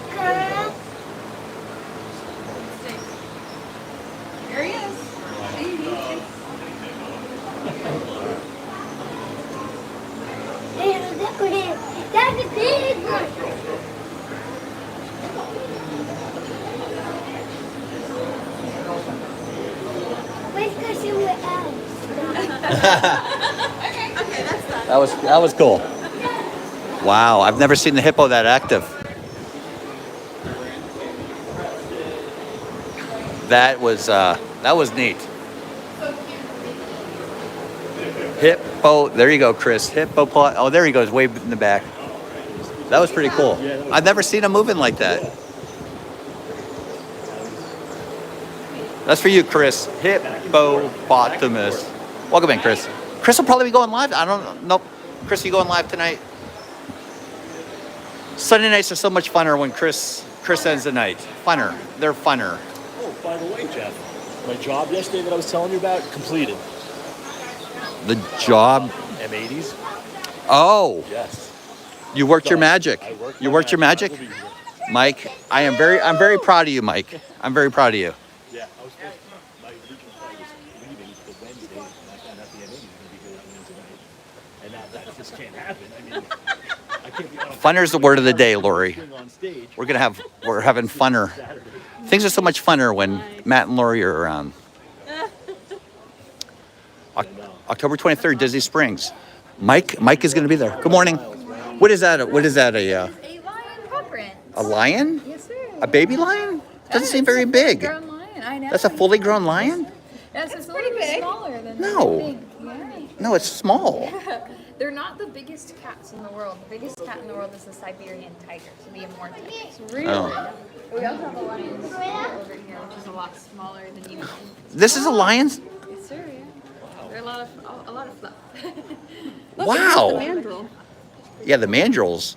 C: There he is.
F: That's a big one. Let's go somewhere else.
C: Okay, that's done.
A: That was cool. Wow, I've never seen the hippo that active. That was neat. Hippo, there you go, Chris. Hippo, oh, there he goes, way in the back. That was pretty cool. I've never seen him moving like that. That's for you, Chris. Hippopotamus. Welcome in, Chris. Chris will probably be going live. I don't know. Chris, you going live tonight? Sunday nights are so much funner when Chris ends the night. Funner. They're funner.
B: Oh, by the way, Jeff, my job yesterday that I was telling you about completed.
A: The job.
B: M80s.
A: Oh.
B: Yes.
A: You worked your magic. You worked your magic?
B: I will be here.
A: Mike, I'm very proud of you, Mike. I'm very proud of you.
B: Yeah, I was supposed to, my original plan was leaving the Wednesday, and I found out the M80 was going to be here Wednesday night. And now that just can't happen. I mean, I can't be on
A: Funner's the word of the day, Lori.
B: on stage
A: We're having funner.
B: Saturday.
A: Things are so much funner when Matt and Lori are around. October 23rd, Disney Springs. Mike is going to be there. Good morning. What is that? A
C: A lion paw print.
A: a lion?
C: Yes, sir.
A: A baby lion? Doesn't seem very big.
C: Grown lion. I know.
A: That's a fully grown lion?
C: Yes, it's a little bit smaller than
A: No.
C: you think. Yeah.
A: No, it's small.
C: They're not the biggest cats in the world. The biggest cat in the world is the Siberian tiger, so the immortal. Really?
A: Oh.
C: We also have a lion over here, which is a lot smaller than you think.
A: This is a lion?
C: They're a lot of fluff.
A: Wow.
D: The mandrill.
A: Yeah, the mandrills.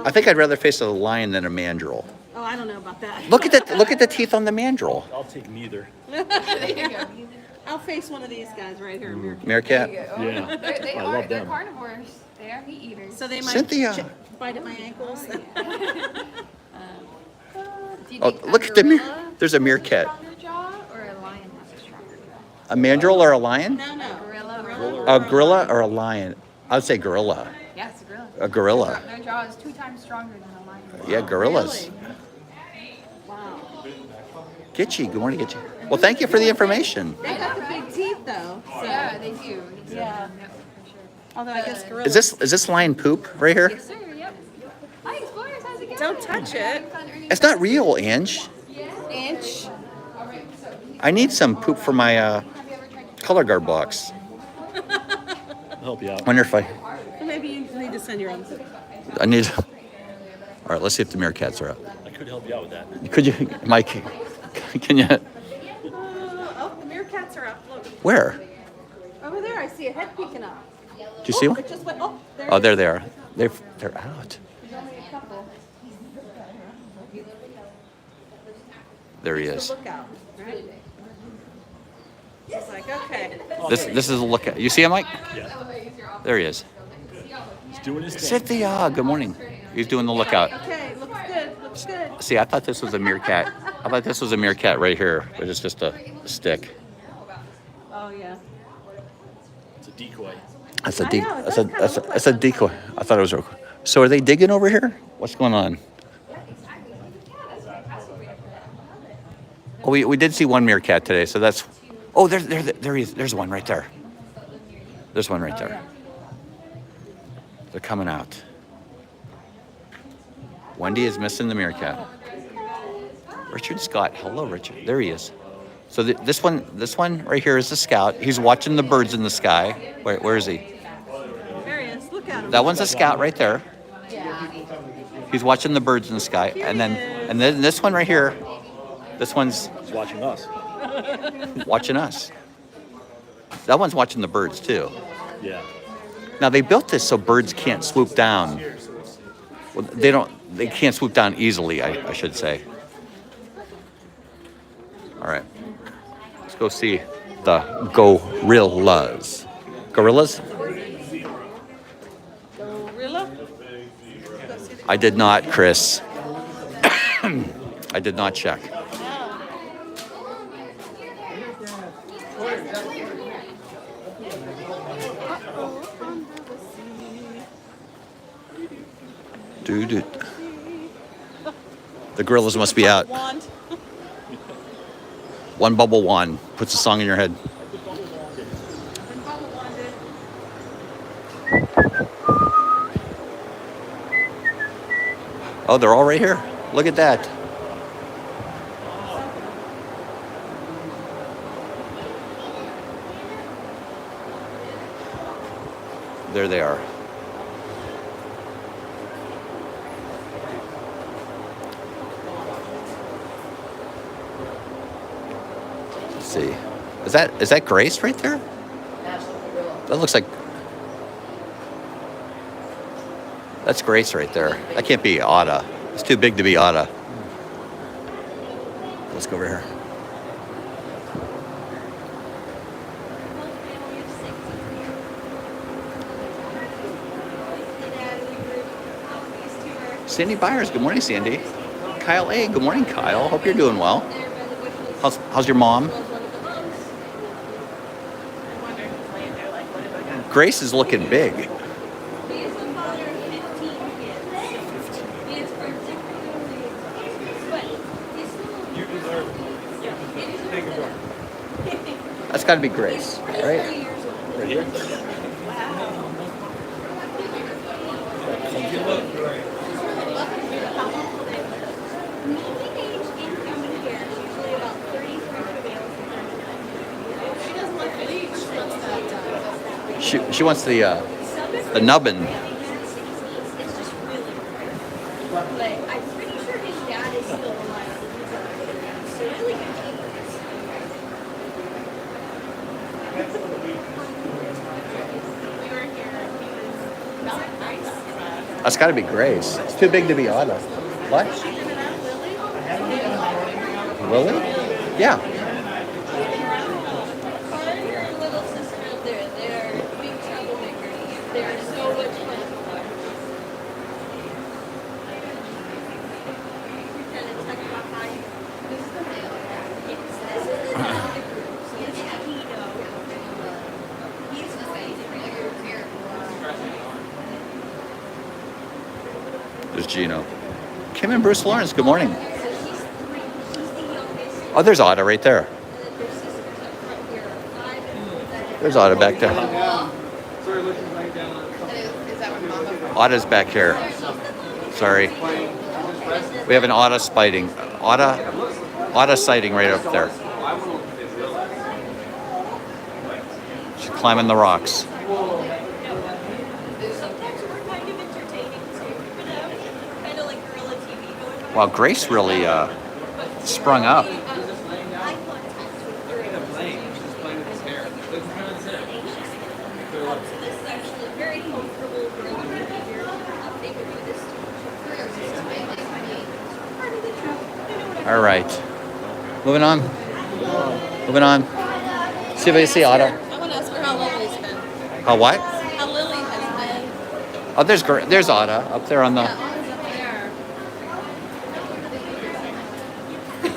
A: I think I'd rather face a lion than a mandrill.
D: Oh, I don't know about that.
A: Look at that! Look at the teeth on the mandrill.
B: I'll take neither.
C: There you go.
D: I'll face one of these guys right here, American.
A: Meerkat.
B: Yeah.
C: They
B: I
C: are.
B: love
C: They're
B: them.
C: carnivores. They are meat eaters.
D: So they might
A: Cynthia.
D: bite at my ankles.
C: Do you
A: Oh,
C: think
A: look
C: a
A: at the
C: gorilla
A: there's a meerkat.
C: has a stronger jaw, or a lion has a stronger jaw?
A: A mandrill or a lion?
D: No, no.
C: Gorilla.
A: A gorilla or a lion? I'd say gorilla.
C: Yeah, it's a gorilla.
A: A gorilla.
C: Their jaw is 2 times stronger than a lion.
A: Yeah, gorillas.
D: Wow.
A: Gitchy, good morning, Gitchy. Well, thank you for the information.
D: They got the big teeth though. So.
C: Yeah, they do.
D: Yeah.
C: Yep, for sure.
D: Although I guess gorillas.
A: Is this lion poop right here?
C: Yes, sir. Yep. Hi, explorers. How's it going?
D: Don't touch it.
A: It's not real, Ange.
D: Inch.
A: I need some poop for my color guard box.
B: I'll help you out.
A: Wonder if
D: Maybe you need to send your own.
A: I need. All right, let's see if the meerkats are up.
B: I could help you out with that.
A: Could you, Mike? Can you?
D: Oh, the meerkats are up. Look.
A: Where?
D: Over there, I see a head peeking up.
A: Do you see one?
D: It just went. Oh, there.
A: Oh,
D: it
A: there
D: is.
A: they are. They're out.
D: There's only a couple.
A: There he is.
D: Look out, right? It's like, okay.
A: This is a look at. You see him, Mike?
B: Yeah.
A: There he is.
B: He's doing his thing.
A: Cynthia, good morning. He's doing the lookout.
D: Okay, looks good, looks good.
A: See, I thought this was a meerkat. I thought this was a meerkat right here, but it's just a stick.
D: Oh, yeah.
B: It's a decoy.
A: That's a
D: I
A: decoy.
D: know, it
A: That's
D: does
A: a
D: kinda
A: that's a,
D: look
A: that's a decoy. I thought it was. So are they digging over here? What's going on? Oh, we did see one meerkat today, so that's. Oh, there he is. There's one right there. There's one right there. They're coming out. Wendy is missing the meerkat. Richard Scott. Hello, Richard. There he is. So this one right here is the scout. He's watching the birds in the sky. Where is he?
D: There he is. Look at him.
A: That one's a scout right there. He's watching the birds in the sky, and then this one right here. This one's
B: He's watching us.
A: watching us. That one's watching the birds too.
B: Yeah.
A: Now they built this so birds can't swoop down. Well, they can't swoop down easily, I should say. All right. Let's go see the gorillas. Gorillas?
D: Gorilla?
A: I did not, Chris. I did not check. Dude. The gorillas must be out.
D: Wand.
A: One bubble wand puts a song in your head. Oh, they're all right here. Look at that. There they are. Let's see. Is that Grace right there? That looks like that's Grace right there. That can't be Otta. It's too big to be Otta. Let's go over here. Sandy Byers, good morning, Sandy. Kyle A, good morning, Kyle. Hope you're doing well. How's your mom? Grace is looking big. That's got to be Grace, right?
B: Right here?
A: She wants the nubbin.
F: I'm pretty sure his dad is still alive. So really good teeth.
A: That's got to be Grace. It's too big to be Otto. What? Lily? Yeah.
D: Her little sister up there, they're big troublemakers. They're so much fun. Kind of tuck behind. This is the male. Yes, this is the other group. So this is Hippo. He's the favorite.
A: There's Gino. Kim and Bruce Lawrence, good morning. Oh, there's Otto right there. There's Otto back there. Otto's back here. Sorry. We have an Otto sighting. Otto sighting right up there. She's climbing the rocks. Wow, Grace really sprung up. All right. Moving on. Moving on. See if I see Otto.
D: I want to ask her how Lily's been.
A: How what?
D: How Lily has been.
A: Oh, there's Otto up there on the.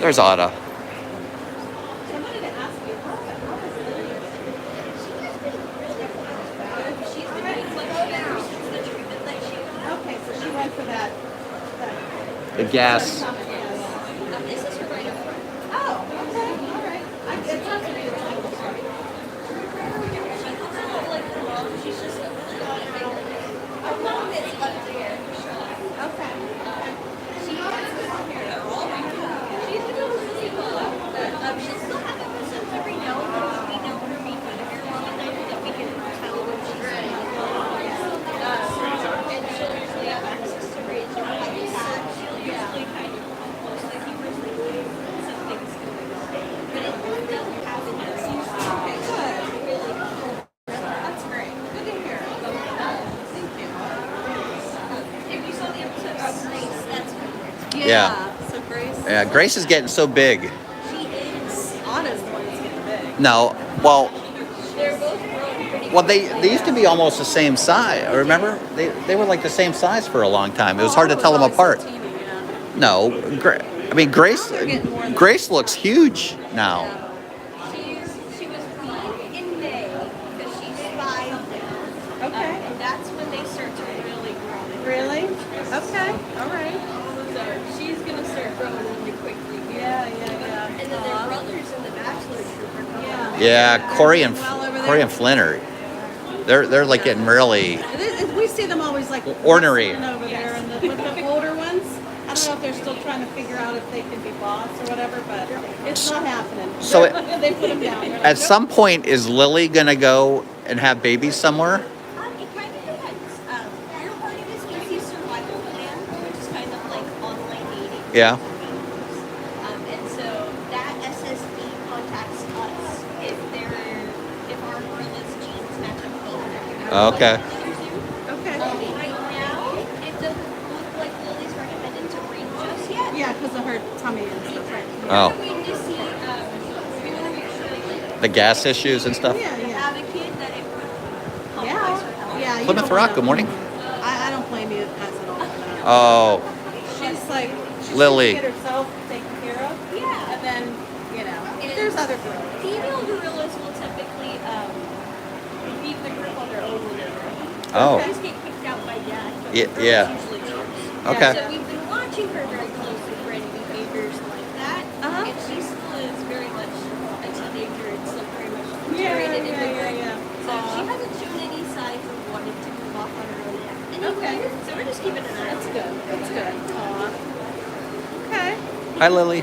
A: There's Otto.
D: Okay, so she went for that.
A: The gas.
D: This is her right up front. Oh, okay, all right. It's not to be the title, sorry. She looks a lot like her mom. She's just a little bit bigger. Her mom is up there. Okay. She has good hair. She's doing really well. She'll still have episodes every now and then. We know her being good hair long enough that we can tell when she's ready. And she'll usually have access to Rachel. She'll usually kind of mostly keep her sleeping. Something's going on. But it doesn't happen yet. Okay, good. Really cool. That's great. Good to hear. Thank you. If you saw the episode of Grace, that's her.
A: Yeah.
D: So Grace.
A: Yeah, Grace is getting so big.
D: She is. Anna's the one that's getting big.
A: No, well,
D: They're both growing pretty
A: well, they used to be almost the same size. Remember, they were like the same size for a long time. It was hard to tell them apart. No, I mean Grace looks huge now.
D: She was big in May because she's 5 now.
M: Okay.
D: And that's when they start to really grow.
M: Really? Okay. All right.
D: So she's gonna start growing really quickly.
M: Yeah.
D: And then their brothers in the Bachelor group are coming.
A: Yeah, Corey and Flynn are. They're like getting really
M: We see them always like
A: ornery.
M: wrestling over there, and with the older ones. I don't know if they're still trying to figure out if they can be boss or whatever, but it's not happening.
A: So
M: they put them down. They're like,
A: At some point, is Lily gonna go and have babies somewhere?
D: It kind of depends. We're part of a species survival plan, which is kind of like online dating.
A: Yeah.
D: And so that SSB contacts us if our gorilla's genes match up with
A: Okay.
D: Okay. Right now, it doesn't look like Lily's recommended to breed just yet.
M: yeah, because of her tummy and stuff, right?
A: Oh.
D: We need to see, we want to make sure like
A: The gas issues and stuff.
M: Yeah.
D: have a kid that it would compromise her health.
M: Yeah. you
A: Plymouth
M: don't
A: Rock.
M: wanna-
A: Good morning.
M: I don't blame you guys at all for that.
A: Oh,
M: She's like she's
A: Lily.
M: trying to get herself taken care of.
D: Yeah.
M: And then
D: And
M: there's other girls.
D: Female gorillas will typically leave the group on their own when they're ready.
A: Oh.
D: They just get kicked out by dad. But
A: Yeah,
D: girls
A: yeah.
D: usually choose.
A: Okay.
D: So we've been watching her very closely for any behaviors like that. And she still is very much a teenager and still very much integrated in the group. So she hasn't shown any signs of wanting to move off on her own yet. Okay. So we're just keeping an eye on her.
M: That's good. Okay.
A: hi Lily.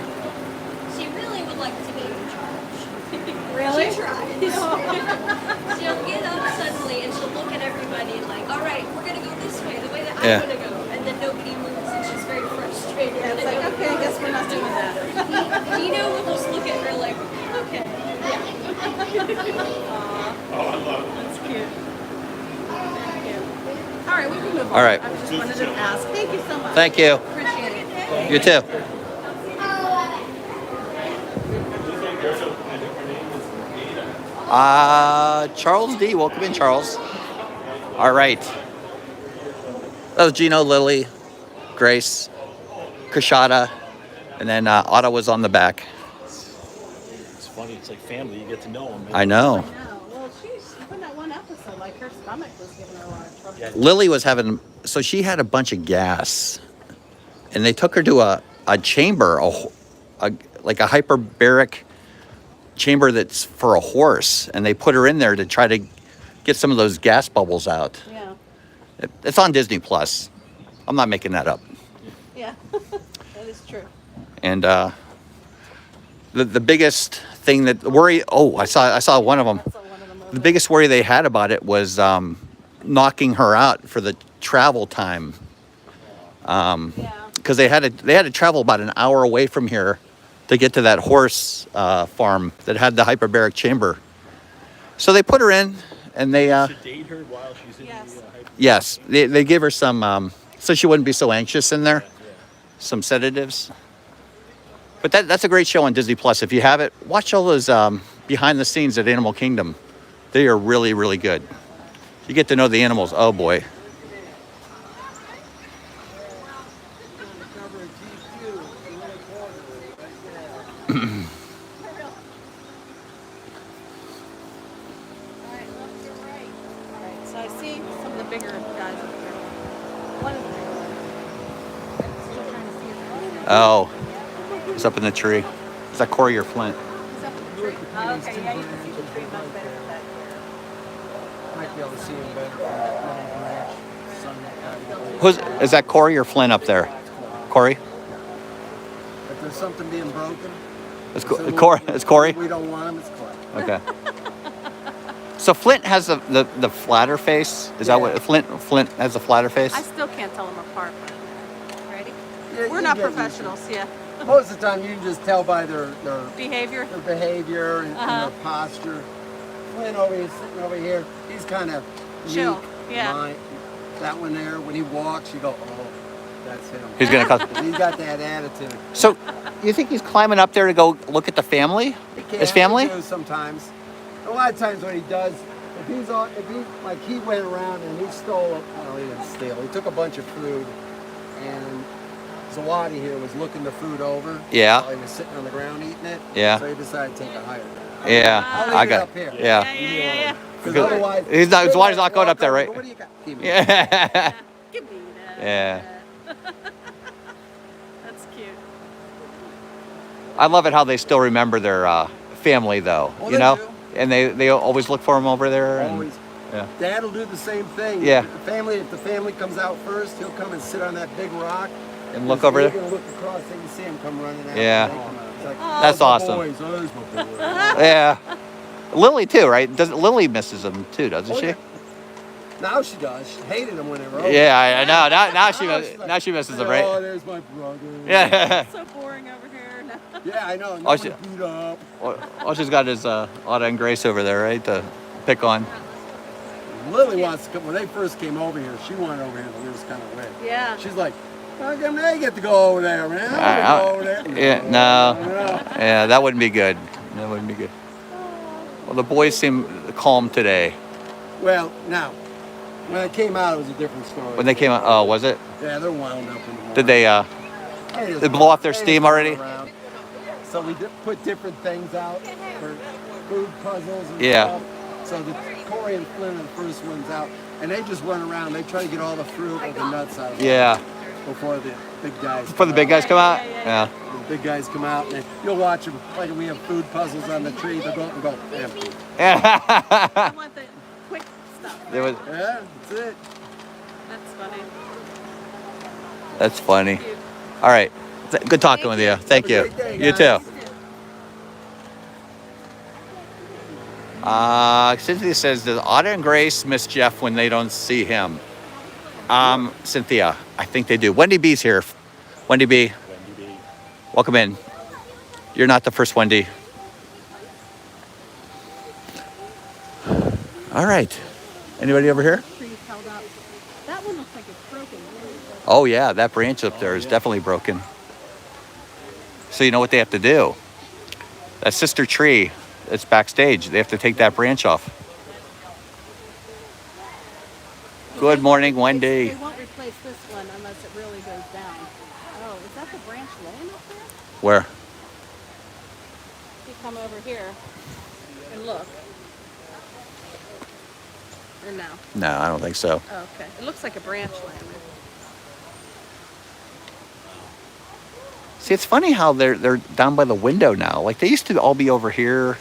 D: She really would like to be in charge.
M: Really?
D: She tries. She'll get up suddenly and she'll look at everybody like, all right, we're going to go this way, the way that
A: Yeah.
D: I want to go. And then nobody moves and she's very frustrated.
M: Yeah, it's like, okay, I guess we're not doing that.
D: Dino will just look at her like, okay. Yeah.
M: Oh, I love it. That's cute. Very cute. All right, we can move on.
A: All right.
M: I just wanted to ask. Thank you so much.
A: Thank you.
M: Appreciate it.
A: You too. Charles D. Welcome in, Charles. All right. That was Gino, Lily, Grace, Kashada, and then Otto was on the back.
B: It's funny. It's like family. You get to know them.
A: I know.
M: No, well, she's even that one episode, like her stomach was giving her a lot of trouble.
B: Yeah.
A: Lily was having, so she had a bunch of gas, and they took her to a chamber, like a hyperbaric chamber that's for a horse, and they put her in there to try to get some of those gas bubbles out.
M: Yeah.
A: It's on Disney Plus. I'm not making that up.
M: Yeah. That is true.
A: And the biggest thing that worry, I saw one of them. The biggest worry they had about it was knocking her out for the travel time. Because they had to travel about an hour away from here to get to that horse farm that had the hyperbaric chamber. So they put her in, and they
B: sedate her while she's in the
A: yes, they give her some so she wouldn't be so anxious in there. Some sedatives. But that's a great show on Disney Plus. If you have it, watch all those behind the scenes at Animal Kingdom. They are really, really good. You get to know the animals. Oh boy.
M: Alright, so I see some of the bigger guys up there. One of the bigger ones. I'm still trying to see if
A: Oh, it's up in the tree. Is that Corey or Flint?
M: it's up in the tree. Oh, okay, yeah, you can see the tree much better from back here.
L: Might be able to see him better from that little branch.
A: Is that Corey or Flint up there? Corey?
L: If there's something being broken,
A: It's Corey?
L: we don't want him, it's Corey.
A: Okay. So Flint has the flatter face. Is that what Flint has the flatter face?
M: I still can't tell them apart. Ready?
L: Yeah,
M: We're
L: you
M: not
L: get used to it.
M: professionals, yeah.
L: Most of the time, you can just tell by their
M: Behavior.
L: behavior and their posture. Flynn over here, sitting over here, he's kind of
M: Chill,
L: meek,
M: yeah.
L: That one there, when he walks, you go, oh, that's him.
A: He's gonna cause.
L: He's got that attitude.
A: So, you think he's climbing up there to go look at the family? His family?
L: He do sometimes. A lot of times what he does, if he went around and he stole, well, he didn't steal, he took a bunch of food, and Zawadi here was looking the food over.
A: Yeah.
L: While he was sitting on the ground eating it.
A: Yeah.
L: So he decided to take a higher.
A: Yeah,
L: I'll leave
A: I
L: it
A: got.
L: up here.
A: Yeah.
L: Because otherwise,
A: Zawadi's not going up there, right?
L: What do you got? Give me
A: Yeah.
M: Give me that.
A: Yeah.
M: That's cute.
A: I love it how they still remember their family, though.
L: Oh,
A: you
L: they
A: know,
L: do.
A: and they always look for them over there. And,
L: Always.
A: Yeah.
L: Dad will do the same thing.
A: Yeah.
L: If the family comes out first, he'll come and sit on that big rock.
A: And look over
L: You're
A: there.
L: gonna look across, and you see him come running out.
A: Yeah.
L: and they come out. It's like,
A: That's
L: "Oh, my
A: awesome.
L: boys, oh, there's my boys."
A: Yeah. Lily too, right? Lily misses them too, doesn't
L: Oh,
A: she?
L: yeah. Now she does. She hated him when they were over.
A: Yeah, I know. Now she
L: she's
A: misses
L: like,
A: them, right?
L: Oh, there's my brother.
A: Yeah.
M: So boring over here. No.
L: Yeah, I know.
A: Oh,
L: No
A: she-
L: one beat up.
A: All she's got is Otto and Grace over there, right? To pick on.
L: Lily wants to come. When they first came over here, she wanted over here in the weirdest kind of way.
M: Yeah.
L: She's like, how come they get to go over there, man? I don't go over there.
A: Yeah, no. Yeah, that wouldn't be good. That wouldn't be good. Well, the boys seem calm today.
L: Well, now, when it came out, it was a different story.
A: When they came out, oh, was it?
L: Yeah, they're wound up in the morning.
A: Did they
L: just
A: they blow off their
L: they
A: steam
L: just
A: already?
L: go around. So we put different things out for food puzzles and
A: Yeah.
L: stuff. So Corey and Flynn are the first ones out, and they just run around. They try to get all the fruit or the nuts out of it.
A: Yeah.
L: Before the big guys.
A: Before the big guys come out? Yeah.
L: The big guys come out, and you'll watch them. Like we have food puzzles on the tree. They'll go up and go empty.
M: I want the quick stuff.
A: There was-
L: Yeah, that's it.
M: That's funny.
A: That's funny. All right. Good talking with you. Thank you. You too. Cynthia says, does Otto and Grace miss Jeff when they don't see him? Cynthia, I think they do. Wendy B's here. Wendy B. Welcome in. You're not the first Wendy. All right. Anybody over here?
M: Trees held up. That one
A: Oh yeah, that branch up there is definitely broken. So you know what they have to do? That sister tree that's backstage, they have to take that branch off. Good morning, Wendy.
M: They won't replace this one unless it really goes down. Oh, is that the branch laying up there?
A: Where?
M: If you come over here and look. Or no?
A: No, I don't think so.
M: Oh, okay. It looks like a branch laying there.
A: See, it's funny how they're down by the window now. Like they used to all be over here
M: Well,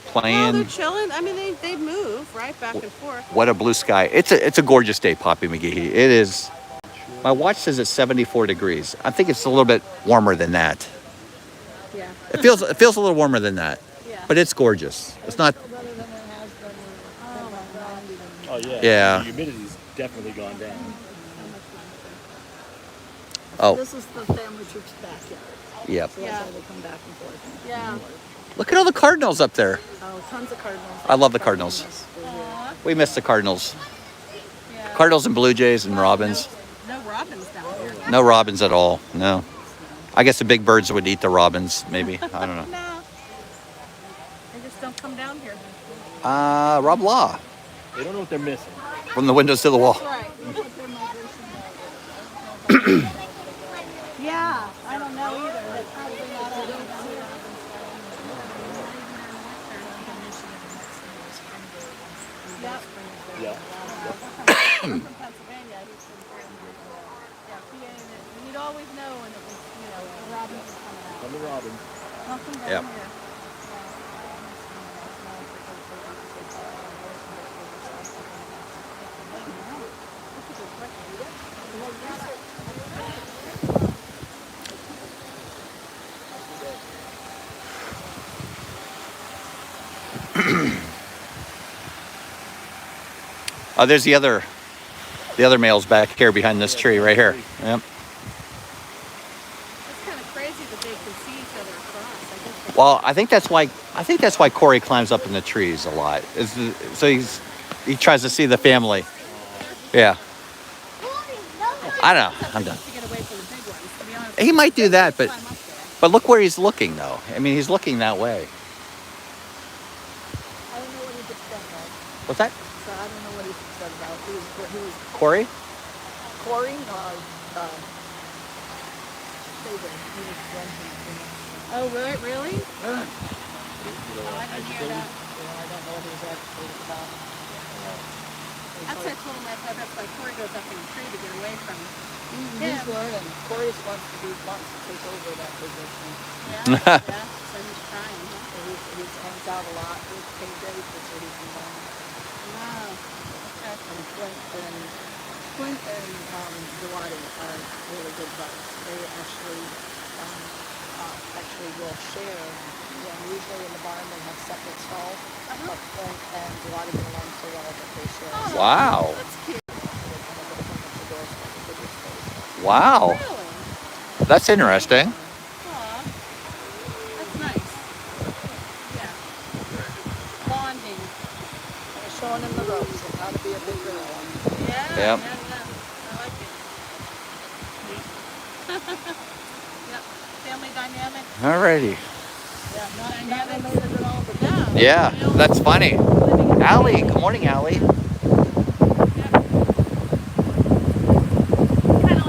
A: playing.
M: they're chilling. I mean, they move, right? Back and forth.
A: What a blue sky. It's a gorgeous day, Poppy McGee. It is. My watch says it's 74 degrees. I think it's a little bit warmer than that.
M: Yeah.
A: It feels a little warmer than that.
M: Yeah.
A: But it's gorgeous. It's not.
B: Oh yeah.
A: Yeah.
B: The humidity's definitely gone down.
A: Oh.
N: This is the family troop's backyard.
A: Yep.
N: So that's why they come back and forth.
M: Yeah.
A: Look at all the Cardinals up there.
N: Oh, tons of cardinals.
A: I love the Cardinals. We miss the Cardinals. Cardinals and Blue Jays and Robins.
M: No robins down here.
A: No robins at all. No. I guess the big birds would eat the robins, maybe. I don't know.
M: No. They just don't come down here.
A: Rob Law.
B: They don't know what they're missing.
A: From the windows to the wall.
M: That's right. Yeah, I don't know either. They're probably not all down here. Yep.
B: Yeah.
M: From Pennsylvania. He's from yeah, PA. And you'd always know when it was, the robins were coming out.
B: From the robin.
M: Don't come down
A: Yep.
M: here.
A: There's the other males back here behind this tree right here. Yep.
M: It's kind of crazy that they can see each other across. I guess they
A: Well, I think that's why Corey climbs up in the trees a lot. So he tries to see the family. Yeah. I don't know. I'm done.
M: to get away from the big ones, to be honest.
A: He might do that, but
M: Climb up there.
A: look where he's looking though. I mean, he's looking that way.
N: I don't know what he's upset about.
A: What's that?
N: So I don't know what he's upset about. He was
A: Corey?
N: Corey? No, Fabian. He was renting.
M: Oh, really?
N: Oh,
M: I didn't hear that.
N: I don't know what he was actually about.
M: That's what I told him. That's why Corey goes up in the tree to get away from him.
N: He's learning. Corey wants to take over that position.
M: Yeah, so he's trying. Huh?
N: So he hangs out a lot with KJ, that's what he's been learning.
M: Wow. Okay.
N: And Clint and Zawadi are really good buds. They actually will share. Usually in the barn they have separate stalls, but Clint and Zawadi get along so well that they share.
A: Wow.
M: That's cute.
A: Wow.
M: Really?
A: That's interesting.
M: Aw. That's nice. Yeah. Bonding.
N: They're showing him the ropes of how to be a big girl.
M: Yeah.
A: Yep.
M: Yeah. I like it. Yep. Family dynamic.
A: Alrighty.
N: Yeah, not
M: Dynamics.
N: related at all, but
M: No.
A: Yeah, that's funny. Allie, good morning, Allie.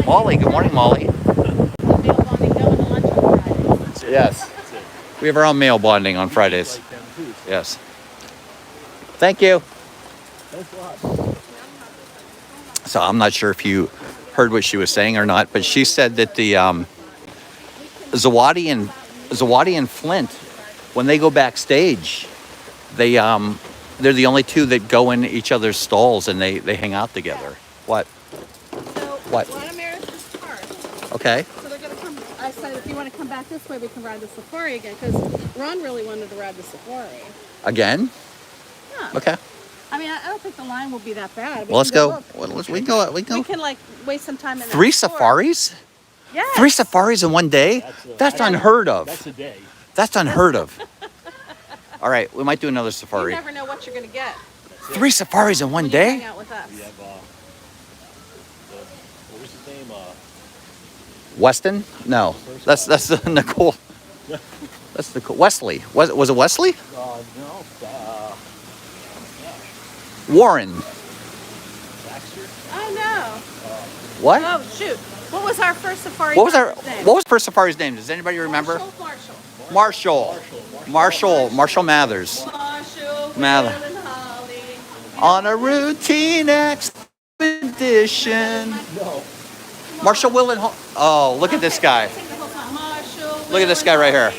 A: Molly, good morning, Molly.
M: Male bonding going to lunch on Fridays.
A: Yes. We have our own male bonding on Fridays. Yes. Thank you. So I'm not sure if you heard what she was saying or not, but she said that the Zawadi and Flint, when they go backstage, they're the only two that go in each other's stalls and they hang out together. What? What?
M: One of Meredith's cars.
A: Okay.
M: So they're gonna come. I said, if you want to come back this way, we can ride the safari again. Because Ron really wanted to ride the safari.
A: Again?
M: Yeah.
A: Okay.
M: I mean, I don't think the line will be that bad.
A: Well, let's
M: can
A: go.
M: look.
A: We can go.
M: We can like waste some time in that
A: 3
M: store.
A: safaris?
M: Yes.
A: 3 safaris in one day? That's unheard of.
B: That's a day.
A: That's unheard of. All right, we might do another
M: You
A: safari.
M: never know what you're gonna get.
A: 3 safaris in one
M: when you hang
A: day?
M: out with us.
B: We have, what was his name?
A: Weston? No, that's Nicole. That's Nicole. Wesley. Was it Wesley?
B: No.
A: Warren.
M: Oh no.
A: What?
M: Oh shoot. What was our first safari?
A: What was our
M: driver's name?
A: What was first safari's name? Does anybody remember? Marshall. Marshall Mathers. Mather. On a routine expedition.
B: No.
A: Marshall, Will, and oh, look at this guy. Look at this guy right here.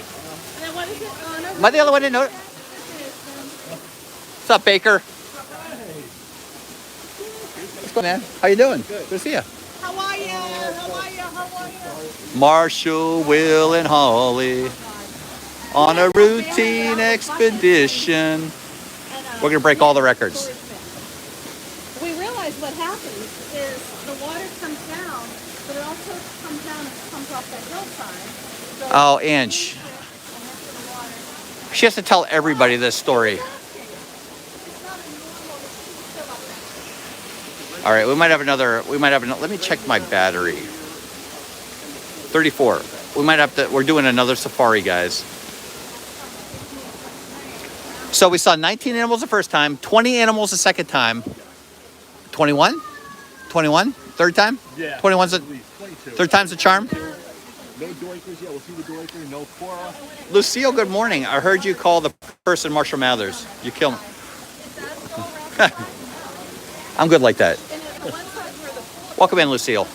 A: Am I the other one to know it? What's up, Baker? What's going on, man? How you doing? Good to see you.
M: How are you? How are you? How are you?
A: Marshall, Will, and Holly on a routine expedition. We're gonna break all the records.
M: We realize what happens is the water comes down, but it also comes down and comes off that hillside. So
A: Oh, Ange. She has to tell everybody this story. All right, we might have another. Let me check my battery. 34. We might have to. We're doing another safari, guys. So we saw 19 animals the first time, 20 animals the second time. 21? 21? Third time?
B: Yeah.
A: 21's a
B: 22.
A: third time's a charm.
B: No doikers yet. We'll see the doiker. No Cora.
A: Lucille, good morning. I heard you call the person Marshall Mathers. You kill me. I'm good like that. Welcome in, Lucille.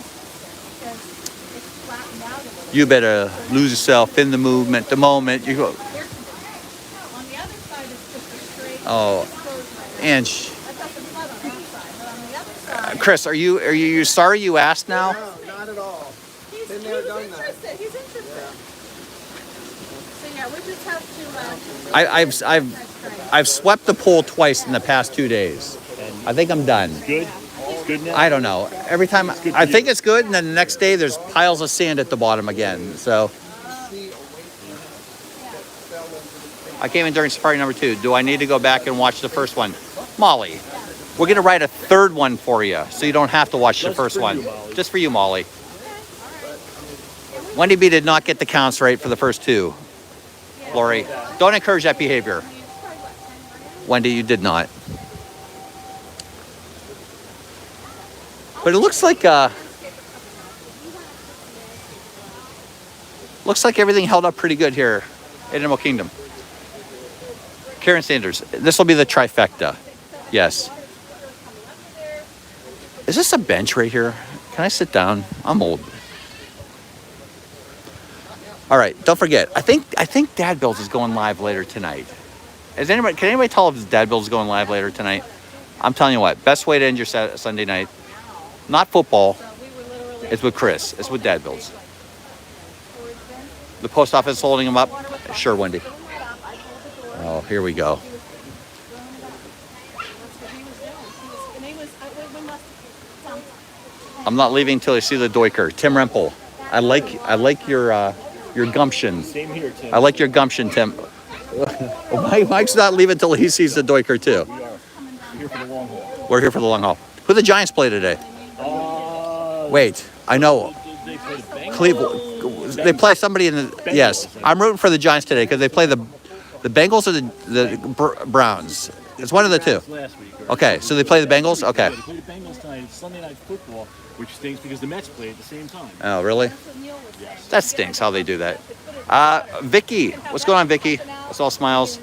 A: You better lose yourself in the movement, the moment you go. Oh, Ange. Chris, are you sorry you asked now?
L: No, not at all. Been there, done that.
M: He's interested. So yeah, we just have to.
A: I've swept the pool twice in the past 2 days. I think I'm done.
B: Good. It's good now.
A: I don't know. Every time I think it's good, and then the next day there's piles of sand at the bottom again. So I came in during safari number 2. Do I need to go back and watch the first one? Molly, we're gonna write a third one for you, so you don't have to watch the first one. Just for you, Molly. Wendy B did not get the counts right for the first 2. Lori, don't encourage that behavior. Wendy, you did not. But it looks like everything held up pretty good here in Animal Kingdom. Karen Sanders, this will be the trifecta. Yes. Is this a bench right here? Can I sit down? I'm old. All right, don't forget. I think Dad Bills is going live later tonight. Can anybody tell if Dad Bills is going live later tonight? I'm telling you what, best way to end your Sunday night. Not football. It's with Chris. It's with Dad Bills. The post office is holding him up. Sure, Wendy. Oh, here we go. I'm not leaving until I see the doiker. Tim Rempel. I like your gumption.
B: Same here, Tim.
A: I like your gumption, Tim. Mike's not leaving until he sees the doiker too.
B: We are. We're here for the long haul.
A: We're here for the long haul. Who the Giants play today? Wait, I know.
B: They play the Bengals.
A: Cleveland. They play somebody in the.
B: Bengals,
A: Yes, I'm rooting for the Giants today because they play the Bengals or the Browns. It's one of the two.
B: Last week, right?
A: Okay, so they play the Bengals. Okay.
B: They play the Bengals tonight. It's Sunday Night Football, which stinks because the Mets play at the same time.
A: Oh, really?
B: Yes.
A: That stinks how they do that. Vicky, what's going on, Vicky? It's all smiles.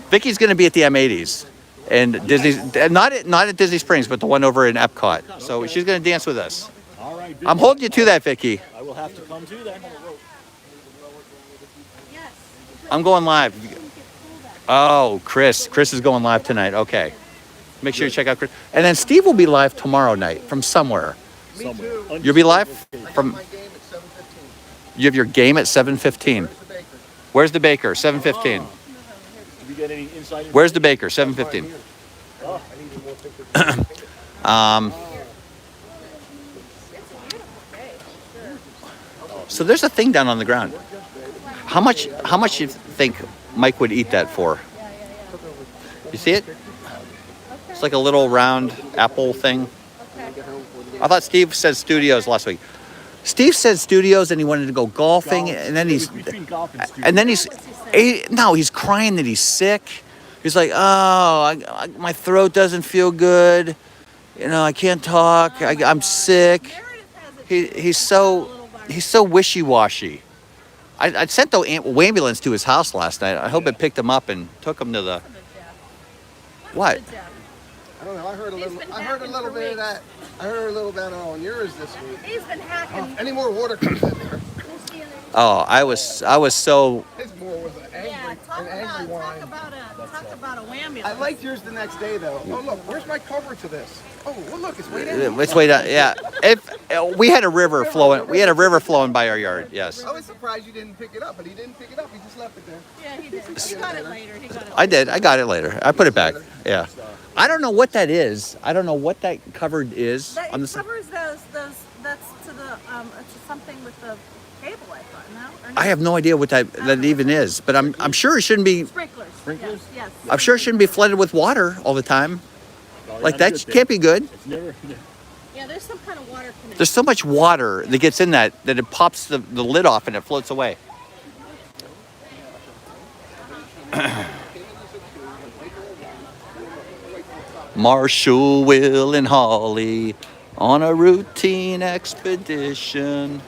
A: Vicky's going to be at the M80s, and Disney's not at Disney Springs, but the one over in Epcot. So she's going to dance with us.
B: All right. Vicky.
A: I'm holding you to that, Vicky.
B: I will have to come to that.
A: I'm going live. Oh, Chris is going live tonight. Okay. Make sure you check out Chris. And then Steve will be live tomorrow night from somewhere.
B: Somewhere.
A: You'll be live from. You have your game at 7:15. Where's the baker? 7:15.
B: Did we get any insight?
A: Where's the baker? 7:15. So there's a thing down on the ground. How much you think Mike would eat that for? You see it? It's like a little round apple thing. I thought Steve said studios last week. Steve said studios, and he wanted to go golfing,
B: Golf.
A: and then
B: It
A: he's,
B: was between golf and studio.
A: and then he's crying that he's sick. He's like, oh, my throat doesn't feel good. You know, I can't talk. I'm sick. He's so wishy-washy. I sent the ambulance to his house last night. I hope it picked him up and took him to the. What?
O: I don't know. I heard a little. I heard a little bit of that. I heard a little bit on yours this week.
M: He's been hacking.
O: Any more water comes in there.
A: Oh, I was so.
O: His more was an angry whine.
M: Talk about a whammy.
O: I liked yours the next day though. Oh look, where's my cover to this? Oh well, look, it's way down.
A: It's way down. Yeah. If we had a river flowing, by our yard. Yes.
O: I was surprised you didn't pick it up, but he didn't pick it up. He just left it there.
M: Yeah, he did. He got it later.
A: I did. I got it later. I put it back. Yeah. I don't know what that is. I don't know what that cover is
M: That
A: on
M: it
A: the.
M: covers those. That's to the to something with the cable. I thought. No. Or no?
A: I have no idea what that even is, but I'm sure it shouldn't be.
M: Sprinklers.
B: Sprinklers?
M: Yes.
A: I'm sure it shouldn't be flooded with water all the time. Like that can't be good.
B: It's never.
M: Yeah, there's some kind of water connection.
A: There's so much water that gets in that it pops the lid off and it floats away. Marshall, Will, and Holly on a routine expedition.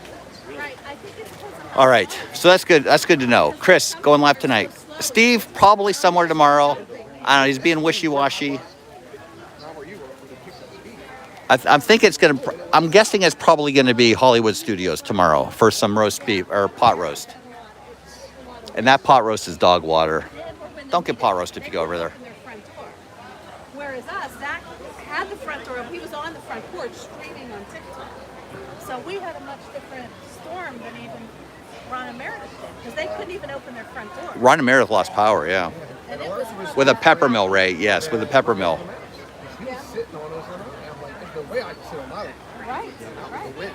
A: All right, so that's good. That's good to know. Chris going live tonight. Steve probably somewhere tomorrow. I don't know. He's being wishy-washy. I'm thinking it's gonna. I'm guessing it's probably gonna be Hollywood Studios tomorrow for some roast beef or pot roast. And that pot roast is dog water. Don't get pot roast if you go over there.
M: Whereas us, Zach had the front door open. He was on the front porch streaming on TikTok. So we had a much different storm than even Ron and Meredith did because they couldn't even open their front door.
A: Ron and Meredith lost power, yeah.
M: And it was
A: With a pepper mill, Ray. Yes, with a pepper mill.
O: He was sitting on us, and I'm like, there's no way I can sit on my own.
M: right.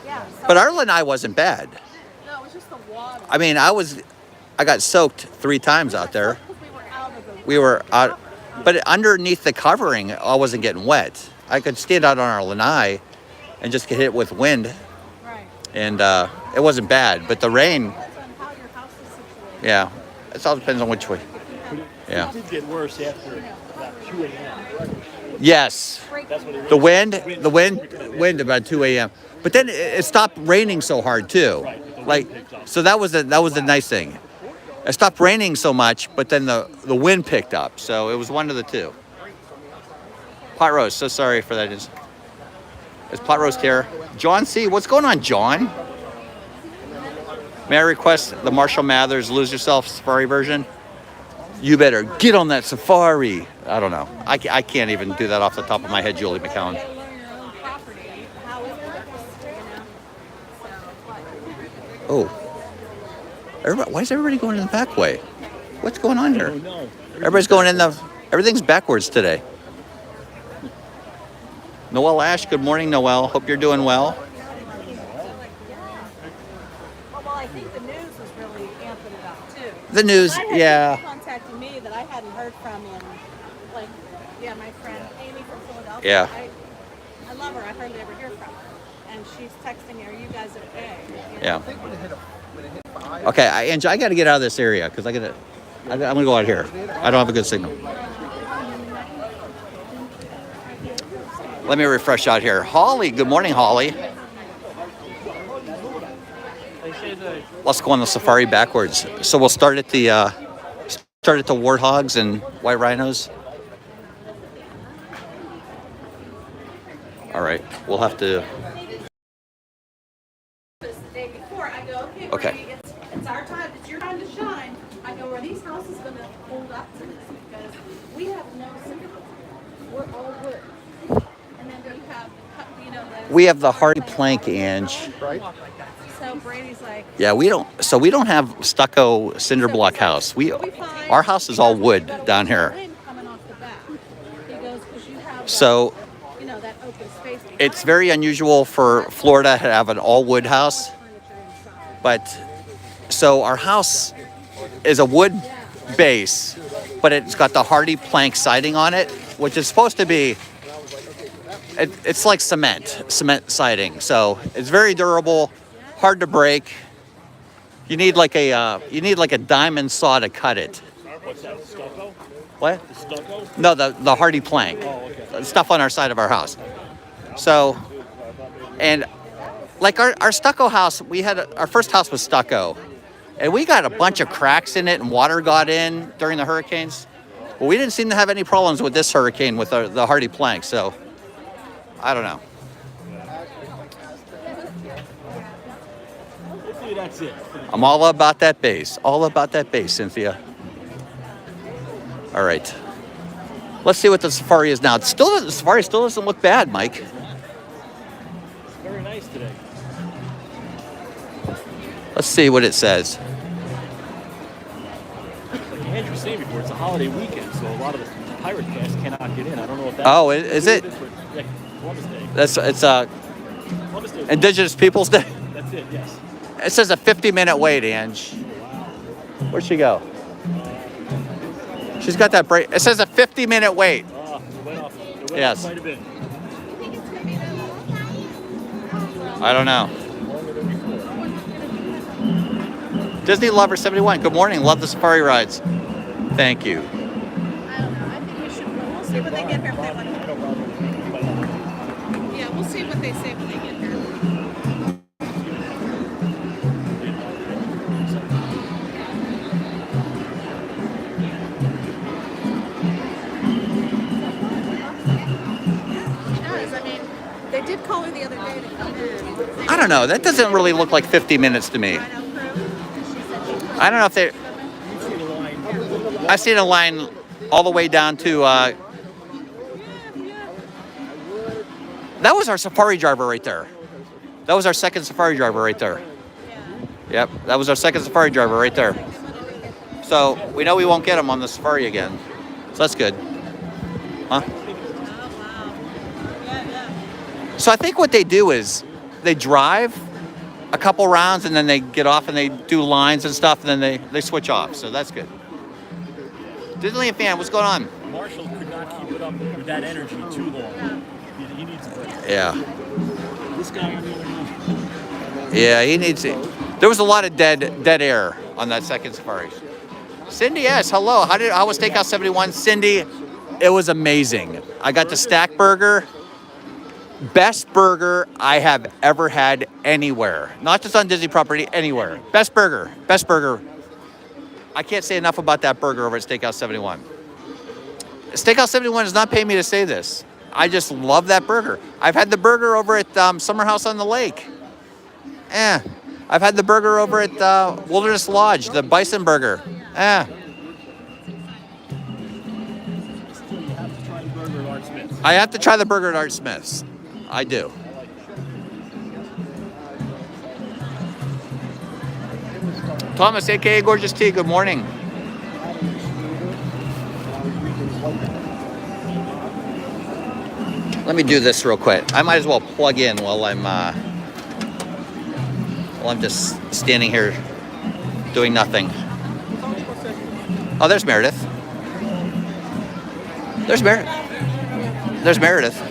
M: Yeah. So
A: But our lanai wasn't bad.
M: no, it was just the water.
A: I mean, I got soaked 3 times out there. We were out, but underneath the covering, I wasn't getting wet. I could stand out on our lanai and just get hit with wind.
M: Right.
A: And it wasn't bad, but the rain, yeah, it all depends on which way. Yeah.
B: It did get worse after about 2 a.m.
A: Yes.
B: That's what it
A: The wind about 2 a.m. But then it stopped raining so hard too. Like, so that was the nice thing. It stopped raining so much, but then the wind picked up. So it was one of the two. Pot roast. So sorry for that. Is pot roast here? John C. What's going on, John? May I request the Marshall Mathers Lose Yourself Safari version? You better get on that safari. I don't know. I can't even do that off the top of my head, Julie McCowan. Oh. Why is everybody going in the back way? What's going on here? Everybody's going in everything's backwards today. Noel Ash, good morning, Noel. Hope you're doing well.
M: Well, I think the news was really amping it up too.
A: The news,
M: I had
A: yeah.
M: people contacting me that I hadn't heard from in, like, my friend Amy from Philadelphia.
A: Yeah.
M: I love her. I hardly ever hear from her, and she's texting me, "Are you guys okay?"
A: Yeah. Okay, Angie, I got to get out of this area because I'm gonna go out here. I don't have a good signal. Let me refresh out here. Holly, good morning, Holly. Let's go on the safari backwards. So we'll start at the warthogs and white rhinos. All right, we'll have to.
M: The day before, I go,
A: Okay.
M: Brady, it's our time. It's your time to shine. I go, are these houses going to hold up to this? Because we have no cement. We're all wood. And then we have,
A: We have the hardy plank, Ange.
O: Right.
M: So Brady's like,
A: Yeah, we don't have stucco cinder block house. Our house is all wood down here. So
M: that open space.
A: it's very unusual for Florida to have an all wood house. But so our house is a wood base, but it's got the hardy plank siding on it, which is supposed to be it's like cement siding. So it's very durable, hard to break. You need like a diamond saw to cut it.
B: What's that? Stucco?
A: What?
B: The stucco?
A: No, the hardy plank.
B: Oh, okay.
A: Stuff on our side of our house. So, and like our stucco house, our first house was stucco, and we got a bunch of cracks in it, and water got in during the hurricanes. Well, we didn't seem to have any problems with this hurricane with the hardy plank. So, I don't know.
B: Hopefully that's it.
A: I'm all about that base. All about that base, Cynthia. All right. Let's see what the safari is now. The safari still doesn't look bad, Mike.
B: Very nice today.
A: Let's see what it says.
B: Like Andrew was saying before, it's a holiday weekend, so a lot of the pirate cast cannot get in. I don't know if that's...
A: Oh, is it?
B: Yeah, Columbus Day.
A: It's
B: Columbus Day.
A: Indigenous Peoples Day.
B: That's it, yes.
A: It says a 50-minute wait, Ange. Where'd she go? She's got that break. It says a 50-minute wait.
B: Oh, it went off. It went
A: Yes.
B: off quite a bit.
A: I don't know. Disney Lover 71. Good morning. Love the safari rides. Thank you.
M: I don't know. I think we should. We'll see when they get here if they want to. Yeah, we'll see what they say when they get here. They did call her the other day to come in.
A: I don't know. That doesn't really look like 50 minutes to me. I don't know if they... I've seen a line all the way down to... That was our safari driver right there. That was our second safari driver right there. Yep, that was our second safari driver right there. So we know we won't get him on the safari again. So that's good. Huh? So I think what they do is they drive a couple rounds and then they get off and they do lines and stuff and then they switch off. So that's good. Disneyland fan, what's going on?
B: Marshall could not keep it up with that energy too long. He needs a break.
A: Yeah.
B: This guy on the other hand.
A: Yeah, he needs it. There was a lot of dead air on that second safari. Cindy S, hello. How was Steakhouse 71? Cindy, it was amazing. I got the stack burger. Best burger I have ever had anywhere. Not just on Disney property, anywhere. Best burger. Best burger. I can't say enough about that burger over at Steakhouse 71. Steakhouse 71 is not paying me to say this. I just love that burger. I've had the burger over at Summer House on the Lake. I've had the burger over at Wilderness Lodge, the bison burger. I have to try the burger at Art Smith's. I do. Thomas, aka Gorgeous T, good morning. Let me do this real quick. I might as well plug in while I'm just standing here doing nothing. Oh, there's Meredith. There's Meredith. There's Meredith.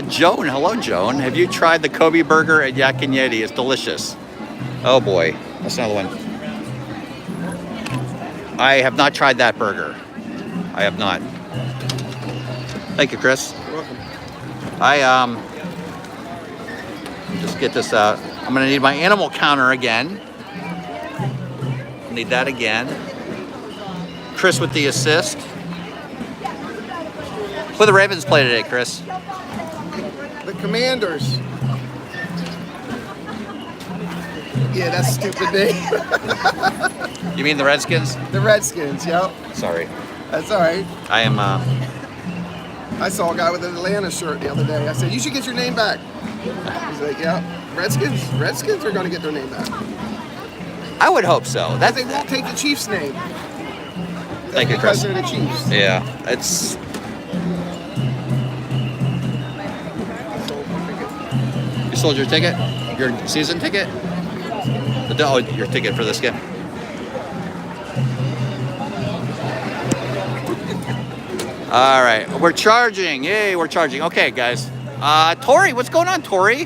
A: Joan, hello Joan. Have you tried the Kobe burger at Yak and Yeti? It's delicious. Oh boy, that's another one. I have not tried that burger. I have not. Thank you, Chris.
O: You're welcome.
A: I just get this out. I'm gonna need my animal counter again. Need that again. Chris with the assist. Who the Ravens play today, Chris?
O: The Commanders. Yeah, that's a stupid name.
A: You mean the Redskins?
O: The Redskins, yep.
A: Sorry.
O: That's all right.
A: I am,
O: I saw a guy with an Atlanta shirt the other day. I said, you should get your name back. He's like, yeah, Redskins are going to get their name back.
A: I would hope so.
O: They won't take the Chiefs' name.
A: Thank you, Chris.
O: Because they're the Chiefs.
A: Yeah, it's sold your ticket? Your season ticket? Oh, your ticket for this game. All right, we're charging. Yay, we're charging. Okay, guys. Tori, what's going on, Tori?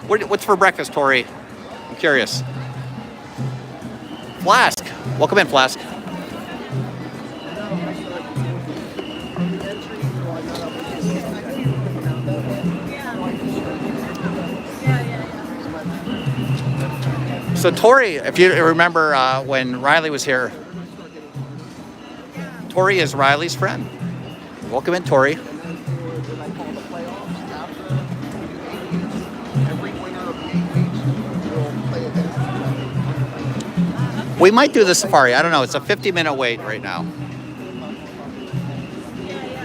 A: What's for breakfast, Tori? I'm curious. Flask. Welcome in, Flask. So Tori, if you remember when Riley was here, Tori is Riley's friend. Welcome in, Tori. We might do the safari. I don't know. It's a 50-minute wait right now.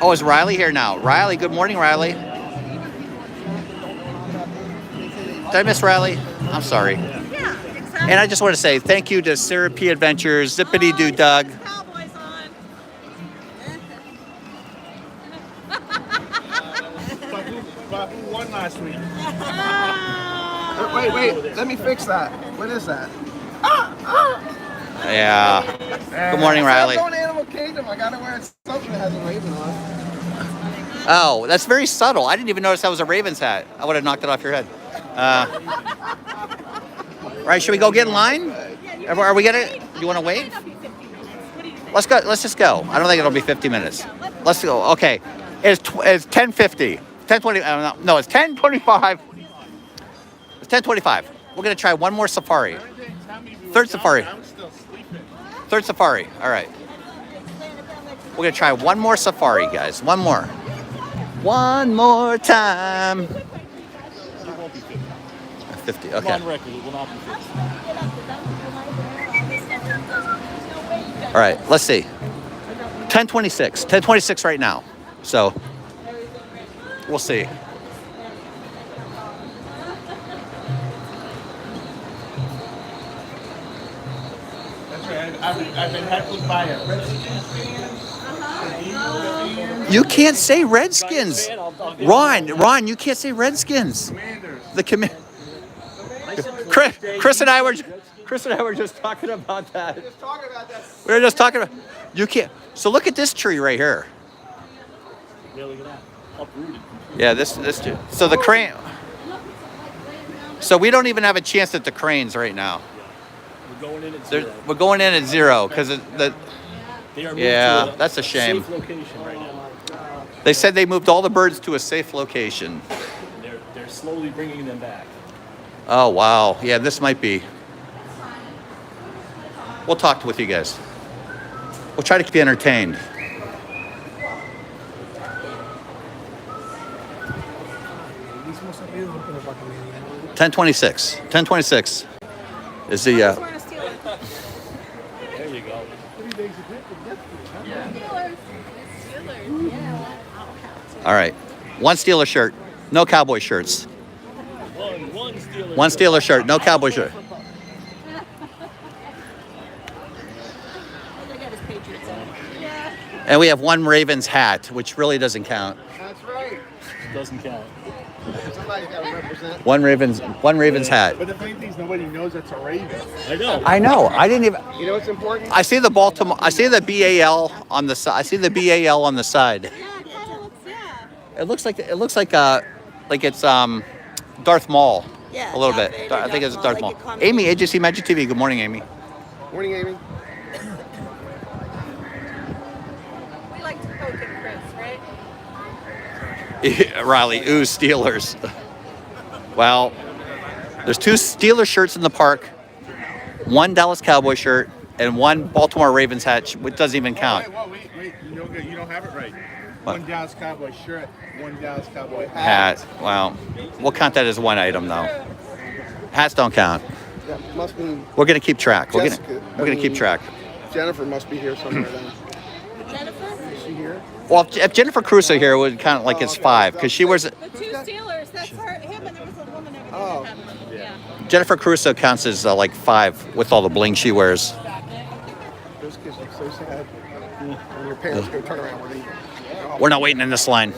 A: Oh, is Riley here now? Riley, good morning, Riley. Did I miss Riley? I'm sorry.
M: Yeah, exactly.
A: And I just want to say thank you to Sarah P. Adventures, Zippity Doo Doug.
M: Cowboys on.
B: Who won last week?
O: Wait, let me fix that. What is that?
A: Yeah. Good morning, Riley.
O: I'm going to Animal Kingdom. I gotta wear something that has a raven on.
A: Oh, that's very subtle. I didn't even notice that was a Ravens hat. I would have knocked it off your head. Right, should we go get in line? Are we gonna? Do you want to wait? Let's go. Let's just go. I don't think it'll be 50 minutes. Let's go. Okay. It's 10:50. 10:20. No, it's 10:25. It's 10:25. We're gonna try one more safari. Third safari. Third safari. All right. We're gonna try one more safari, guys. One more. One more time. 50. Okay.
B: On record, it will not be 50.
A: All right. Let's see. 10:26. 10:26 right now. So we'll see.
B: I've been heckled by a Redskins fan.
A: You can't say Redskins. Ron, you can't say Redskins. The Chris and I were just talking about that. We were just talking about. You can't. So look at this tree right here.
B: Yeah, look at that. Uprooted.
A: Yeah, this tree. So the crane. So we don't even have a chance at the cranes right now.
B: We're going in at 0.
A: We're going in at 0 because the.
B: They are moved
A: Yeah,
B: to a
A: that's a shame.
B: safe location right now.
A: They said they moved all the birds to a safe location.
B: They're slowly bringing them back.
A: Oh, wow. Yeah, this might be. We'll talk with you guys. We'll try to keep you entertained. $10.26. $10.26 is the.
B: There you go.
A: All right. One Steeler shirt. No Cowboy shirts. One Steeler shirt. No Cowboy shirt. And we have one Ravens hat, which really doesn't count.
O: That's right.
B: Doesn't count.
O: Somebody's got to represent.
A: One Ravens hat.
B: But the funny thing is, nobody knows that's a Raven. I know.
A: I know. I didn't even.
O: You know what's important?
A: I see the Baltimore. I see the BAL on the side. I see the BAL on the side. It looks like it's Darth Maul.
N: Yeah,
A: a little
N: Darth
A: bit.
N: Vader,
A: I think it's
N: Darth
A: Darth
N: Maul,
A: Maul.
N: like a
A: Amy, AJC Magic TV. Good morning, Amy.
O: Morning, Amy.
M: We like to poke at Chris, right?
A: Riley, ooh, Steelers. Well, there's 2 Steelers shirts in the park, 1 Dallas Cowboy shirt, and 1 Baltimore Ravens hat, which doesn't even count.
B: Wait. You don't have it right.
A: What?
B: 1 Dallas Cowboy shirt, 1 Dallas Cowboy
A: Hat. Well, we'll count that as one item, though. Hats don't count.
O: Yeah, must be.
A: We're gonna keep track. We're
O: Jessica.
A: gonna keep track.
O: Jennifer must be here somewhere then.
M: Jennifer?
O: Is she here?
A: Well, if Jennifer Crusoe here would count like it's 5 because she wears.
M: The 2 Steelers, that's her, him, and there was a woman over there.
O: Oh.
M: that had one. Yeah.
A: Jennifer Crusoe counts as like 5 with all the bling she wears.
O: Those kids look so sad. When your parents go turn around, we're leaving.
A: We're not waiting in this line.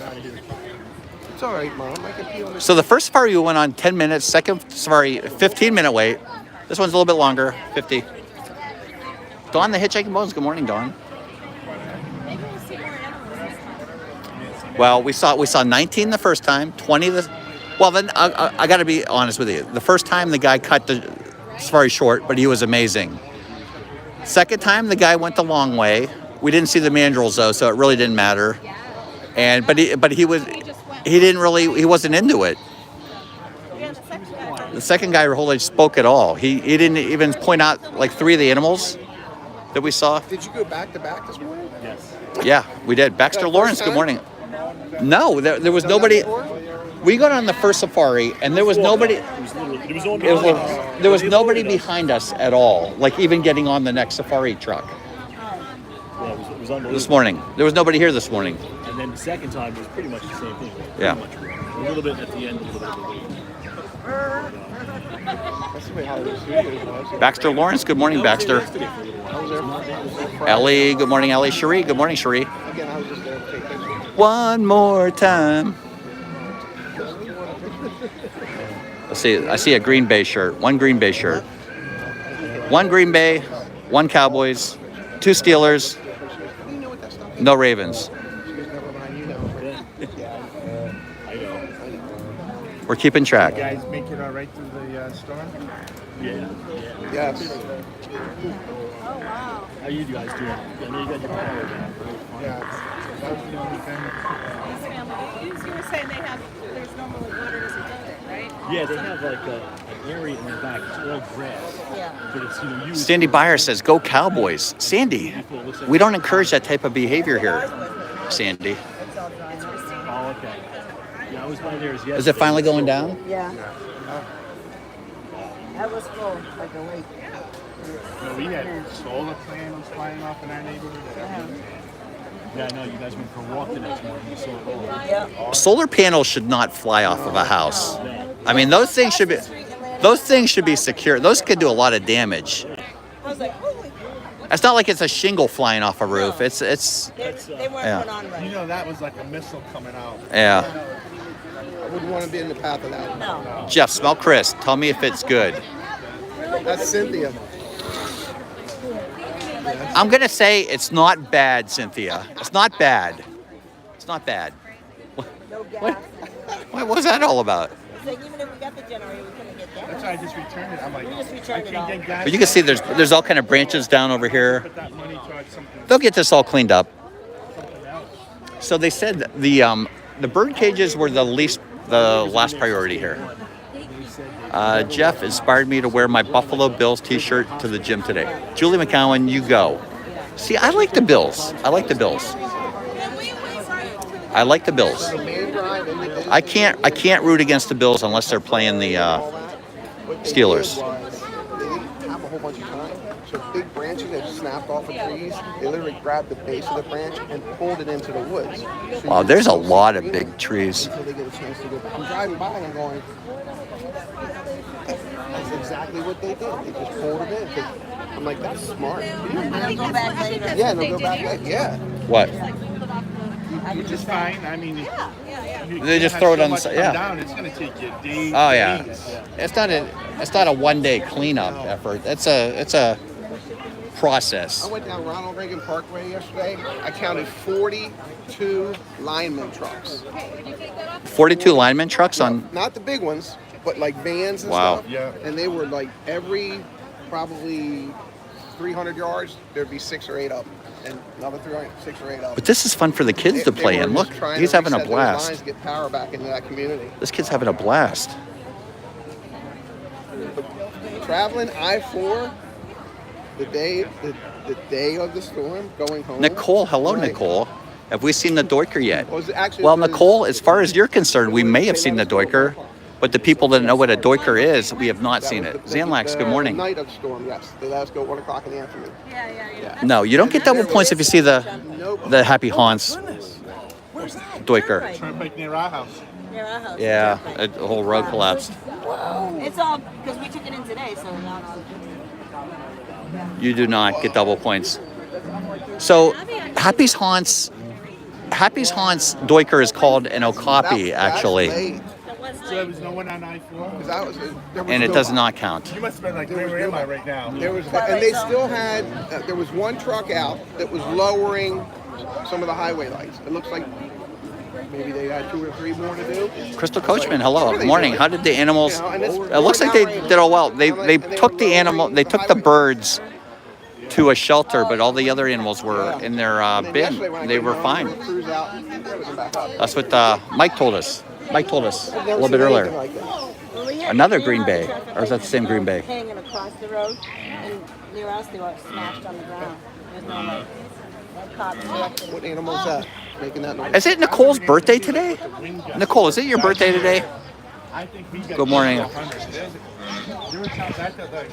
O: It's all right, Mom. I can feel this.
A: So the first safari we went on 10 minutes, second safari 15-minute wait. This one's a little bit longer, 50. Dawn the Hitchhiking Bones. Good morning, Dawn. Well, we saw 19 the first time, 20 the. Well, then I got to be honest with you. The first time the guy cut the safari short, but he was amazing. Second time the guy went the long way. We didn't see the mandrills though, so it really didn't matter. And but he wasn't into it. The second guy hardly spoke at all. He didn't even point out like 3 of the animals that we saw.
O: Did you go back to back this morning?
B: Yes.
A: Yeah, we did. Baxter
O: That
A: Lawrence,
O: first
A: good
O: time?
A: morning. No, there was nobody. We got on the first safari, and there was nobody. There was nobody behind us at all. Like even getting on the next safari truck.
B: Yeah, it was unbelievable.
A: This morning, there was nobody here this morning.
B: And then the second time was pretty much the same thing.
A: Yeah.
B: A little bit at the end, a little bit at the wait.
O: That's the way Hollywood Studios was.
A: Baxter Lawrence, good morning, Baxter.
O: I was there.
A: Ellie, good morning, Ellie. Cherie, good morning, Cherie.
O: Again, I was just there to take pictures.
A: One more time. Let's see. I see a Green Bay shirt. One Green Bay shirt. One Green Bay, one Cowboys, 2 Steelers, no Ravens. We're keeping track.
J: You guys make it all right through the storm?
B: Yeah.
O: Yes.
M: Oh, wow.
B: How you guys doing? I know you got your power down.
J: Yeah. That was the only thing.
M: This family, you were saying there's no more water doesn't go there, right?
B: Yeah, they have like an area in the back. It's all grass.
M: Yeah.
B: But it's, used.
A: Sandy Byer says, go Cowboys. Sandy, we don't encourage that type of behavior here, Sandy.
B: Oh, okay. Yeah, I was by there yesterday.
A: Is it finally going down?
N: Yeah. That was full, like a lake.
J: So we had solar panels flying off in our neighborhood.
B: Yeah, I know. You guys went for a walk the next morning. You saw it all.
N: Yeah.
A: Solar panels should not fly off of a house. I mean, those things should be secure. Those could do a lot of damage.
N: I was like, holy.
A: It's not like it's a shingle flying off a roof. It's
N: They weren't
A: Yeah.
N: put on right.
J: You know, that was like a missile coming out.
A: yeah.
O: I wouldn't want to be in the path of that.
N: No.
A: Jeff, smell Chris. Tell me if it's good.
O: That's Cynthia.
A: I'm gonna say it's not bad, Cynthia. It's not bad. It's not bad.
N: No gas.
A: What was that all about?
N: It's like even if we got the generator, we couldn't get gas.
J: That's why I just returned it. I'm like,
N: We just
J: I
N: returned it
J: can't
N: all.
J: get gas.
A: But you can see there's all kind of branches down over here.
J: Put that money towards something
A: They'll get this all cleaned up.
J: else.
A: So they said the bird cages were the last priority here. Jeff inspired me to wear my Buffalo Bills t-shirt to the gym today. Julie McCowan, you go. See, I like the Bills. I like the Bills. I like the Bills. I can't root against the Bills unless they're playing the Steelers.
O: They didn't have a whole bunch of time. So big branches that snapped off of trees, they literally grabbed the base of the branch and pulled it into the woods. So
A: Wow,
O: you
A: there's a
O: can't
A: lot of
O: see
A: big
O: them
A: trees.
O: Until they get a chance to go. I'm driving by and I'm going, that's exactly what they did. They just pulled it in. 'Cause I'm like, that's smart.
N: They'll go back later.
O: Yeah, they'll go back later. Yeah.
A: What?
J: Which is fine. I mean,
A: They just throw it on the side. Yeah.
J: Down. It's going to take you days.
A: Oh yeah.
J: days.
A: It's not a one-day cleanup effort. It's a process.
O: I went down Ronald Reagan Parkway yesterday. I counted 42 lineman trucks.
A: 42 lineman trucks on.
O: Not the big ones, but like vans and
A: Wow.
O: stuff.
J: Yeah.
O: And they were like every probably 300 yards, there'd be 6 or 8 of them. And another 300, 6 or 8 of them.
A: But this is fun for the kids to play in. Look, he's having a blast.
O: Lines, get power back into that community.
A: This kid's having a blast.
O: Traveling I-4, the day of the storm, going home.
A: Nicole, hello,
O: Right.
A: Nicole. Have we seen the Doiker yet?
O: Was it actually-
A: Well,
O: it was-
A: Nicole, as far as you're concerned, we may have seen the Doiker, but the people that know what a Doiker is, we have not
O: That
A: seen
O: was
A: it.
O: the
A: Zanlax, good morning.
O: night of storm, yes. They let us go 1 o'clock in the afternoon.
M: Yeah.
A: No, you don't get double points if you see the Happy Haunts Doiker.
J: Turnpike near our house.
N: Near our house.
A: Yeah, the whole road collapsed.
N: It's all because we took it in today, so now.
A: You do not get double points. So, Happy's Haunts Happy's Haunts Doiker is called an okapi, actually.
O: Late.
B: So there was no one on I-4?
O: 'Cause that was, there was
A: And it
O: no-
A: does not count.
B: You must have been like, where am I right now?
O: There was, and they still had. There was one truck out that was lowering some of the highway lights. It looks like maybe they had 2 or 3 more to do.
A: Crystal Coachman, hello.
O: What are they
A: Morning.
O: doing?
A: How did the animals?
O: You know, and it's-
A: It looks like they did all well. They took the animal. They took the birds to a shelter, but all the other animals were in their bin. They were fine.
O: Cruise out, that was back up.
A: That's what Mike told us. Mike told us
O: I've
A: a
O: never
A: little bit
O: seen
A: earlier.
O: anything like that.
A: Another Green Bay, or is that the same Green Bay?
N: Hanging across the road, and near us they were smashed on the ground. There's no like, no cops directed.
O: What animal's that? Making that noise?
A: Is it Nicole's birthday today? Nicole, is it your birthday today?
B: I think we got
A: Good morning.
B: There were times I thought like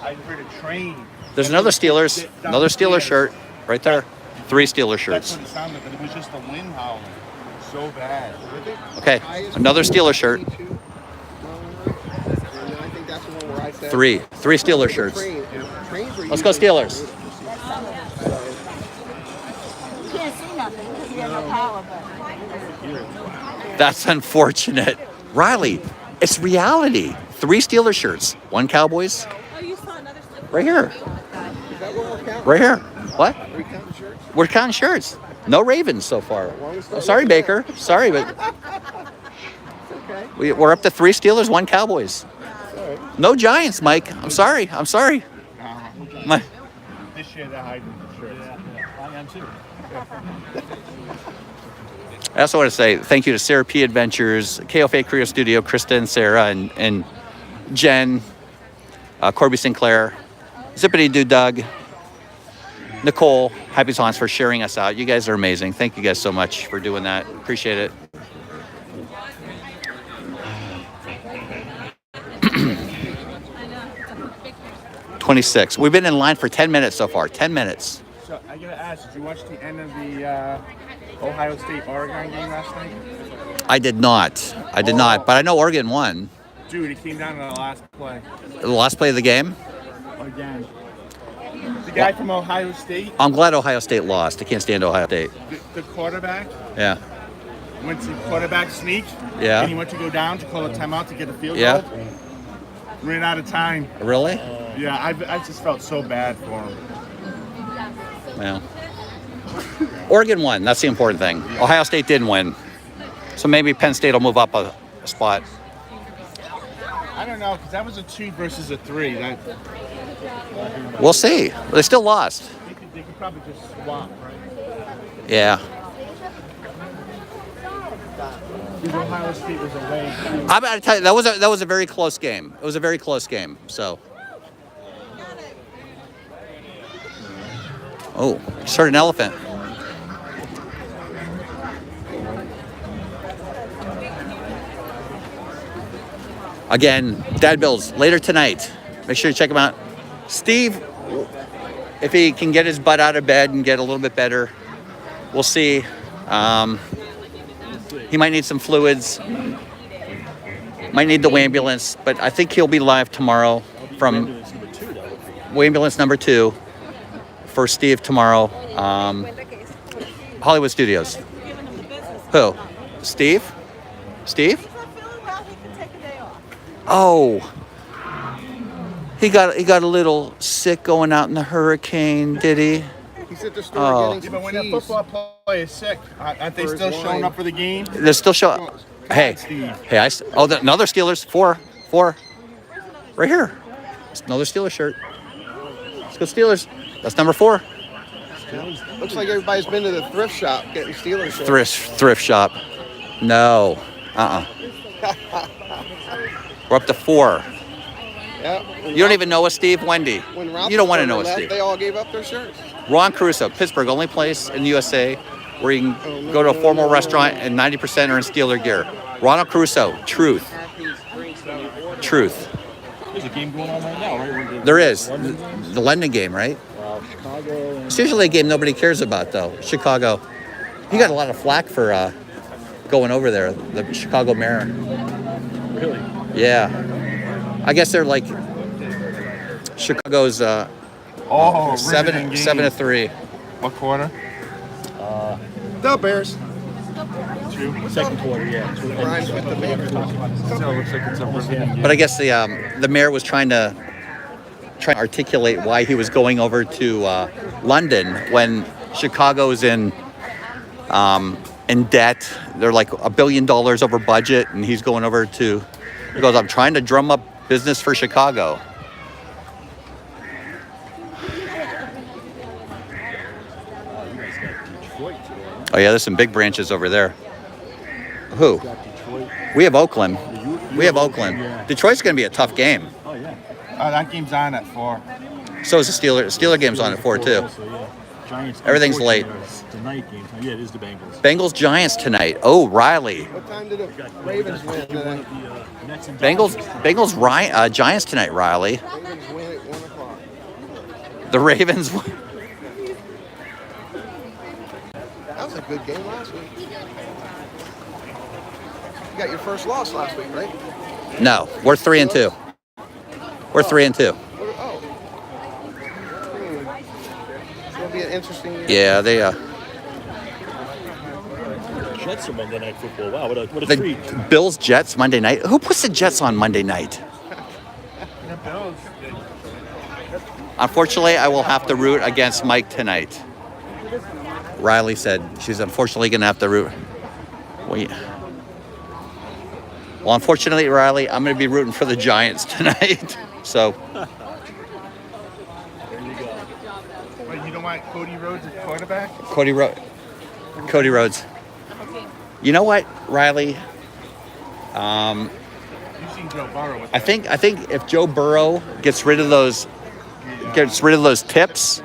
B: I heard a train.
A: There's another Steelers shirt right there. 3 Steelers
B: That's
A: shirts.
B: what it sounded, but it was just the wind howling so bad.
A: Okay, another Steelers shirt.
O: And I think that's the one where I said
A: 3 Steelers shirts.
O: Trains were
A: Let's go Steelers.
N: You can't see nothing because you have no power, but
A: That's unfortunate. Riley, it's reality. 3 Steelers shirts. 1 Cowboys. Right here. Right here. What? We're counting shirts. No Ravens so far. Oh, sorry, Baker. Sorry, but we're up to 3 Steelers, 1 Cowboys. No Giants, Mike. I'm sorry. I'm sorry. My,
B: This year they're hiding the shirts. I am too.
A: I also want to say thank you to Sarah P. Adventures, KFA Career Studio, Krista and Sarah, and Jen, Corby Sinclair, Zippity Doo Doug, Nicole, Happy's Haunts for sharing us out. You guys are amazing. Thank you guys so much for doing that. Appreciate it. $26. We've been in line for 10 minutes so far. 10 minutes.
B: So I gotta ask, did you watch the end of the Ohio State-Oregon game last night?
A: I did not. But I know Oregon won.
B: Dude, it came down to the last play.
A: The last play of the game?
B: Again. The guy from Ohio State,
A: I'm glad Ohio State lost. I can't stand Ohio State.
B: the quarterback,
A: Yeah.
B: went to quarterback sneak.
A: Yeah.
B: And he went to go down to call a timeout to get a field
A: Yeah.
B: goal. Ran out of time.
A: Really?
B: Yeah, I just felt so bad for him.
A: Well. Oregon won. That's the important thing. Ohio State didn't win. So maybe Penn State will move up a spot.
B: I don't know, because that was a 2 versus a 3. That
A: We'll see. They still lost.
B: they could probably just swap, right?
A: Yeah.
B: Because Ohio State was away.
A: I'm about to tell you, that was a very close game. It was a very close game. So. Oh, just heard an elephant. Again, Dad Bills later tonight. Make sure you check him out. Steve, if he can get his butt out of bed and get a little bit better, we'll see. He might need some fluids. Might need the ambulance, but I think he'll be live tomorrow from ambulance number 2 for Steve tomorrow. Hollywood Studios. Who? Steve? Steve? Oh. He got a little sick going out in the hurricane, did he?
O: He's at the store getting
B: Yeah, but when
O: some
B: a
O: cheese.
B: football player is sick, aren't they
O: For his
B: still showing
O: wine.
B: up for the game?
A: They're still showing. Hey,
B: Steve.
A: hey! Another Steelers. 4, right here. Another Steelers shirt. Let's go Steelers. That's number 4.
O: Looks like everybody's been to the thrift shop getting Steelers shirts.
A: Thrift shop. No. We're up to 4.
O: Yeah.
A: You don't even know us, Steve. Wendy.
O: When
A: You don't want to know
O: Roethlisberger
A: us,
O: left,
A: Steve.
O: They all gave up their shirts.
A: Ron Caruso, Pittsburgh, only place in the USA where you can go to a formal restaurant and 90% are in Steeler gear. Ronald Caruso, truth.
B: There's a game going on right now, right?
A: There is. The London game, right?
B: Chicago.
A: It's usually a game nobody cares about, though. Chicago. He got a lot of flack for going over there, the Chicago mayor.
B: Really?
A: Yeah. I guess they're like Chicago's
B: riveting game.
A: 7-3.
B: What quarter?
O: The Bears.
B: True. Second quarter, yeah.
O: Rhymes with the Bears.
B: So it looks like it's a
A: But I guess the mayor was trying to articulate why he was going over to London when Chicago's in debt. They're like $1 billion over budget, and he's going over to. He goes, I'm trying to drum up business for Chicago. Oh yeah, there's some big branches over there. Who? We have Oakland. We have Oakland. Detroit's going to be a tough game.
B: Oh yeah.
P: That game's on at 4.
A: So is the Steeler game's on at 4 too.
B: Giants.
A: Everything's late.
B: Tonight game. Yeah, it is the Bengals.
A: Bengals Giants tonight. Oh, Riley.
O: What time did the Ravens win today?
A: Bengals Giants tonight, Riley.
O: Ravens win at 1 o'clock.
A: The Ravens win.
O: That was a good game last week. You got your first loss last week, right?
A: No, we're 3-2. We're 3-2.
O: Oh. It's gonna be an interesting year.
A: Yeah, they
B: Jets are Monday Night Football. Wow, what a
A: the
B: treat.
A: Bills Jets Monday night. Who puts the Jets on Monday night? Unfortunately, I will have to root against Mike tonight. Riley said she's unfortunately going to have to root. Well, unfortunately, Riley, I'm going to be rooting for the Giants tonight. So.
P: There you go. Wait, you don't want Cody Rhodes at quarterback?
A: Cody Rhodes. You know what, Riley?
P: You've seen Joe Burrow with
A: I think if Joe Burrow gets rid of those tips.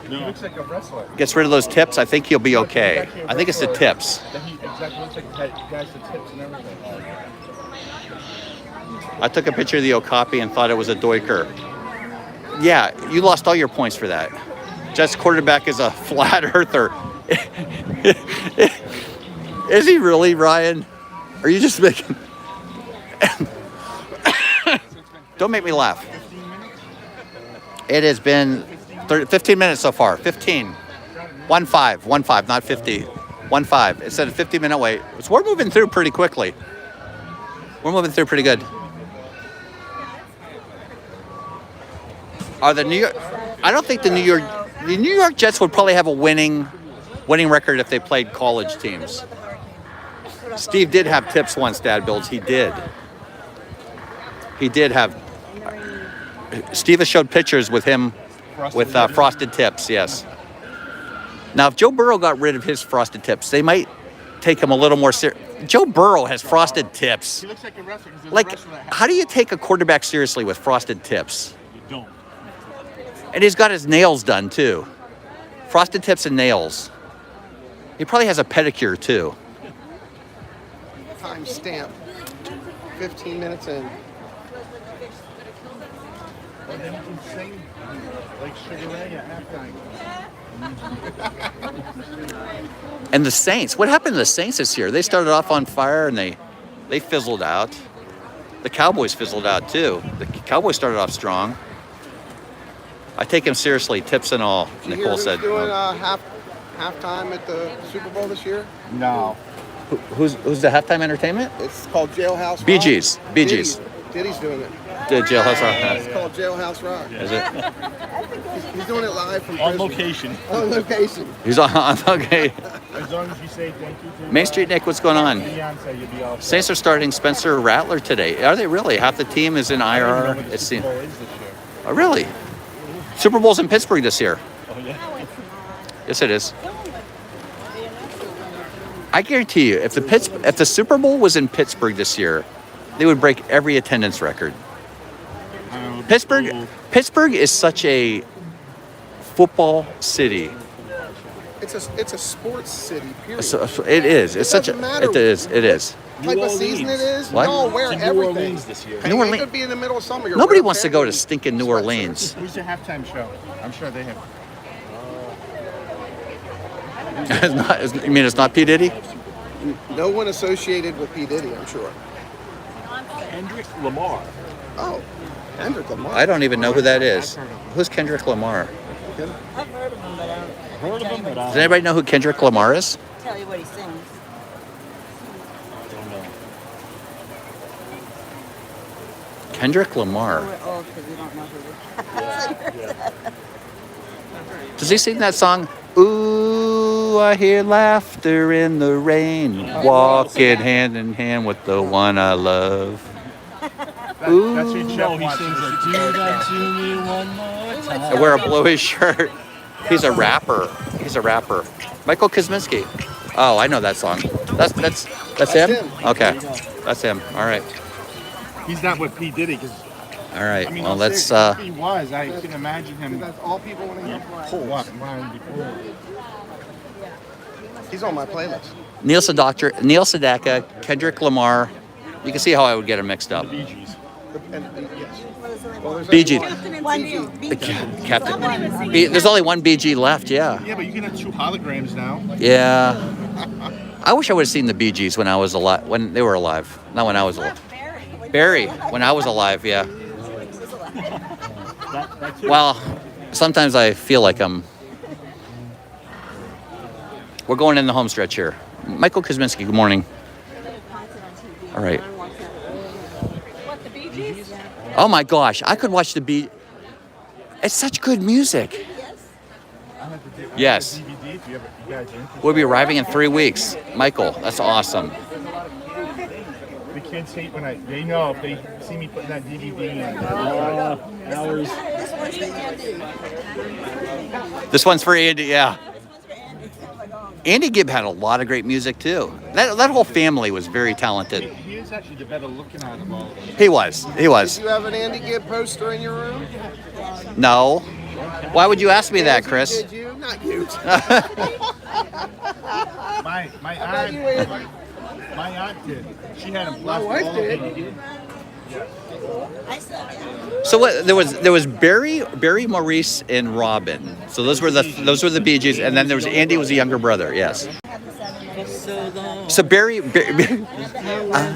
P: He looks like a wrestler.
A: Gets rid of those tips, I think he'll be okay. I think it's the tips.
P: He exactly looks like the guys with tips and everything.
A: I took a picture of the Okapi and thought it was a doiker. Yeah, you lost all your points for that. Jets quarterback is a flat earther. Is he really, Ryan? Are you just making... Don't make me laugh. It has been 15 minutes so far. 15. 1-5, not 50. 1-5. It said a 50-minute wait. So we're moving through pretty quickly. We're moving through pretty good. Are the New York? I don't think the New York Jets would probably have a winning record if they played college teams. Steve did have tips once, Dad Builds. He did. He did have. Steve has showed pictures with him with frosted tips. Yes. Now, if Joe Burrow got rid of his frosted tips, they might take him a little more serious. Joe Burrow has frosted tips.
P: He looks like a wrestler.
A: Like, how do you take a quarterback seriously with frosted tips?
B: You don't.
A: And he's got his nails done too. Frosted tips and nails. He probably has a pedicure too.
O: Time stamp. 15 minutes in.
P: And then you can sing like Sugar Ray at halftime.
A: And the Saints. What happened to the Saints this year? They started off on fire and they fizzled out. The Cowboys fizzled out too. The Cowboys started off strong. I take him seriously, tips and all.
O: Did you
A: Nicole
O: hear
A: said.
O: who's doing halftime at the Super Bowl this year?
P: No.
A: Who's the halftime entertainment?
O: It's called Jailhouse Rock.
A: Bee Gees. Bee Gees.
O: Diddy's doing it.
A: The Jailhouse Rock.
O: It's called Jailhouse Rock.
A: Is it?
O: He's doing it live from
B: On
O: prison.
B: location.
O: On location.
A: He's on. Okay.
P: As long as you say thank you to
A: Main Street Nick, what's going on?
P: Beyonce, you'll be all set.
A: Saints are starting Spencer Rattler today. Are they really? Half the team is in
P: I don't even know
A: IR.
P: what the
A: It's
P: Super Bowl is this year.
A: Oh, really? Super Bowl's in Pittsburgh this year.
B: Oh yeah.
A: Yes, it is. I guarantee you, if the Super Bowl was in Pittsburgh this year, they would break every attendance record. Pittsburgh is such a football city.
O: It's a sports city, period.
A: It is. It's such a.
O: matter
A: It is. It is.
O: Type of season it is.
A: What?
O: Y'all wear
B: It's in New
O: everything.
B: Orleans this year.
O: Hey,
A: New
O: it
A: Orleans-
O: could be in the middle of summer. You're
A: Nobody
O: wearing
A: wants to go to
O: family
A: stinking New Orleans.
P: Who's the halftime show? I'm sure they have.
A: You mean it's not P. Diddy?
O: No one associated with P. Diddy, I'm sure.
B: Kendrick Lamar.
O: Oh, Kendrick Lamar.
A: I don't even know who that is. Who's Kendrick Lamar?
N: I've heard of him, but I don't
B: heard of him, but
A: Does anybody know who Kendrick Lamar is?
N: Tell you what he sings.
B: don't know.
A: Kendrick Lamar.
N: We're old because we don't know who
A: Does he sing that song? Ooh, I hear laughter in the rain, walking hand in hand with the one I love. Ooh.
P: That's your
B: No, he sings like, do that to me one more time.
A: I wear a bluish shirt. He's a rapper. He's a rapper. Michael Kuzminski. Oh, I know that song. That's him?
O: him.
A: Okay. That's him. All right.
P: He's not with P. Diddy, because
A: All right.
P: I mean,
A: Well,
P: I'm
A: let's
P: serious, if he was, I can imagine him.
O: That's all people want to hear.
P: Walking around before.
O: He's on my playlist.
A: Neil Sedaka, Kendrick Lamar. You can see how I would get them mixed up.
P: Bee Gees.
A: Bee Gees.
O: Bee
A: Captain. There's only one BG left. Yeah.
P: Yeah, but you can have 2 holograms now.
A: Yeah. I wish I would have seen the Bee Gees when I was alive. When they were alive, not when I was alive. Barry, when I was alive. Yeah. Well, sometimes I feel like we're going in the home stretch here. Michael Kuzminski, good morning. All right.
M: What, the Bee Gees?
A: Oh my gosh, I could watch the Bee. It's such good music. Yes.
P: DVD, if you guys are interested.
A: We'll be arriving in 3 weeks. Michael, that's awesome.
P: The kids hate when they know if they see me putting that DVD in.
B: Hours.
A: This one's for Andy, yeah. Andy Gibb had a lot of great music too. That whole family was very talented.
P: He is actually the better looking out of all of them.
A: He was.
O: Do you have an Andy Gibb poster in your room?
A: No. Why would you ask me that, Chris?
O: Did you? Not you.
P: My aunt did. She had him
O: My
P: plastic
O: wife
P: all over
O: did.
P: her.
A: So what? There was Barry, Maurice, and Robin. So those were the Bee Gees, and then there was Andy was the younger brother. Yes. So Barry I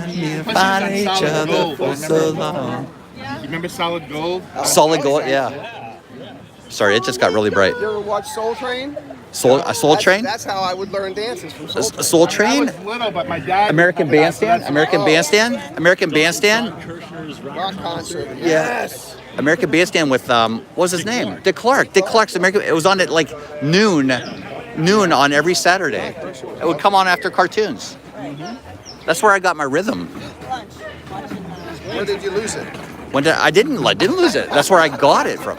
A: need to find each other for so long.
P: You remember Solid Gold?
A: Solid Gold, yeah. Sorry, it just got really bright.
O: You ever watch Soul Train?
A: Soul Train?
O: That's how I would learn dances from Soul Train.
A: Soul Train?
P: I was little, but my dad.
A: American Bandstand? American Bandstand?
O: Rock concert.
A: Yes. American Bandstand with what was his name? Dick Clark. Dick Clark's American. It was on at like noon on every Saturday. It would come on after cartoons. That's where I got my rhythm.
O: Where did you lose it?
A: I didn't lose it. That's where I got it from.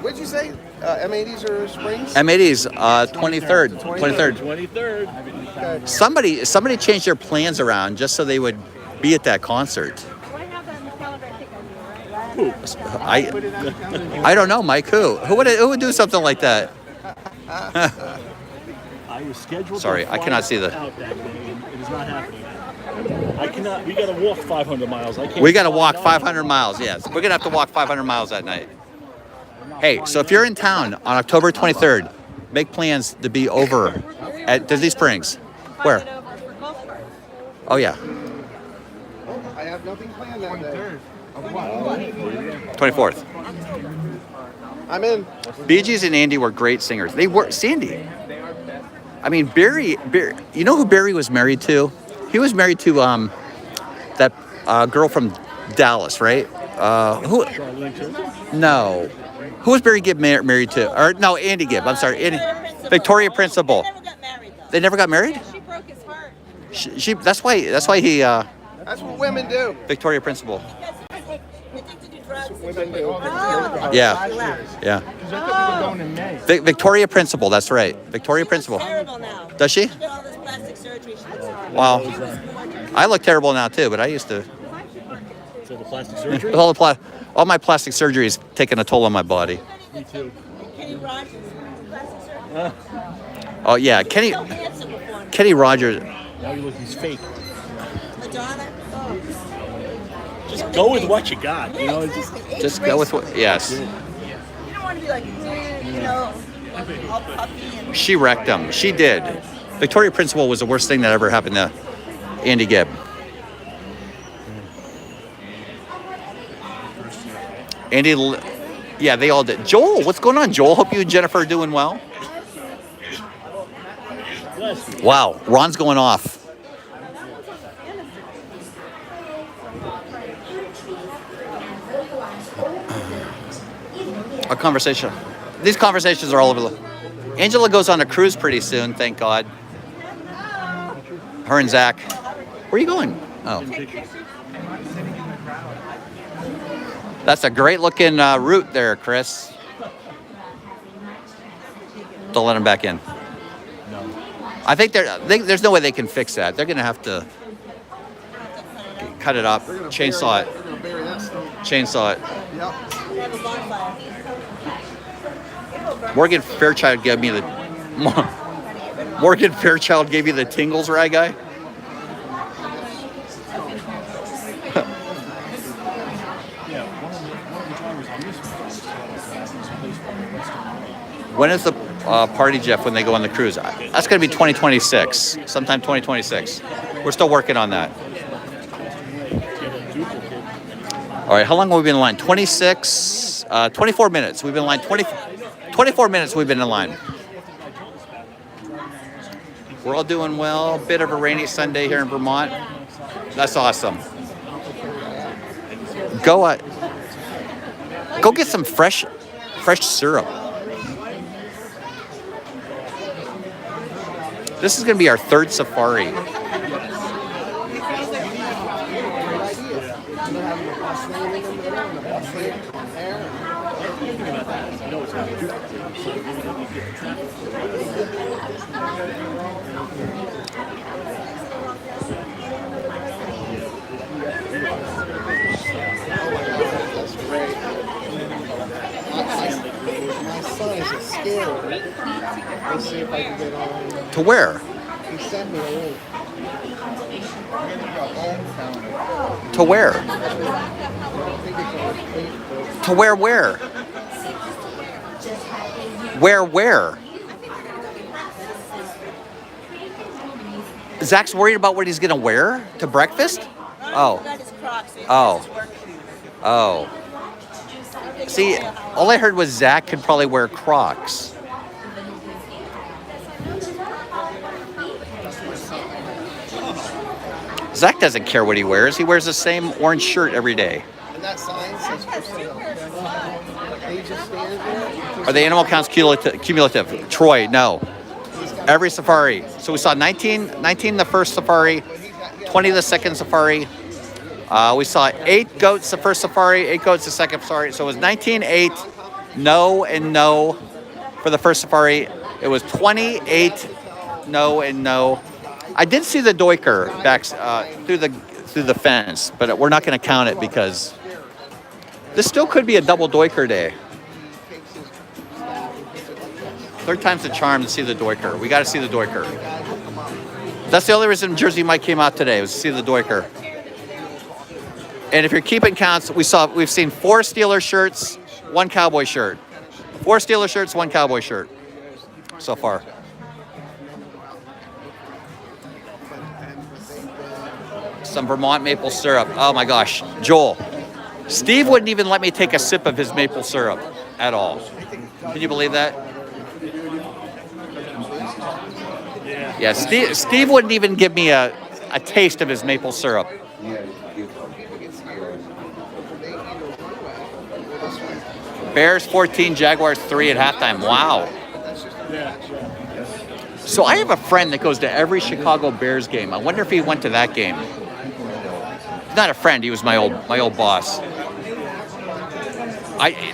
O: What'd you say? M80s or Springs?
A: M80s, 23rd. 23rd.
B: 23rd.
A: Somebody changed their plans around just so they would be at that concert. I don't know, Mike. Who would do something like that?
B: I was scheduled.
A: Sorry,
B: to
A: I
B: fly
A: cannot see the.
B: out that day, and it is not happening. I cannot. We gotta walk 500 miles. I can't.
A: We got to walk 500 miles. Yes, we're gonna have to walk 500 miles that night. Hey, so if you're in town on October 23rd, make plans to be over at Disney Springs. Where? Oh yeah,
O: I have nothing planned that day.
A: 24th.
O: I'm in.
A: Bee Gees and Andy were great singers. They were Sandy. I mean, Barry. You know who Barry was married to? He was married to that girl from Dallas, right? Who? No. Who was Barry Gibb married to? Or no, Andy Gibb. I'm sorry, Victoria Principal. They never got married.
M: She broke his heart.
A: She. That's why he.
O: That's what women do.
A: Victoria Principal.
O: Women do.
A: Yeah. Yeah.
P: Because I thought we were going in May.
A: Victoria Principal. That's right. Victoria Principal. Does she? Wow. I look terrible now too, but I used to.
B: So the plastic surgery.
A: All my plastic surgery is taking a toll on my body.
B: Me too.
A: Oh yeah, Kenny Rogers.
B: Now you look. He's fake. Just go with what you got. You know.
A: Just go with what. Yes.
N: You don't want to be like, all puffy and...
A: She wrecked him. She did. Victoria Principal was the worst thing that ever happened to Andy Gibb. Yeah, they all did. Joel, what's going on, Joel? Hope you and Jennifer are doing well. Wow, Ron's going off. A conversation. These conversations are all over the... Angela goes on a cruise pretty soon, thank God. Her and Zach. Where are you going? Oh. That's a great looking route there, Chris. Don't let him back in. I think there's no way they can fix that. They're going to have to cut it up, chainsaw it. Chainsaw it. Morgan Fairchild gave me the tingles, right, guy? When is the party, Jeff, when they go on the cruise? That's going to be 2026, sometime 2026. We're still working on that. All right, how long have we been in line? 24 minutes. We've been in line 24 minutes we've been in line. We're all doing well. Bit of a rainy Sunday here in Vermont. That's awesome. Go get some fresh syrup. This is going to be our third safari. To where? To where? To where? Where? Zach's worried about what he's gonna wear to breakfast? Oh. See, all I heard was Zach could probably wear Crocs. Zach doesn't care what he wears. He wears the same orange shirt every day.
O: And that sign says for sale. He just stands there.
A: Are the animal counts cumulative? Troy, no. Every safari. So we saw 19 the first safari, 20 the second safari. We saw 8 goats the first safari, 8 goats the second safari. So it was 19, 8, no and no for the first safari. It was 28, no and no. I did see the doiker back through the fence, but we're not going to count it because this still could be a double doiker day. Third time's the charm to see the doiker. We got to see the doiker. That's the only reason Jersey Mike came out today, was to see the doiker. And if you're keeping counts, we've seen 4 Steeler shirts, 1 Cowboy shirt. 4 Steeler shirts, 1 Cowboy shirt so far. Some Vermont maple syrup. Oh my gosh, Joel. Steve wouldn't even let me take a sip of his maple syrup at all. Can you believe that? Yeah, Steve wouldn't even give me a taste of his maple syrup. Bears 14, Jaguars 3 at halftime. Wow. So I have a friend that goes to every Chicago Bears game. I wonder if he went to that game. He's not a friend. He was my old boss.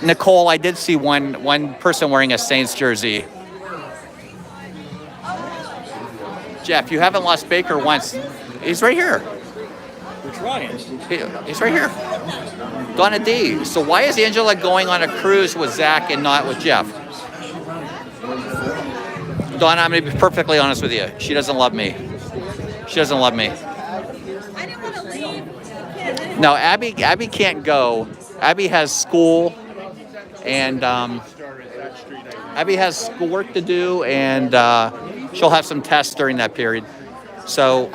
A: Nicole, I did see one person wearing a Saints jersey. Jeff, you haven't lost Baker once. He's right here.
B: We're trying.
A: He's right here. Donna D. So why is Angela going on a cruise with Zach and not with Jeff? Donna, I'm going to be perfectly honest with you. She doesn't love me. She doesn't love me. No, Abby can't go. Abby has school, and Abby has schoolwork to do, and she'll have some tests during that period. So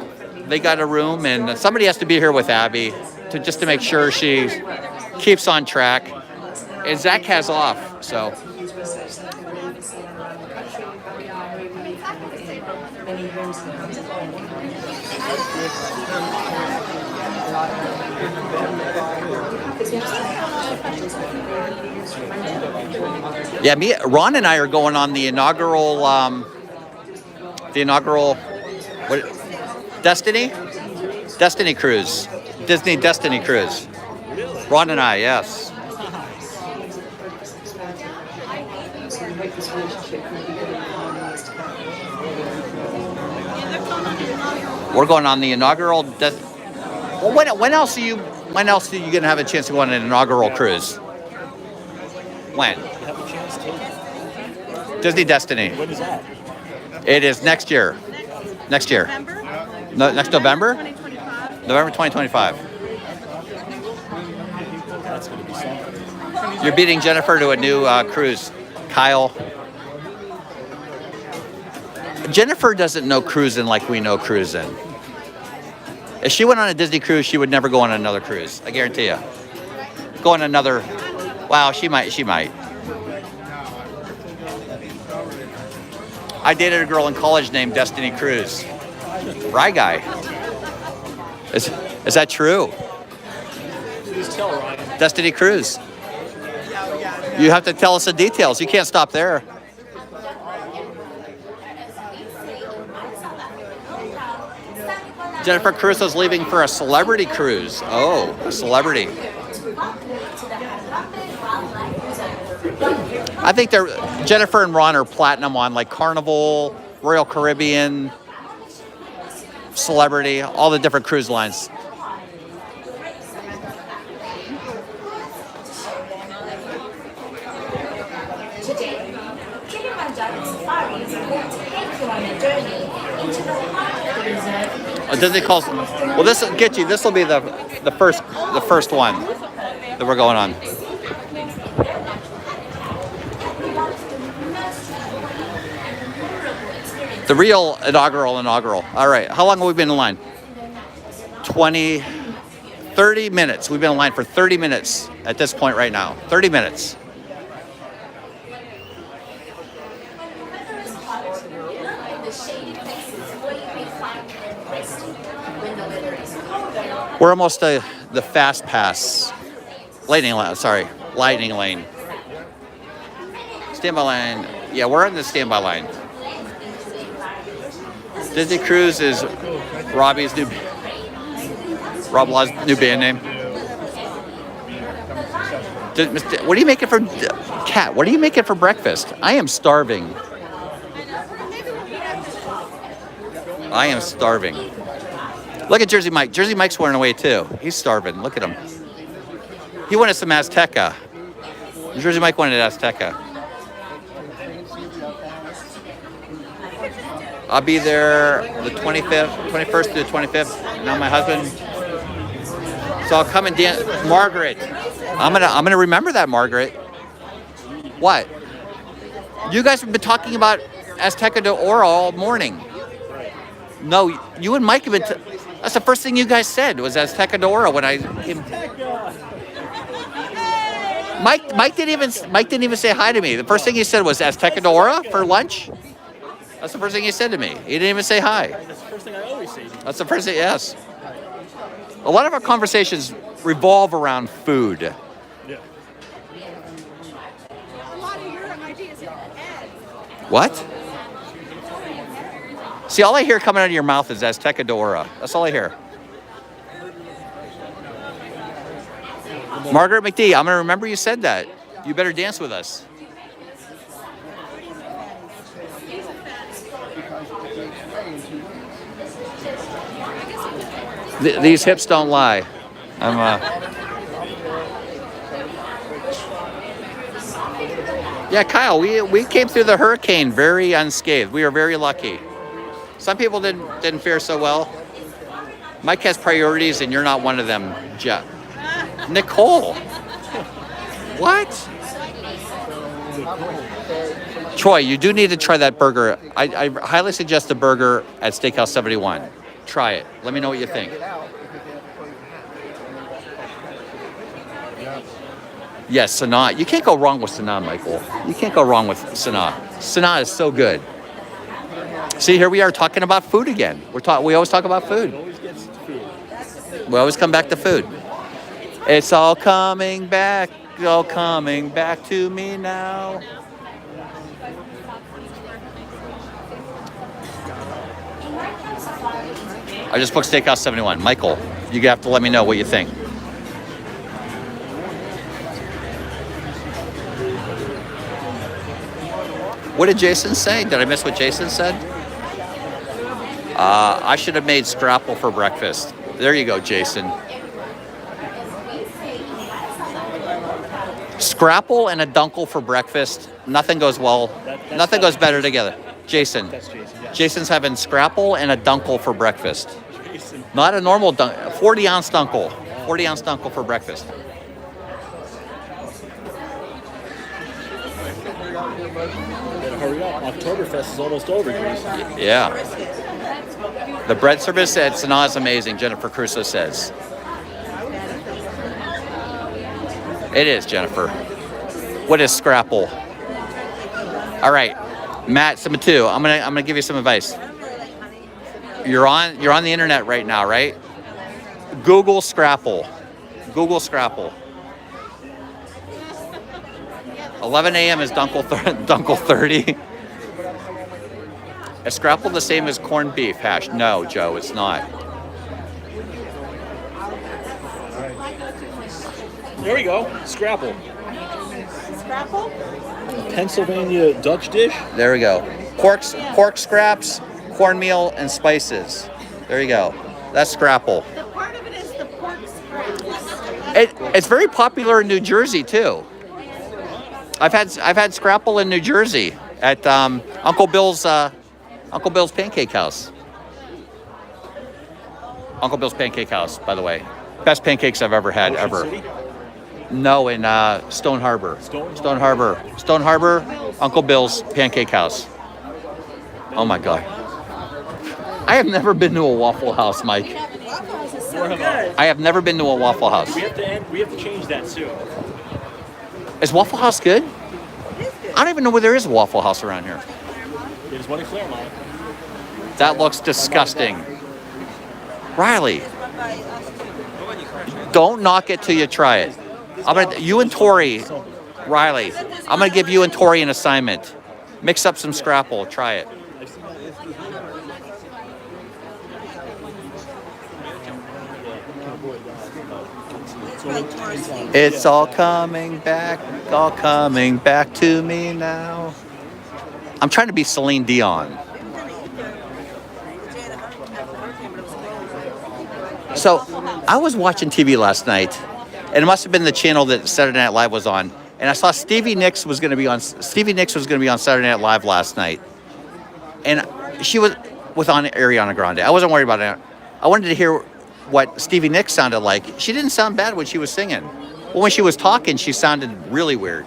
A: they got a room, and somebody has to be here with Abby just to make sure she keeps on track. And Zach has off, so. Yeah, Ron and I are going on the inaugural, what, Destiny cruise, Disney Destiny cruise. Ron and I, yes. We're going on the inaugural. Well, when else are you gonna have a chance to go on an inaugural cruise? When? Disney Destiny.
B: When is that?
A: It is next year. Next year. No, next November? November 2025.
B: That's going to be something.
A: You're beating Jennifer to a new cruise. Kyle. Jennifer doesn't know cruising like we know cruising. If she went on a Disney cruise, she would never go on another cruise. I guarantee you. Go on another. Wow, she might. I dated a girl in college named Destiny Cruz. Rye guy. Is that true?
B: Please tell Ryan.
A: Destiny Cruz. You have to tell us the details. You can't stop there. Jennifer Caruso's leaving for a celebrity cruise. Oh, a celebrity. I think Jennifer and Ron are platinum on like Carnival, Royal Caribbean, Celebrity, all the different cruise lines.
F: Today, Kilimanjaro Safari is going to take you on a journey into the heart of the reserve.
A: Disney calls. Well, this will get you. This will be the first one that we're going on. The real inaugural. All right. How long have we been in line? 30 minutes. We've been in line for 30 minutes at this point right now. 30 minutes. We're almost the fast pass. Lightning lane. Standby line. Yeah, we're on the standby line. Disney Cruise is Rob Law's new band name. What are you making for Kat? What are you making for breakfast? I am starving. Look at Jersey Mike. Jersey Mike's wearing away too. He's starving. Look at him. He wanted some Azteca. Jersey Mike wanted Azteca. I'll be there the 21st to the 25th. Now my husband. So I'll come and dance. Margaret. I'm gonna remember that, Margaret. What? You guys have been talking about Azteca de Oro all morning. No, you and Mike have been. That's the first thing you guys said was Azteca de Oro when I came. Mike didn't even say hi to me. The first thing he said was Azteca de Oro for lunch. That's the first thing he said to me. He didn't even say hi.
B: That's the first thing I always say.
A: That's the first thing. Yes. A lot of our conversations revolve around food.
B: Yeah.
M: A lot of your ideas are
A: What? See, all I hear coming out of your mouth is Azteca de Oro. That's all I hear. Margaret McD, I'm going to remember you said that. You better dance with us. These hips don't lie. Yeah, Kyle, we came through the hurricane very unscathed. We were very lucky. Some people didn't fare so well. Mike has priorities, and you're not one of them, Jeff. Nicole. What? Troy, you do need to try that burger. I highly suggest the burger at Steakhouse 71. Try it. Let me know what you think. Yes, Sanaa. You can't go wrong with Sanaa, Michael. You can't go wrong with Sanaa. Sanaa is so good. See, here we are talking about food again. We always talk about food. We always come back to food. It's all coming back to me now. I just booked Steakhouse 71. Michael, you have to let me know what you think. What did Jason say? Did I miss what Jason said? I should have made scrapple for breakfast. There you go, Jason. Scrapple and a dunkel for breakfast. Nothing goes well. Nothing goes better together. Jason.
B: That's Jason, yes.
A: Jason's having scrapple and a dunkel for breakfast. Not a normal 40-ounce dunkel. 40-ounce dunkel for breakfast.
B: Better hurry up. Oktoberfest is almost over, Jason.
A: Yeah. The bread service at Sanaa is amazing, Jennifer Crusoe says. It is, Jennifer. What is scrapple? All right, Matt, Simatu, I'm gonna give you some advice. You're on the internet right now, right? Google scrapple. Google scrapple. 11 a.m. is Dunkel 30. Is scrapple the same as corned beef hash? No, Joe, it's not.
B: There we go. Scrapple.
M: Scrapple?
B: Pennsylvania Dutch dish.
A: There we go. Pork scraps, cornmeal, and spices. There you go. That's scrapple.
M: The part of it is the pork scraps.
A: It's very popular in New Jersey too. I've had scrapple in New Jersey at Uncle Bill's Pancake House. Uncle Bill's Pancake House, by the way, best pancakes I've ever had ever.
B: City?
A: No, in Stone Harbor. Stone Harbor, Uncle Bill's Pancake House. Oh my God. I have never been to a Waffle House, Mike. I have never been to a Waffle House.
B: We have to change that soon.
A: Is Waffle House good? I don't even know where there is a Waffle House around here.
B: There's one in Claremont.
A: That looks disgusting. Riley, don't knock it till you try it. You and Tori, Riley, I'm gonna give you and Tori an assignment. Mix up some scrapple, try it. It's all coming back to me now. I'm trying to be Celine Dion. So I was watching TV last night, and it must have been the channel that Saturday Night Live was on, and I saw Stevie Nicks was going to be on Saturday Night Live last night, and she was with Ariana Grande. I wasn't worried about it. I wanted to hear what Stevie Nicks sounded like. She didn't sound bad when she was singing. Well, when she was talking, she sounded really weird.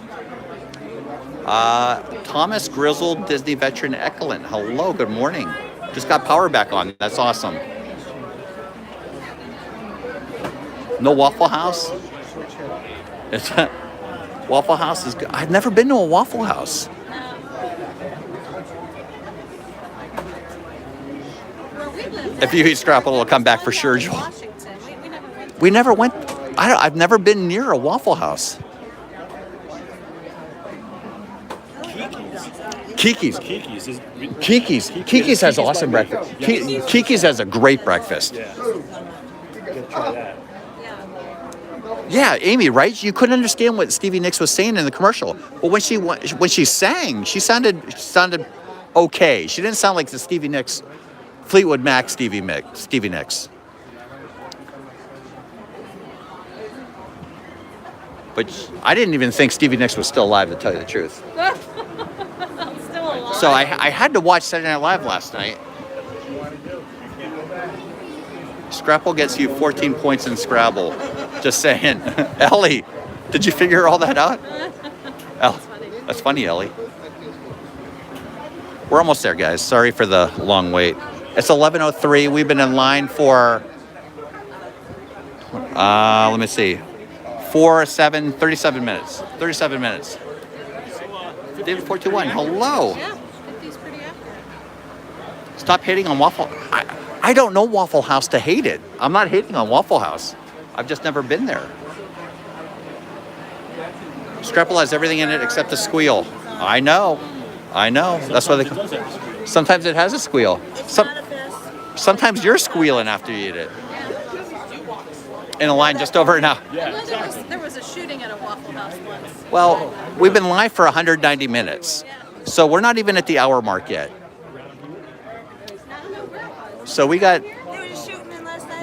A: Thomas Grizzled Disney veteran Ekelin. Hello, good morning. Just got power back on. That's awesome. No Waffle House? Waffle House is good. I've never been to a Waffle House. If you eat scrapple, it'll come back for sure, Joel. We never went. I've never been near a Waffle House. Kiki's has awesome breakfast. Kiki's has a great breakfast. Yeah, Amy, right? You couldn't understand what Stevie Nicks was saying in the commercial. But when she sang, she sounded okay. She didn't sound like the Stevie Nicks, Fleetwood Mac Stevie Nicks. But I didn't even think Stevie Nicks was still alive, to tell you the truth.
M: Still alive.
A: So I had to watch Saturday Night Live last night. Scrapple gets you 14 points in Scrabble. Just saying. Ellie, did you figure all that out? That's funny, Ellie. We're almost there, guys. Sorry for the long wait. It's 11:03. We've been in line for, let me see, 4, 7, 37 minutes. 37 minutes. David 421, hello.
M: Yeah, 50's pretty accurate.
A: Stop hating on Waffle. I don't know Waffle House to hate it. I'm not hating on Waffle House. I've just never been there. Scrapple has everything in it except the squeal. I know. That's why they. Sometimes it has a squeal. Sometimes you're squealing after you eat it. In a line just over now.
M: There was a shooting at a Waffle House once.
A: Well, we've been live for 190 minutes. So we're not even at the hour mark yet. So we'll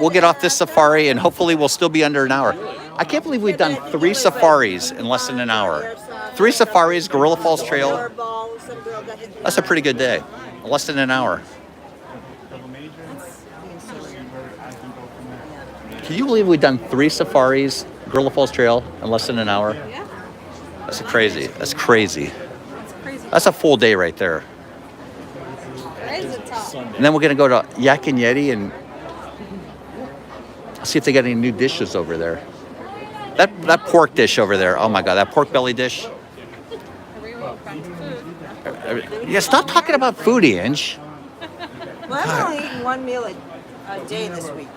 A: get off this safari and hopefully we'll still be under an hour. I can't believe we've done 3 safaris in less than an hour. 3 safaris, Gorilla Falls Trail. That's a pretty good day. Less than an hour. Can you believe we've done 3 safaris, Gorilla Falls Trail, in less than an hour?
M: Yeah.
A: That's crazy. That's crazy. That's a full day right there. And then we're gonna go to Yak and Yeti and see if they got any new dishes over there. That pork dish over there. Oh my God, that pork belly dish. Yeah, stop talking about food, Ange.
Q: Well, I'm only eating 1 meal a day this week.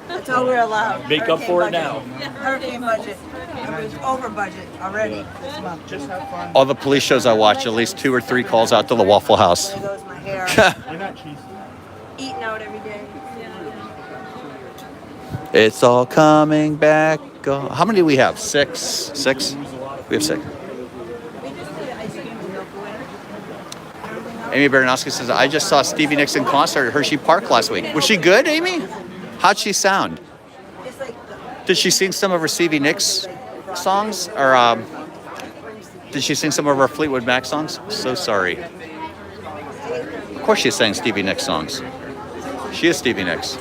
Q: That's all we're allowed.
B: Make up for it now.
Q: Hurricane budget. I was over budget already this month. Just have fun.
A: All the police shows I watch, at least 2 or 3 calls out to the Waffle House.
Q: There goes my hair. Eating out every day.
A: It's all coming back. How many do we have? 6? 6? We have 6. Amy Baranowski says, I just saw Stevie Nicks in concert at Hershey Park last week. Was she good, Amy? How'd she sound? Did she sing some of her Stevie Nicks songs? Or did she sing some of her Fleetwood Mac songs? So sorry. Of course she sang Stevie Nicks songs. She is Stevie Nicks.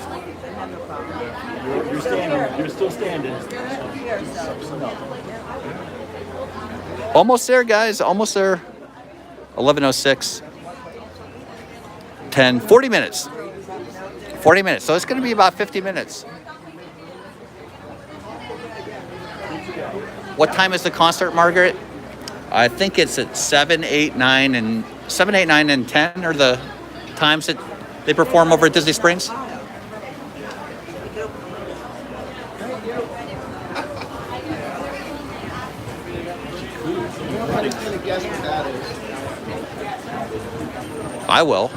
B: You're still standing.
A: Almost there, guys. Almost there. 11:06. 10, 40 minutes. 40 minutes. So it's going to be about 50 minutes. What time is the concert, Margaret? I think it's at 7, 8, 9, and 7, 8, 9, and 10 are the times that they perform over at Disney Springs. I will.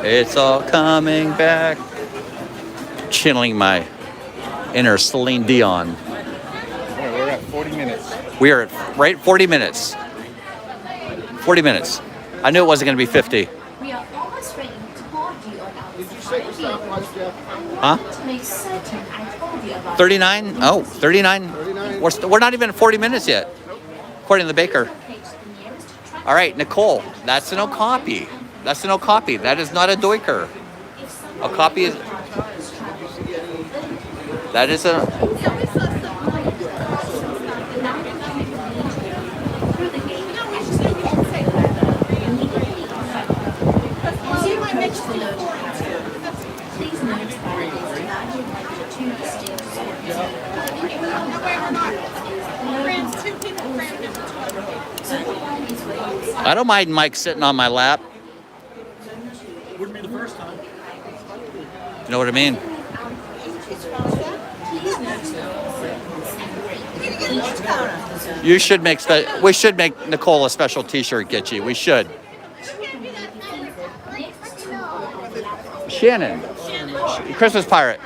A: It's all coming back. Channeling my inner Celine Dion.
P: We're at 40 minutes.
A: We are at right 40 minutes. 40 minutes. I knew it wasn't going to be 50.
F: We are almost ready to board you on our
A: Huh?
F: to make certain I told you about
A: 39? Oh, 39. We're not even at 40 minutes yet, according to the baker. All right, Nicole, that's an Okapi. That's an Okapi. That is not a Duiker. Okapi is... That is a... I don't mind Mike sitting on my lap.
B: Wouldn't be the first time.
A: You know what I mean? You should make we should make Nicole a special T-shirt, get you. We should. Shannon, Christmas pirate.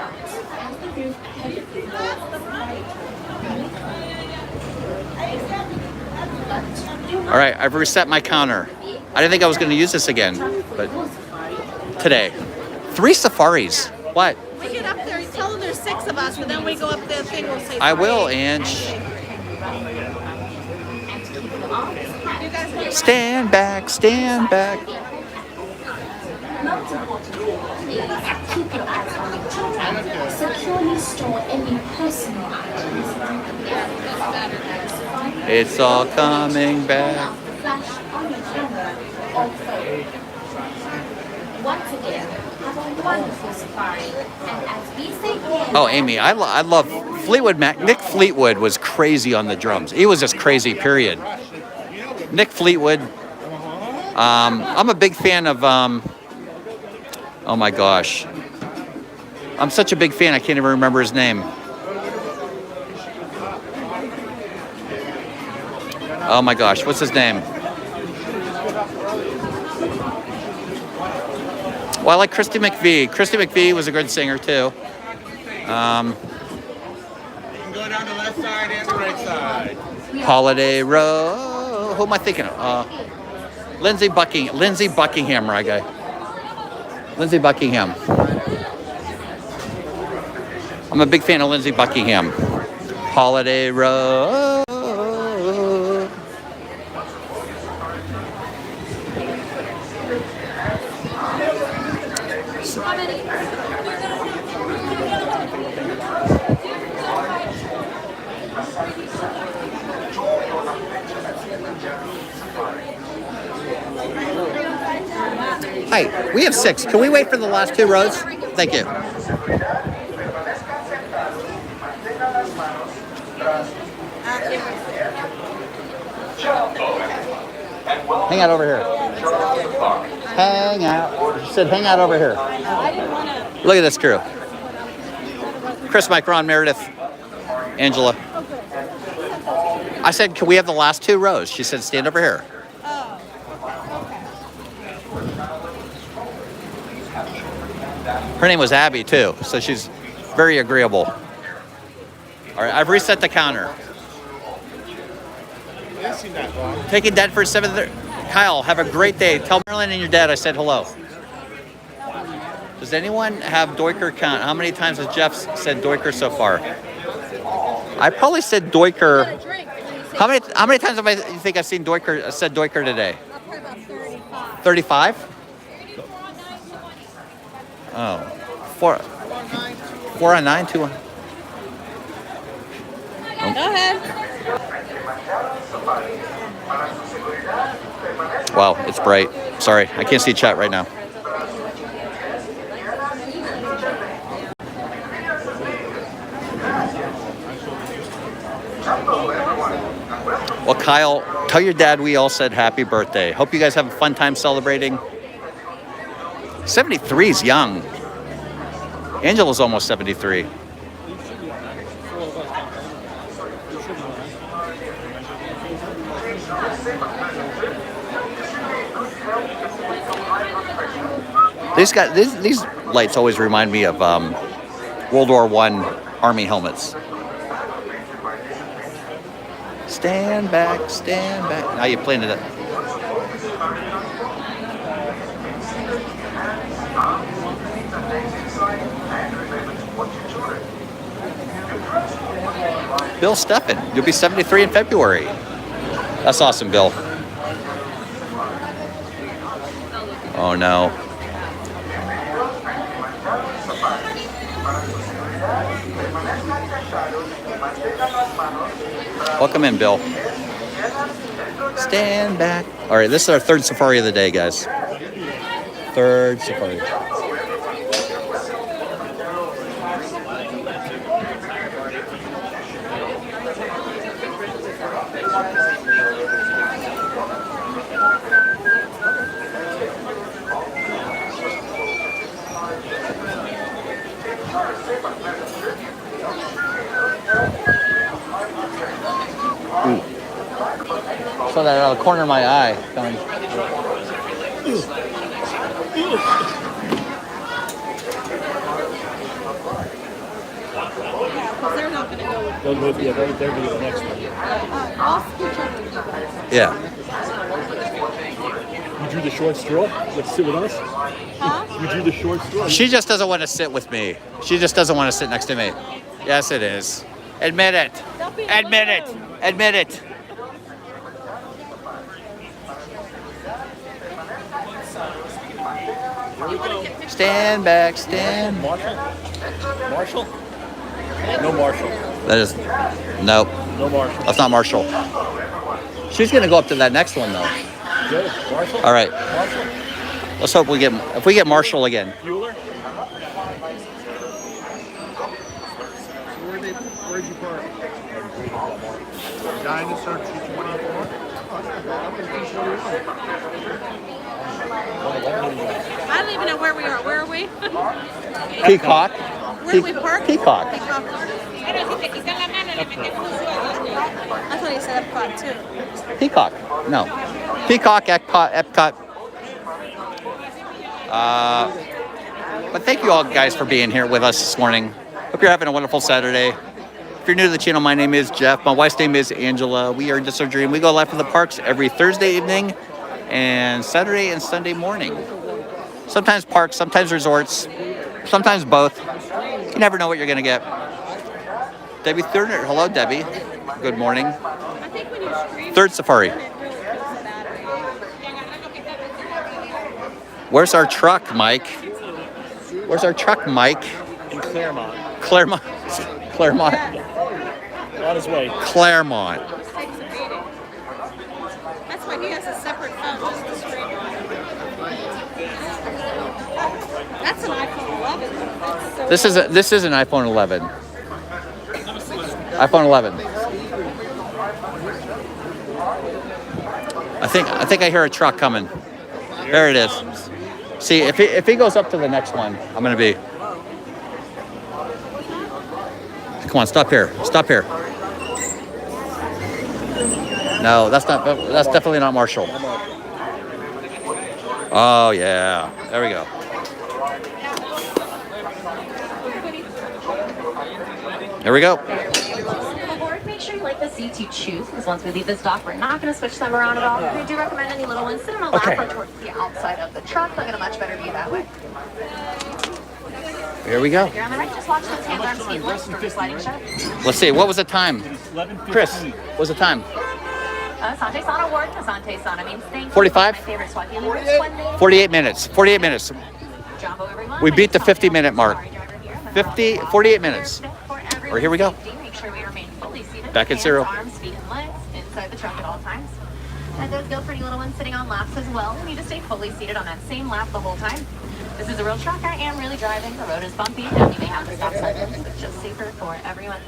A: All right, I've reset my counter. I didn't think I was going to use this again, but today. 3 safaris. What?
M: We get up there, you tell them there's 6 of us, but then we go up there, the thing will say
A: I will, Ange. Stand back, stand back.
F: Keep your eyes on your children. Securely store any personal items.
A: It's all coming back.
F: Flash on your camera or phone. Once again, have a wonderful safari. And as we say here,
A: Oh, Amy, I love Fleetwood Mac. Nick Fleetwood was crazy on the drums. He was just crazy, period. Nick Fleetwood. I'm a big fan of, oh my gosh. I'm such a big fan, I can't even remember his name. Oh my gosh, what's his name? Well, I like Christy McVie. Christy McVie was a good singer too.
O: You can go down the left side and the right side.
A: Holiday Row. Who am I thinking of? Lindsey Buckingham, right guy. Lindsey Buckingham. I'm a big fan of Lindsey Buckingham. Holiday Row. Hi, we have 6. Can we wait for the last 2 rows? Thank you. Hang out over here. Hang out. She said hang out over here. Look at this crew. Chris, Mike, Ron, Meredith, Angela. I said, can we have the last 2 rows? She said, stand over here. Her name was Abby, too, so she's very agreeable. All right, I've reset the counter. Taking Dad for 7:30. Kyle, have a great day. Tell Marilyn and your dad I said hello. Does anyone have Doiker count? How many times has Jeff said Doiker so far? I probably said Doiker. How many times have you think I've seen Doiker said Doiker today? 35. Oh, 4 on 9, 2 on.
M: Go ahead.
A: Wow, it's bright. Sorry, I can't see chat right now. Well, Kyle, tell your dad we all said happy birthday. Hope you guys have a fun time celebrating. 73 is young. Angela's almost 73. These lights always remind me of World War I Army helmets. Stand back, stand back. Now you planted it. Bill Steffen, you'll be 73 in February. That's awesome, Bill. Oh no. Welcome in, Bill. Stand back. All right, this is our 3rd safari of the day, guys. 3rd safari. Saw that out of the corner of my eye. Coming.
M: They're not going to go with
B: They'll go, yeah, they're going to be the next one.
M: I'll scooch over with you guys.
A: Yeah.
B: You drew the short straw? Let's sit with us?
M: Huh?
B: You drew the short straw?
A: She just doesn't want to sit with me. She just doesn't want to sit next to me. Yes, it is. Admit it. Admit it. Admit it. Stand back, stand.
B: Marshall? No Marshall.
A: That is, nope.
B: No Marshall.
A: That's not Marshall. She's gonna go up to that next one though.
B: Good. Marshall?
A: All right.
B: Marshall?
A: Let's hope if we get Marshall again.
B: Bueller?
O: Where'd you park? Dinosaur 224.
M: I don't even know where we are. Where are we?
A: Peacock.
M: Where do we park?
A: Peacock.
M: I thought you said Epcot too.
A: Peacock. No. Peacock, Epcot. But thank you all guys for being here with us this morning. Hope you're having a wonderful Saturday. If you're new to the channel, my name is Jeff. My wife's name is Angela. We are Just Our Dream. We go live from the parks every Thursday evening and Saturday and Sunday morning. Sometimes parks, sometimes resorts, sometimes both. You never know what you're going to get. Debbie Thurner. Hello, Debbie. Good morning. Third Safari. Where's our truck, Mike? Where's our truck, Mike?
B: In Claremont.
A: Claremont. Claremont.
B: On his way.
A: Claremont.
M: That's why he has a separate phone just to stream. That's an iPhone 11. That's so
A: This is an iPhone 11. iPhone 11. I think I hear a truck coming. There it is. See, if he goes up to the next one, I'm gonna be. Come on, stop here. Stop here. No, that's definitely not Marshall. Oh yeah, there we go. Here we go.
F: Make sure you like the seats you choose, because once we leave this dock, we're not going to switch them around at all. We do recommend any little ones sit on a lap or towards the outside of the truck. They'll get a much better view that way.
A: Here we go.
F: If you're on the right, just watch those hands, arms, feet, legs for sliding shut.
A: Let's see. What was the time? Chris, what was the time?
F: Sante Sana Ward, Sante Sana means thank you.
A: 45?
F: My favorite Swahili word is when they
A: 48 minutes. 48 minutes.
F: Jumbo, everyone.
A: We beat the 50-minute mark. 48 minutes. Or here we go.
F: Make sure we remain fully seated.
A: Back at
F: Hands,
A: zero.
F: Arms, feet, and legs inside the truck at all times. And those go pretty little ones sitting on laps as well. We need to stay fully seated on that same lap the whole time. This is a real truck. I am really driving. The road is bumpy, and we may have to stop signs, but just safer for everyone.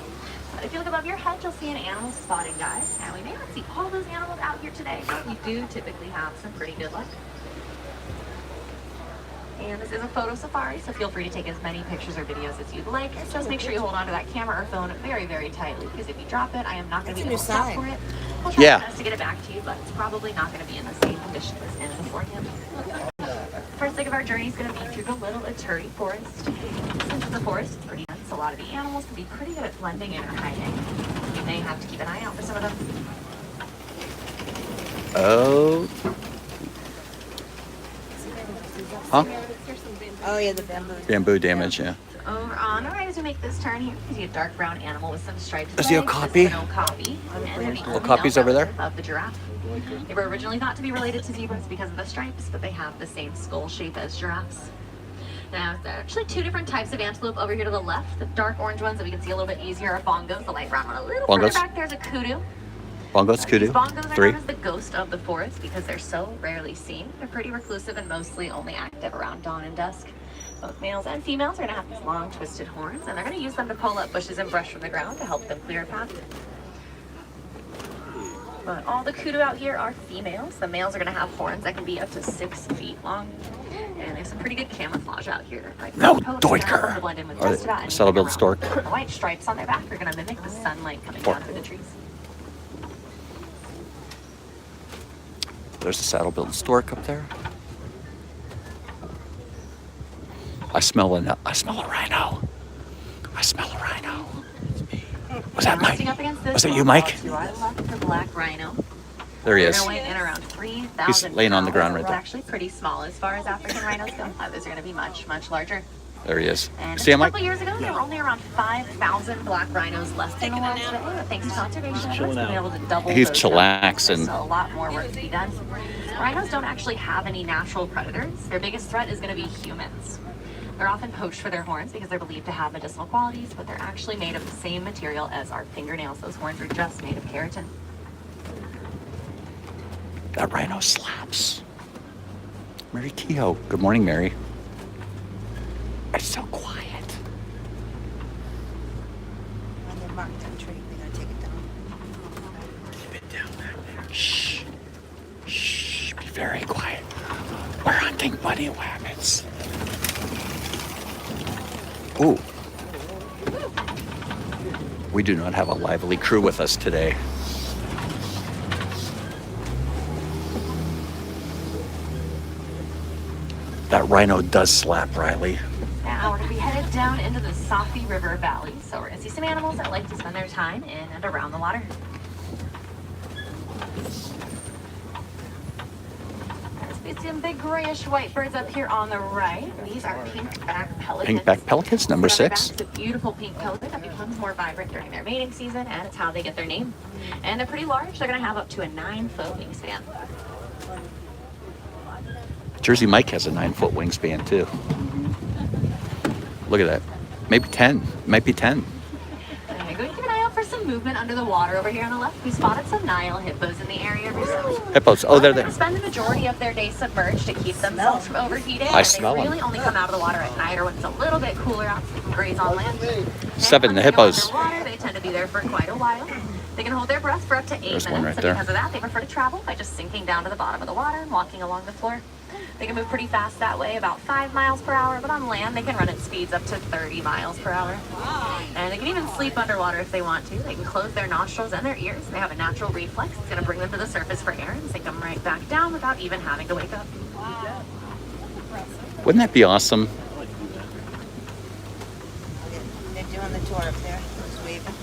F: But if you look above your head, you'll see an animal spotting guide. And we may not see all those animals out here today, but we do typically have some pretty good luck. And this is a photo safari, so feel free to take as many pictures or videos as you'd like. Just make sure you hold onto that camera or phone very, very tightly, because if you drop it, I am not going to be able to stop for it. I'll try my best to get it back to you, but it's probably not going to be in the same condition as in beforehand. First leg of our journey is going to be through the Little Aturi Forest. Since it's a forest, it's pretty dense. A lot of the animals can be pretty good at blending in or hiding. You may have to keep an eye out for some of them.
A: Oh. Huh?
Q: Oh yeah, the bamboo.
A: Bamboo damage, yeah.
F: Over on the right as we make this turn here, you see a dark brown animal with some striped legs.
A: Is he a copy?
F: This is an okapi. And they're the only
A: Okapi's over there?
F: of the giraffe. They were originally thought to be related to zebras because of the stripes, but they have the same skull shape as giraffes. Now, there are actually two different types of antelope over here to the left. The dark orange ones that we can see a little bit easier are bongos. The light brown one a little further back there's a kudu.
A: Bongos, kudu.
F: These bongos are
A: 3.
F: known as the ghost of the forest because they're so rarely seen. They're pretty reclusive and mostly only active around dawn and dusk. Both males and females are going to have these long twisted horns, and they're going to use them to pull up bushes and brush from the ground to help them clear a path. But all the kudu out here are females. The males are going to have horns that can be up to 6 feet long. And there's some pretty good camouflage out here. Like
A: No,
F: coats
A: doiker.
F: to blend in with
A: Or
F: just about
A: the saddle-billed stork.
F: anything around. The white stripes on their back are going to mimic the sunlight coming down through the trees.
A: There's a saddle-billed stork up there. I smell a rhino. I smell a rhino. Was that Mike? Was it you, Mike?
F: To our left, the black rhino.
A: There he is.
F: They're weighing in around 3,000
A: He's laying on the ground right
F: pounds. They're
A: there.
F: actually pretty small as far as African rhinos go. Others are going to be much, much larger.
A: There he is.
F: And
A: See him,
F: a
A: Mike?
F: couple years ago, there were only around 5,000 black rhinos left in the world today. But thanks to conservation efforts, we've been able to double
A: He's
F: those
A: chillaxing.
F: numbers. So a lot more work to be done. Rhinos don't actually have any natural predators. Their biggest threat is going to be humans. They're often poached for their horns because they're believed to have medicinal qualities, but they're actually made of the same material as our fingernails. Those horns are just made of keratin.
A: That rhino slaps. Mary Kehoe. Good morning, Mary. Why so quiet?
Q: And they marked that tree. They're gonna take it down.
A: Keep it down back there. Shh. Shh. Be very quiet. We're hunting bunny rabbits. Ooh. We do not have a lively crew with us today. That rhino does slap, Riley.
R: Now we're going to be headed down into the Safi River Valley. So we're going to see some animals that like to spend their time in and around the water. There's some big grayish white birds up here on the right. These are pink-back pelicans.
A: Pink-back pelicans, number 6.
R: It's a beautiful pink color that becomes more vibrant during their mating season, and it's how they get their name. And they're pretty large. They're going to have up to a 9-foot wingspan.
A: Jersey Mike has a 9-foot wingspan too. Look at that. Maybe 10. Might be 10.
R: Go and keep an eye out for some movement under the water over here on the left. We spotted some Nile hippos in the area recently.
A: Hippos. Oh, they're there.
R: They spend the majority of their day submerged to keep themselves from overheating.
A: I smell
R: They
A: them.
R: really only come out of the water at night or when it's a little bit cooler out so they can graze on land.
A: 7, the hippos.
R: Water, they tend to be there for quite a while. They can hold their breath for up to 8
A: There's
R: minutes.
A: one right
R: and
A: there.
R: because of that, they prefer to travel by just sinking down to the bottom of the water and walking along the floor. They can move pretty fast that way, about 5 miles per hour, but on land they can run at speeds up to 30 miles per hour. And they can even sleep underwater if they want to. They can close their nostrils and their ears. They have a natural reflex. It's going to bring them to the surface for air and sink them right back down without even having to wake up.
A: Wouldn't that be awesome?
Q: They're doing the tour up there. Just waving.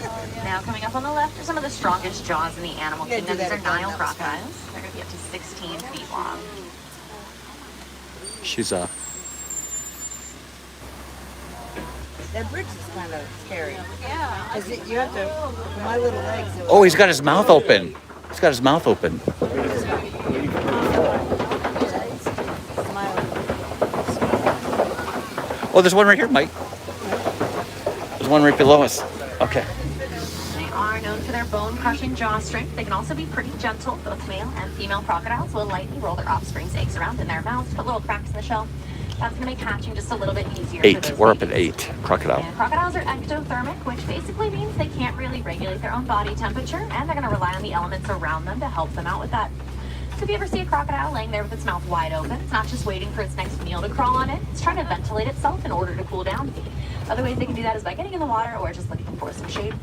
R: Now coming up on the left are some of the strongest jaws in the animal
Q: You gotta do
R: kingdom. These
Q: that
R: are
Q: again,
R: Nile
Q: that was
R: crocodiles. They're going to be up to 16 feet long.
A: She's
Q: That bridge is kind of scary. Yeah. Because you have to, my little legs.
A: Oh, he's got his mouth open. He's got his mouth open. Oh, there's one right here, Mike. There's one right below us. Okay.
R: They are known for their bone-crushing jaw strength. They can also be pretty gentle. Both male and female crocodiles will lightly roll their offspring's eggs around in their mouths, put little cracks in the shell. That's going to make hatching just a little bit easier.
A: 8. We're up at 8. Crocodile.
R: And crocodiles are ectothermic, which basically means they can't really regulate their own body temperature, and they're going to rely on the elements around them to help them out with that. So if you ever see a crocodile laying there with its mouth wide open, it's not just waiting for its next meal to crawl on it. It's trying to ventilate itself in order to cool down. Other ways they can do that is by getting in the water or just looking for some shade.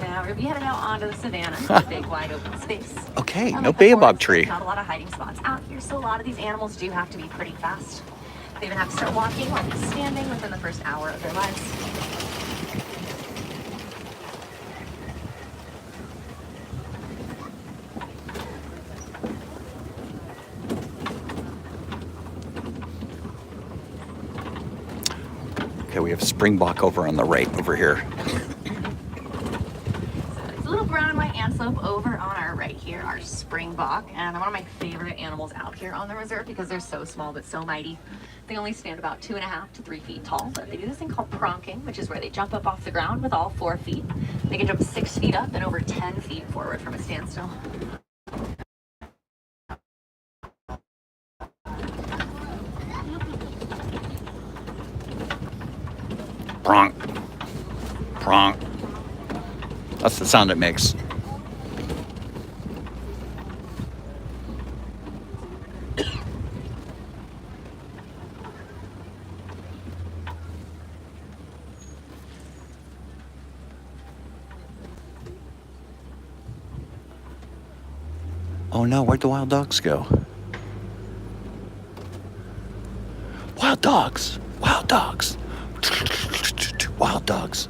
R: Now we're going to be heading out onto the savannah, a big wide open space.
A: Okay, no
R: Unlike the
A: baobab
R: forest,
A: tree.
R: there's not a lot of hiding spots out here, so a lot of these animals do have to be pretty fast. They even have to start walking or be standing within the first hour of their lives.
A: Okay, we have springbok over on the right, over here.
R: It's a little brown and white antelope over on our right here, our springbok, and they're one of my favorite animals out here on the reserve because they're so small but so mighty. They only stand about 2.5 to 3 feet tall, but they do this thing called pronking, which is where they jump up off the ground with all 4 feet. They can jump 6 feet up and over 10 feet forward from a standstill.
A: Pronk. Pronk. That's the sound it makes. Oh no, where'd the wild dogs go? Wild dogs! Wild dogs! Wild dogs.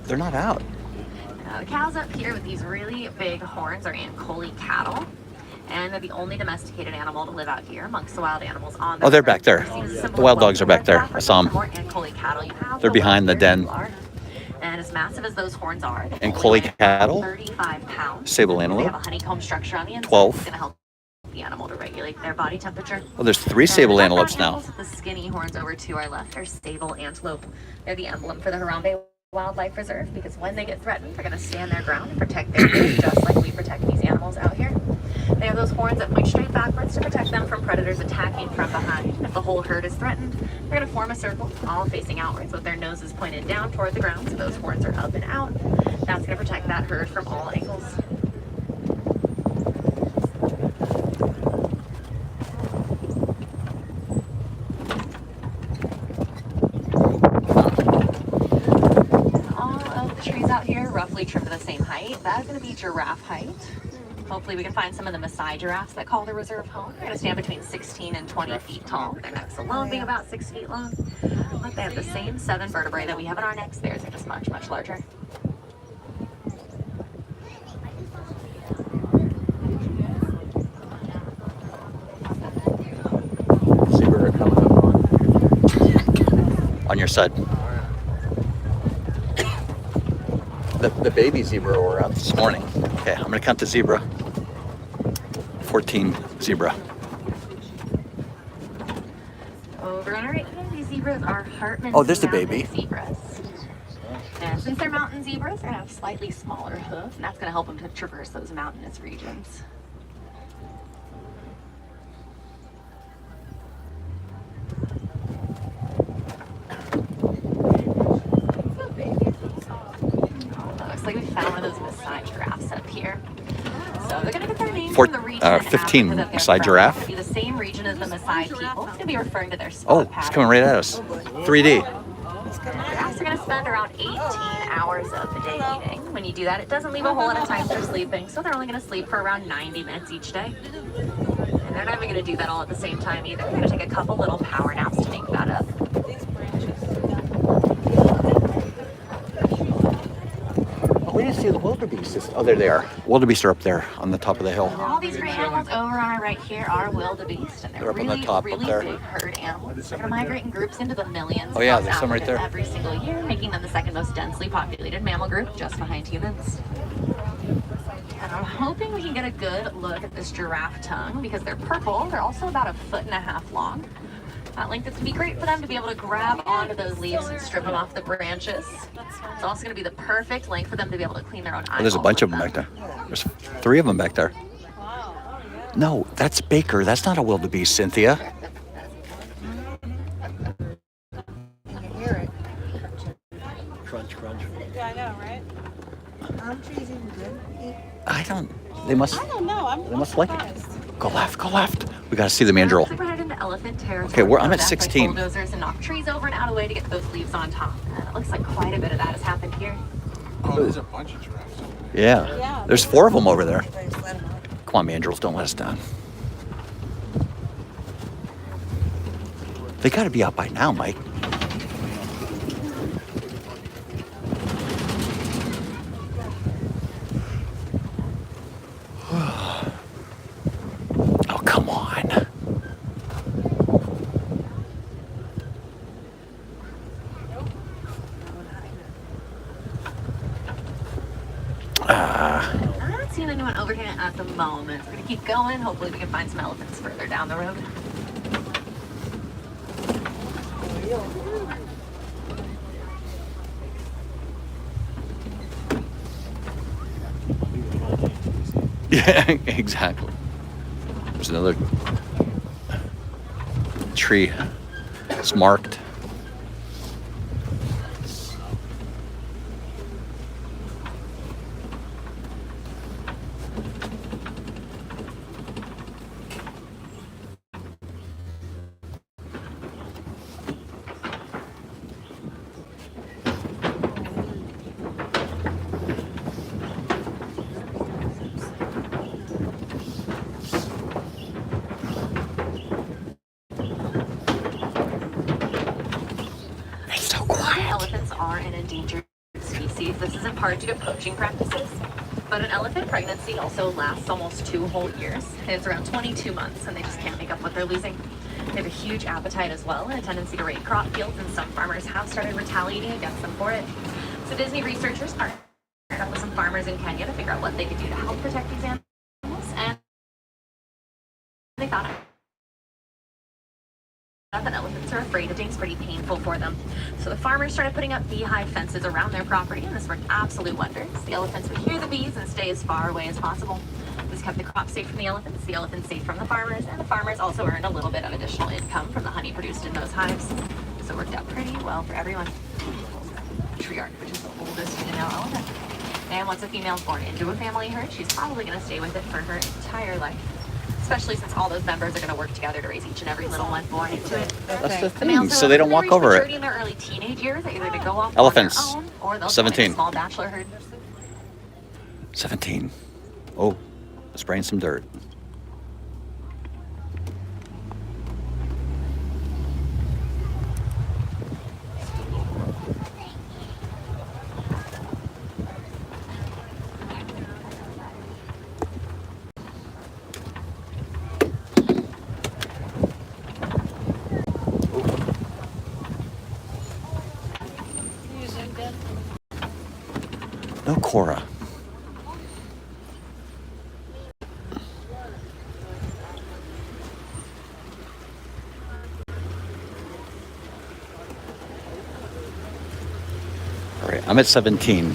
A: They're not out.
R: The cows up here with these really big horns are Ankoli cattle, and they're the only domesticated animal to live out here amongst the wild animals on the
A: Oh, they're back there. The wild dogs are back there. I saw
R: The
A: them.
R: more Ankoli cattle you have,
A: They're behind the den.
R: and as massive as those horns are, they
A: And
R: only
A: Collie
R: weigh
A: cattle,
R: 35 pounds.
A: sable
R: They have a
A: antelope,
R: honeycomb structure on the inside.
A: 12.
R: It's going to help the animal to regulate their body temperature.
A: Oh, there's 3 sable antelopes now.
R: The skinny horns over to our left are sable antelope. They're the emblem for the Harambe Wildlife Reserve because when they get threatened, they're going to stand their ground and protect their food just like we protect these animals. those horns that point straight backwards to protect them from predators attacking from behind. If the whole herd is threatened, they're going to form a circle, all facing outwards with their noses pointed down toward the ground, so those horns are up and out. That's going to protect that herd from all angles. Out here roughly trimmed to the same height. That's going to be giraffe height. Hopefully we can find some of the Maasai giraffes that call the reserve home. They're going to stand between 16 and 20 feet tall. Their necks alone being about 6 feet long. But they have the same 7 vertebrae that we have in our necks. Theirs are just much, much larger.
A: Zebra coming up on your side. The baby zebra were out this morning. Okay, I'm gonna count the zebra. 14 zebra.
R: Over on our right hand, these zebras are Hartman's
A: Oh, there's the baby.
R: zebras. And since they're mountain zebras, they're gonna have slightly smaller hooves, and that's gonna help them to traverse those mountainous regions. Looks like we found one of those Maasai giraffes up here. So they're going to get their name from the region
A: 15
R: that they're
A: Maasai
R: from.
A: giraffe.
R: It's going to be the same region as the Maasai people. It's going to be referring to their spot
A: Oh,
R: pattern.
A: it's coming right at us. 3D.
R: Giraffes are going to spend around 18 hours of the day eating. When you do that, it doesn't leave a whole lot of time for sleeping, so they're only going to sleep for around 90 minutes each day. And they're not even going to do that all at the same time either. They're going to take a couple little power naps to make that up.
A: We didn't see the wildebeest. Oh, there they are. Wildebeest are up there on the top of the hill.
R: All these great animals over on our right here are wildebeest, and they're
A: Up on
R: really,
A: the top
R: really
A: up there.
R: big herd animals. They're going to migrate in groups into the millions.
A: Oh, yeah,
R: across
A: there's some right
R: Africa
A: there.
R: every single year, making them the second most densely populated mammal group, just behind humans. And I'm hoping we can get a good look at this giraffe tongue because they're purple. They're also about 1.5 feet long. That length is going to be great for them to be able to grab onto those leaves and strip them off the branches. It's also going to be the perfect length for them to be able to clean their own
A: Oh, there's a bunch of them back there. There's 3 of them back there. No, that's Baker. That's not a wildebeest, Cynthia.
B: Crunch, crunch.
M: Yeah, I know, right?
Q: Palm trees even good?
A: I don't. They must.
M: I don't know.
A: They must like it. Go left. Go left. We got to see the mandrill.
R: We're headed into elephant territory.
A: Okay, I'm at
R: That's like
A: 16.
R: bulldozers and knock trees over and out of the way to get those leaves on top. And it looks like quite a bit of that has happened here.
O: Oh, there's a bunch of giraffes.
A: Yeah. There's 4 of them over there. Come on, mandrills, don't let us down. They got to be out by now, Mike. Oh, come on.
R: I'm not seeing anyone over here at the moment. We're gonna keep going. Hopefully we can find some elephants further down the road.
A: Yeah, exactly. There's another tree. It's marked.
R: Elephants are an endangered species. This is in part due to poaching practices. But an elephant pregnancy also lasts almost 2 whole years. It's around 22 months, and they just can't make up what they're losing. They have a huge appetite as well, and a tendency to raid crop fields, and some farmers have started retaliating against them for it. So Disney researchers partnered up with some farmers in Kenya to figure out what they could do to help protect these animals, and they found out that elephants are afraid of things pretty painful for them. So the farmers started putting up beehive fences around their property, and this worked absolute wonders. The elephants would hear the bees and stay as far away as possible. This kept the crop safe from the elephants safe from the farmers, and the farmers also earned a little bit of additional income from the honey produced in those hives. So it worked out pretty well for everyone. Matriarch, which is the oldest female elephant. And once a female is born into a family herd, she's probably going to stay with it for her entire life. Especially since all those members are going to work together to raise each and every little one born into it.
A: That's the thing, so they don't walk over it.
R: In their early teenage years, they either go off
A: Elephants,
R: on their own, or they'll
A: 17.
R: join a small bachelor herd.
A: 17. Oh, spraying some dirt. No Cora. All right, I'm at 17.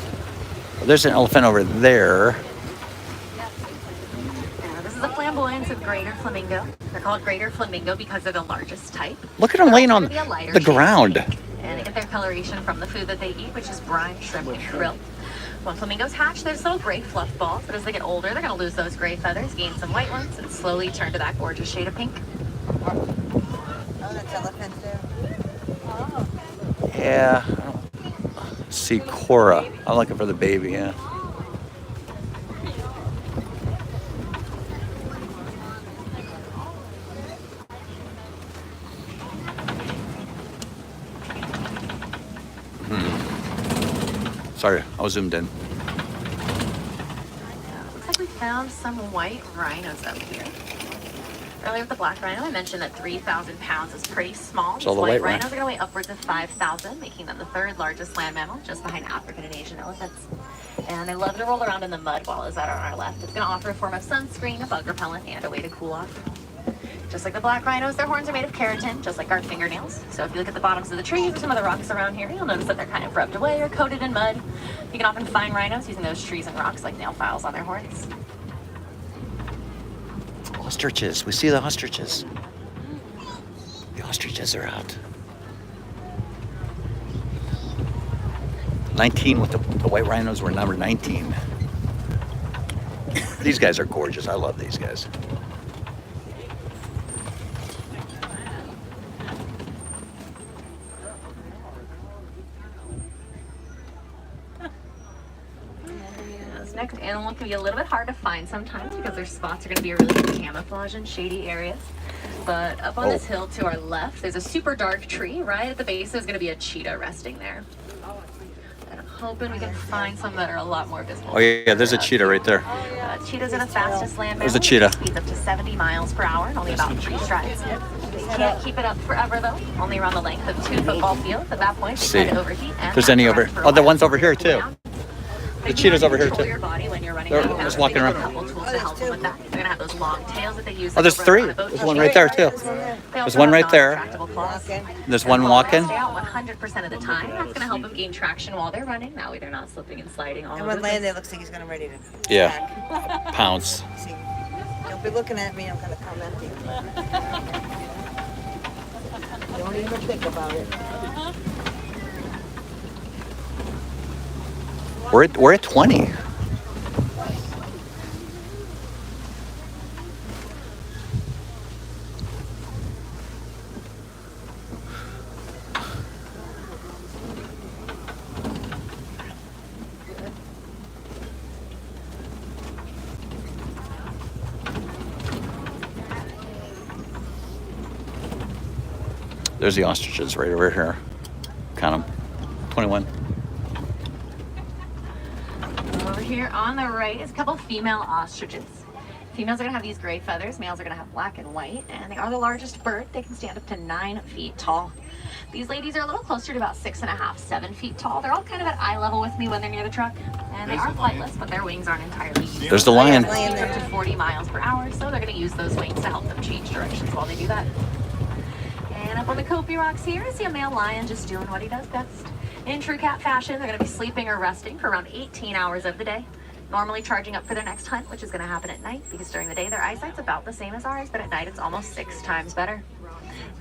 A: There's an elephant over there.
R: This is a flamboyance of greater flamingo. They're called greater flamingo because they're the largest type.
A: Look at them laying on the ground.
R: And they get their coloration from the food that they eat, which is brine, shrimp, and krill. When flamingos hatch, there's little gray fluff balls, but as they get older, they're going to lose those gray feathers, gain some white ones, and slowly turn to that gorgeous shade of pink.
Q: Oh, that's elephants there. Oh.
A: Yeah, I don't see Cora. I'm looking for the baby, yeah. Sorry, I was zoomed in.
R: Looks like we found some white rhinos up here. Earlier with the black rhino, I mentioned that 3,000 pounds is pretty small. These white rhinos are going to weigh upwards of 5,000, making them the third largest land mammal, just behind African and Asian elephants. And they love to roll around in the mud while is that on our left. It's going to offer a form of sunscreen, a bug repellent, and a way to cool off. Just like the black rhinos, their horns are made of keratin, just like our fingernails. So if you look at the bottoms of the trees or some of the rocks around here, you'll notice that they're kind of rubbed away or coated in mud. You can often find rhinos using those trees and rocks like nail files on their horns.
A: Ostriches. We see the ostriches. The ostriches are out. 19 with the white rhinos were number 19. These guys are gorgeous. I love these guys.
R: Next animal can be a little bit hard to find sometimes because their spots are going to be a really good camouflage in shady areas. But up on this hill to our left, there's a super dark tree. Right at the base, there's going to be a cheetah resting there. And I'm hoping we can find some that are a lot more visible.
A: Oh yeah, there's a cheetah right there.
R: Cheetahs are the fastest land mammal.
A: There's a cheetah.
R: Speeds up to 70 miles per hour in only about 3 strides. You can't keep it up forever though. Only around the length of 2 football fields. At that point, they tend to overheat. And
A: there's any over. Oh, the one's over here too. The cheetah's over here too.
R: Your body when you're running
A: They're
R: out of
A: just walking around.
R: A couple tools to help them with that. They're gonna have those long tails that they use.
A: Oh, there's 3. There's one right there too. There's one right there. There's one walking.
R: Stay out 100% of the time. That's gonna help them gain traction while they're running. That way they're not slipping and sliding all
Q: And
R: over.
Q: when Landon looks like he's gonna ready to
A: Yeah. Pounce.
Q: see. Don't be looking at me, I'm gonna come at you. Don't even think about it.
A: We're at 20. There's the ostriches right over here. Count them. 21.
R: Over here on the right is a couple female ostriches. Females are going to have these gray feathers. Males are going to have black and white. And they are the largest bird. They can stand up to 9 feet tall. These ladies are a little closer to about 6.5, 7 feet tall. They're all kind of at eye level with me when they're near the truck. And they are flightless, but their wings aren't entirely used.
A: There's the lion.
R: They speed up to 40 miles per hour, so they're going to use those wings to help them change directions while they do that. And up on the Kopi rocks here, I see a male lion just doing what he does best. In true cat fashion, they're going to be sleeping or resting for around 18 hours of the day. normally charging up for their next hunt, which is going to happen at night because during the day their eyesight's about the same as ours, but at night it's almost 6 times better.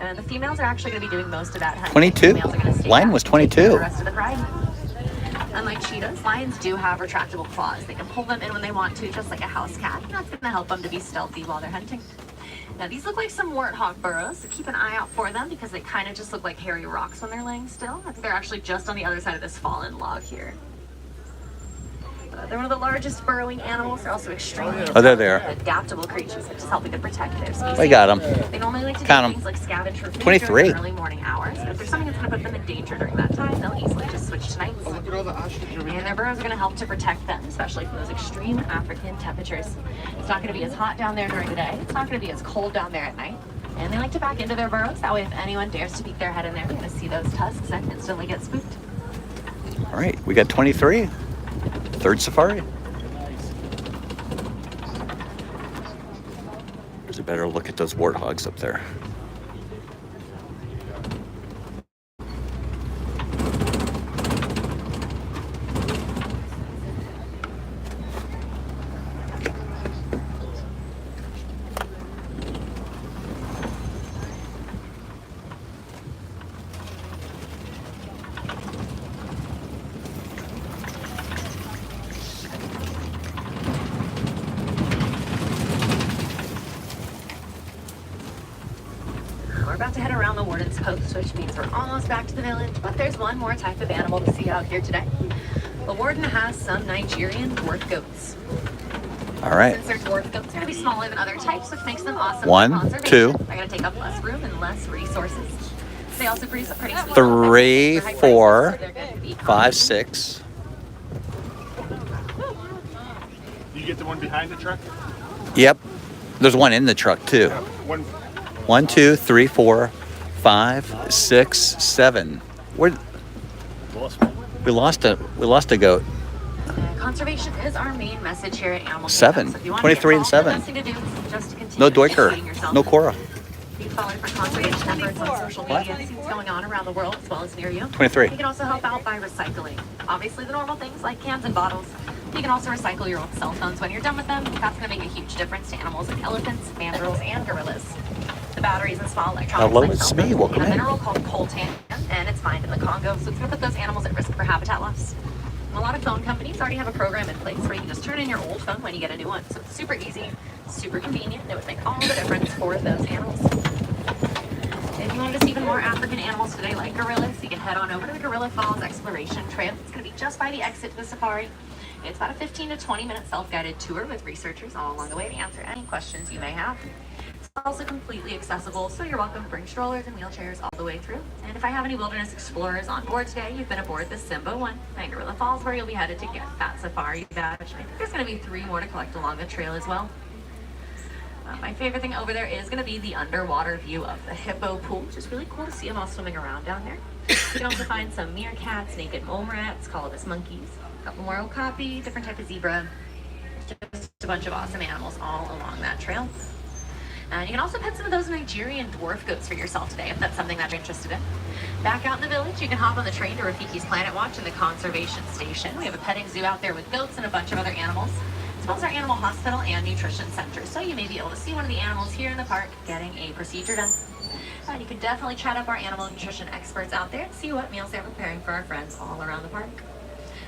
R: And the females are actually going to be doing most of that hunting.
A: 22.
R: The males are gonna stay
A: Lion
R: back
A: was
R: and take care of
A: 22.
R: The rest of the pride. Unlike cheetahs, lions do have retractable claws. They can pull them in when they want to, just like a house cat. That's going to help them to be stealthy while they're hunting. Now these look like some warthog burrows, so keep an eye out for them because they kind of just look like hairy rocks when they're laying still. I think they're actually just on the other side of this fallen log here. They're one of the largest burrowing animals. They're also extremely
A: they're there.
R: adaptable creatures, which is helping to protect their species.
A: We got 'em.
R: They normally like to
A: Count 'em.
R: do things like scavenge for food
A: 23.
R: during the early morning hours. But if there's something that's going to put them in danger during that time, they'll easily just switch to nights. And their burrows are going to help to protect them, especially from those extreme African temperatures. It's not going to be as hot down there during the day. It's not going to be as cold down there at night. And they like to back into their burrows. That way, if anyone dares to peek their head in there, they're going to see those tusks and instantly get spooked.
A: All right, we got 23. Third safari. There's a better look at those warthogs up there.
R: We're about to head around the Warden's Post, which means we're almost back to the village, but there's one more type of animal to see out here today. The Warden has some Nigerian dwarf goats.
A: All right.
R: Since they're dwarf goats, they're going to be smaller than other types, which makes them awesome
A: One,
R: for conservation.
A: two.
R: They're going to take up less room and less resources. They also produce a pretty sweet
A: 3,
R: milk.
A: 4,
R: They're going to be
A: 5, 6.
P: You get the one behind the truck?
A: Yep. There's one in the truck too.
P: Yeah, one.
A: 1, 2, 3, 4, 5, 6, 7. Where? We lost a goat.
R: Conservation is our main message here at Animal
A: 7.
R: Kingdom. So if you want
A: 23
R: to
A: and
R: get involved,
A: 7.
R: the best thing to do is just to continue
A: No
R: educating
A: Doiker.
R: yourself.
A: No Cora.
R: You can follow different conservation efforts on social media, see what's going on around the world as well as near you.
A: 23.
R: You can also help out by recycling. Obviously the normal things like cans and bottles. You can also recycle your old cell phones when you're done with them. That's going to make a huge difference to animals like elephants, mandrills, and gorillas. The batteries and small electronics
A: Hello,
R: like
A: it's
R: cell
A: me.
R: phones
A: Welcome
R: contain a
A: in.
R: mineral called coltan, and it's mined in the Congo, so it's going to put those animals at risk for habitat loss. And a lot of phone companies already have a program in place where you can just turn in your old phone when you get a new one. So it's super easy, super convenient, and it would make all the difference for those animals. If you want to see even more African animals today, like gorillas, you can head on over to the Gorilla Falls Exploration Trail. It's going to be just by the exit to the safari. It's about a 15 to 20 minute self-guided tour with researchers all along the way to answer any questions you may have. It's also completely accessible, so you're welcome to bring strollers and wheelchairs all the way through. And if I have any wilderness explorers on board today, you've been aboard the Simba 1 at Gorilla Falls, where you'll be headed to get that safari badge. I think there's going to be 3 more to collect along the trail as well. My favorite thing over there is going to be the underwater view of the Hippo pool, which is really cool to see them all swimming around down there. You can also find some meerkats, naked mole rats, colobus monkeys, a couple more okapi, different type of zebra, just a bunch of awesome animals all along that trail. And you can also pet some of those Nigerian dwarf goats for yourself today if that's something that you're interested in. Back out in the village, you can hop on the train to Rafiki's Planet Watch in the conservation station. We have a petting zoo out there with goats and a bunch of other animals, as well as our animal hospital and nutrition center. So you may be able to see one of the animals here in the park getting a procedure done. And you can definitely chat up our animal nutrition experts out there and see what meals they're preparing for our friends all around the park.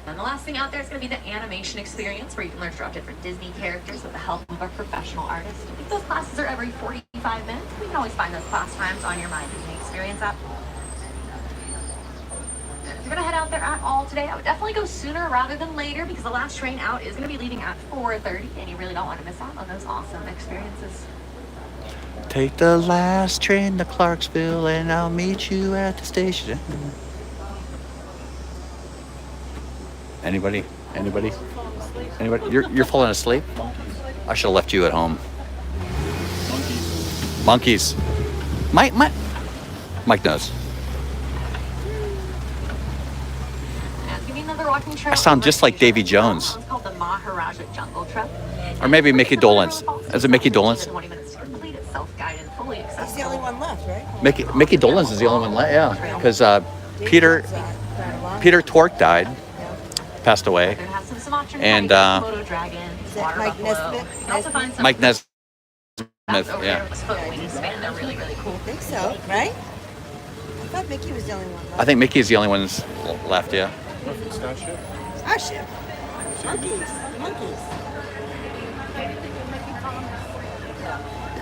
R: And the last thing out there is going to be the animation experience, where you can learn to draw different Disney characters with the help of a professional artist. I think those classes are every 45 minutes. We can always find those class times on your My Disney Experience app. And if you're going to head out there at all today, I would definitely go sooner rather than later, because the last train out is going to be leaving at 4:30, and you really don't want to miss out on those awesome experiences.
A: Take the last train to Clarksville and I'll meet you at the station. Anybody? Anybody? Anybody? You're falling asleep? I should have left you at home. Monkeys. Mike knows.
R: And give me another walking trail.
A: I sound just like Davy Jones.
R: It's called the Maharaja Jungle Trail.
A: Or maybe Mickey Dolenz. Is it Mickey Dolenz?
R: 20 minutes to complete. It's self-guided, fully accessible.
Q: He's the only one left, right?
A: Mickey Dolenz is the only one left, yeah. Because Peter Tork died, passed away.
R: Sumatran
A: And,
R: tiger, Komodo dragon, water
Q: Mike
R: buffalo.
Q: Nesmith?
R: You can also find some
A: Mike Nesmith,
R: over
A: yeah.
R: there with foot wingspan. They're really, really cool.
Q: I think so, right? I thought Mickey was the only one left.
A: I think Mickey's the only one that's left, yeah.
P: It's not shit.
Q: Our ship. Monkeys.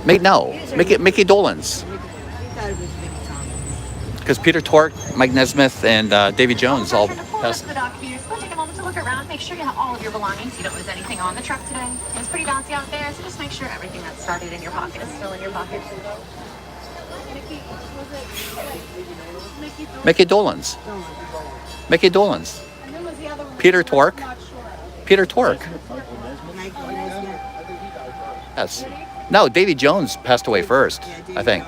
A: Mickey Dolenz.
Q: We thought it was Mickey Tom.
A: Because Peter Tork, Mike Nesmith, and Davy Jones all
R: Pull up
A: passed.
R: to the dock here. So take a moment to look around. Make sure you have all of your belongings. So you don't lose anything on the truck today. It's pretty bouncy out there, so just make sure everything that's started in your pocket is still in your pocket.
A: Mickey Dolenz. Mickey Dolenz. Peter Tork. Peter Tork. Yes. No, Davy Jones passed away first, I think.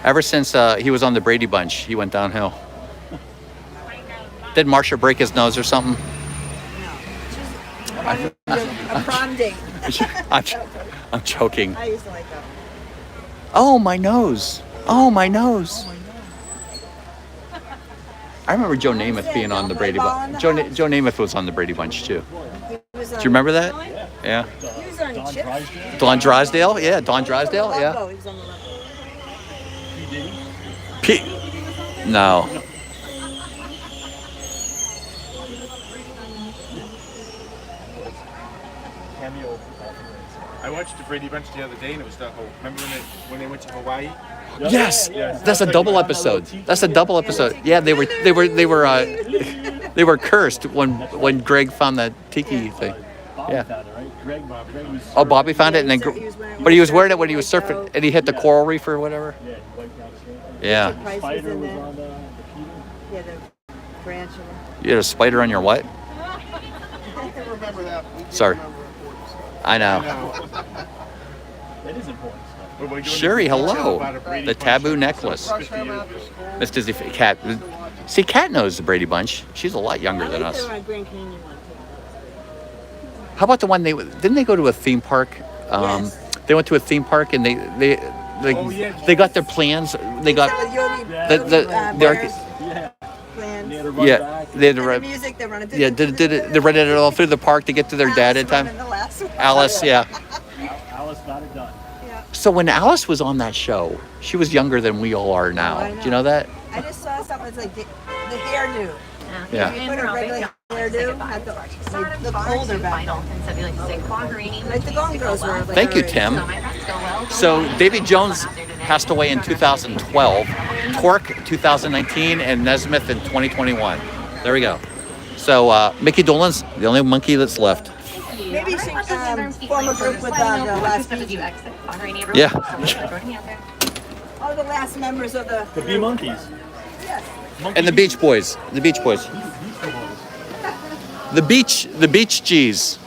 A: Ever since he was on the Brady Bunch, he went downhill. Did Marsha break his nose or something?
Q: A prom date.
A: I'm joking.
Q: I used to like that.
A: Oh, my nose. Oh, my nose. I remember Joe Namath being on the Brady Bunch. Joe Namath was on the Brady Bunch, too. Do you remember that? Yeah.
Q: He was on Chips.
A: Don Drysdale? Yeah, Don Drysdale? Yeah.
Q: He was on the level.
A: No.
P: I watched the Brady Bunch the other day, and it was the whole. Remember when they went to Hawaii?
A: Yes, that's a double episode. That's a double episode. Yeah, they were cursed when Greg found that tiki thing. Yeah. Oh, Bobby found it, and then, but he was wearing it when he was surfing, and he hit the coral reef or whatever. Yeah.
Q: Yeah, the branch.
A: You had a spider on your what? Sorry. I know.
B: That is important.
A: Sherry, hello. The taboo necklace. Miss Disney Cat. See, Cat knows the Brady Bunch. She's a lot younger than us. How about the one didn't they go to a theme park?
Q: Yes.
A: They went to a theme park and they got their plans. They got they had to run.
Q: Music, they run it.
A: Yeah, they ran it all through the park to get to their dad in time. Alice, yeah.
B: Alice got it done.
A: So when Alice was on that show, she was younger than we all are now.
Q: I know.
A: Do you know that?
Q: I just saw something that's like the hairdo.
A: Yeah.
Q: If you put a regular hairdo, have to look older back. Like the Golden Girls were. Like
A: Thank you, Tim. So David Jones passed away in 2012, Torque 2019, and Nesmith in 2021. There we go. So Mickey Dolenz, the only monkey that's left.
Q: Maybe you should form a group with the last
A: Yeah.
Q: all the last members of the
B: The Bee Monkeys.
Q: Yes.
A: And the Beach Boys. The Beach Boys. The Beach G's.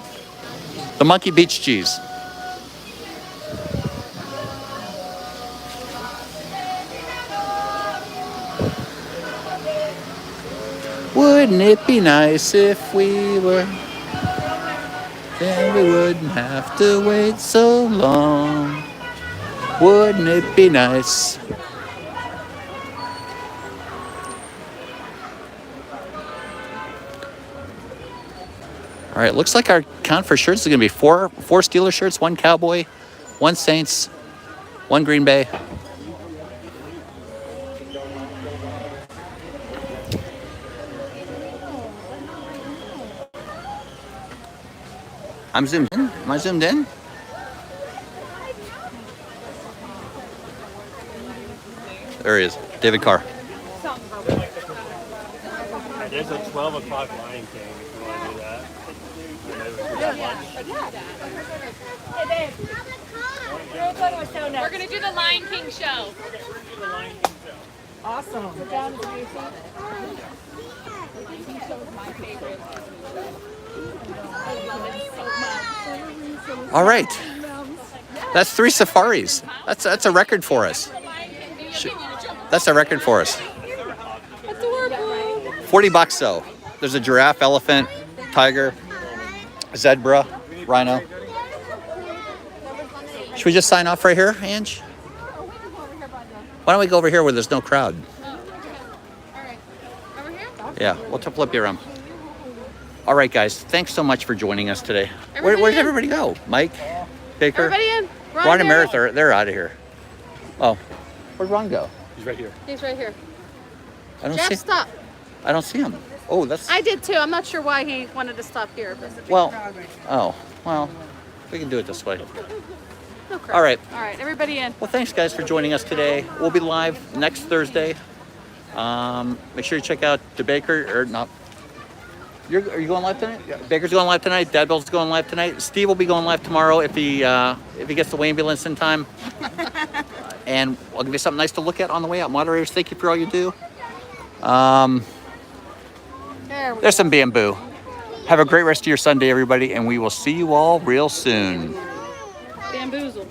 A: The Monkey Beach G's. Wouldn't it be nice if we were? Then we wouldn't have to wait so long. Wouldn't it be nice? All right, looks like our count for shirts is going to be four Steelers shirts, one Cowboy, one Saints, one Green Bay. I'm zoomed in. Am I zoomed in? There he is, David Carr.
B: There's a 12 o'clock Lion King if you want to do that.
D: Hey, babe. We're going to do the Lion King show.
Q: Awesome.
D: Sit down and do your thing. The Lion King show is my favorite. I love it so much.
A: All right, that's 3 safaris. That's a record for us. That's a record for us.
D: That's adorable.
A: $40 though. There's a giraffe, elephant, tiger, zebra, rhino. Should we just sign off right here, Ange? Why don't we go over here where there's no crowd?
D: All right. Over here?
A: Yeah, we'll flip you around. All right, guys. Thanks so much for joining us today. Where'd everybody go? Mike, Baker,
M: Everybody in.
A: Ron and Meredith they're out of here. Oh, where'd Ron go?
B: He's right here.
M: He's right here.
A: I don't
M: Jeff,
A: see.
M: stop.
A: I don't see him. Oh, that's.
M: I did too. I'm not sure why he wanted to stop here. But
A: Well. Oh, well. We can do it this way.
M: no crap.
A: All right.
M: All right. Everybody in.
A: Well, thanks guys for joining us today. We'll be live next Thursday. Make sure you check out the Baker or not. Are you going live tonight? Yeah. Baker's going live tonight. Dadbell's going live tonight. Steve will be going live tomorrow if he gets the ambulance in time. And I'll give you something nice to look at on the way out. Moderators, thank you for all you do. There's some bamboo. Have a great rest of your Sunday, everybody, and we will see you all real soon.
M: Bamboozled.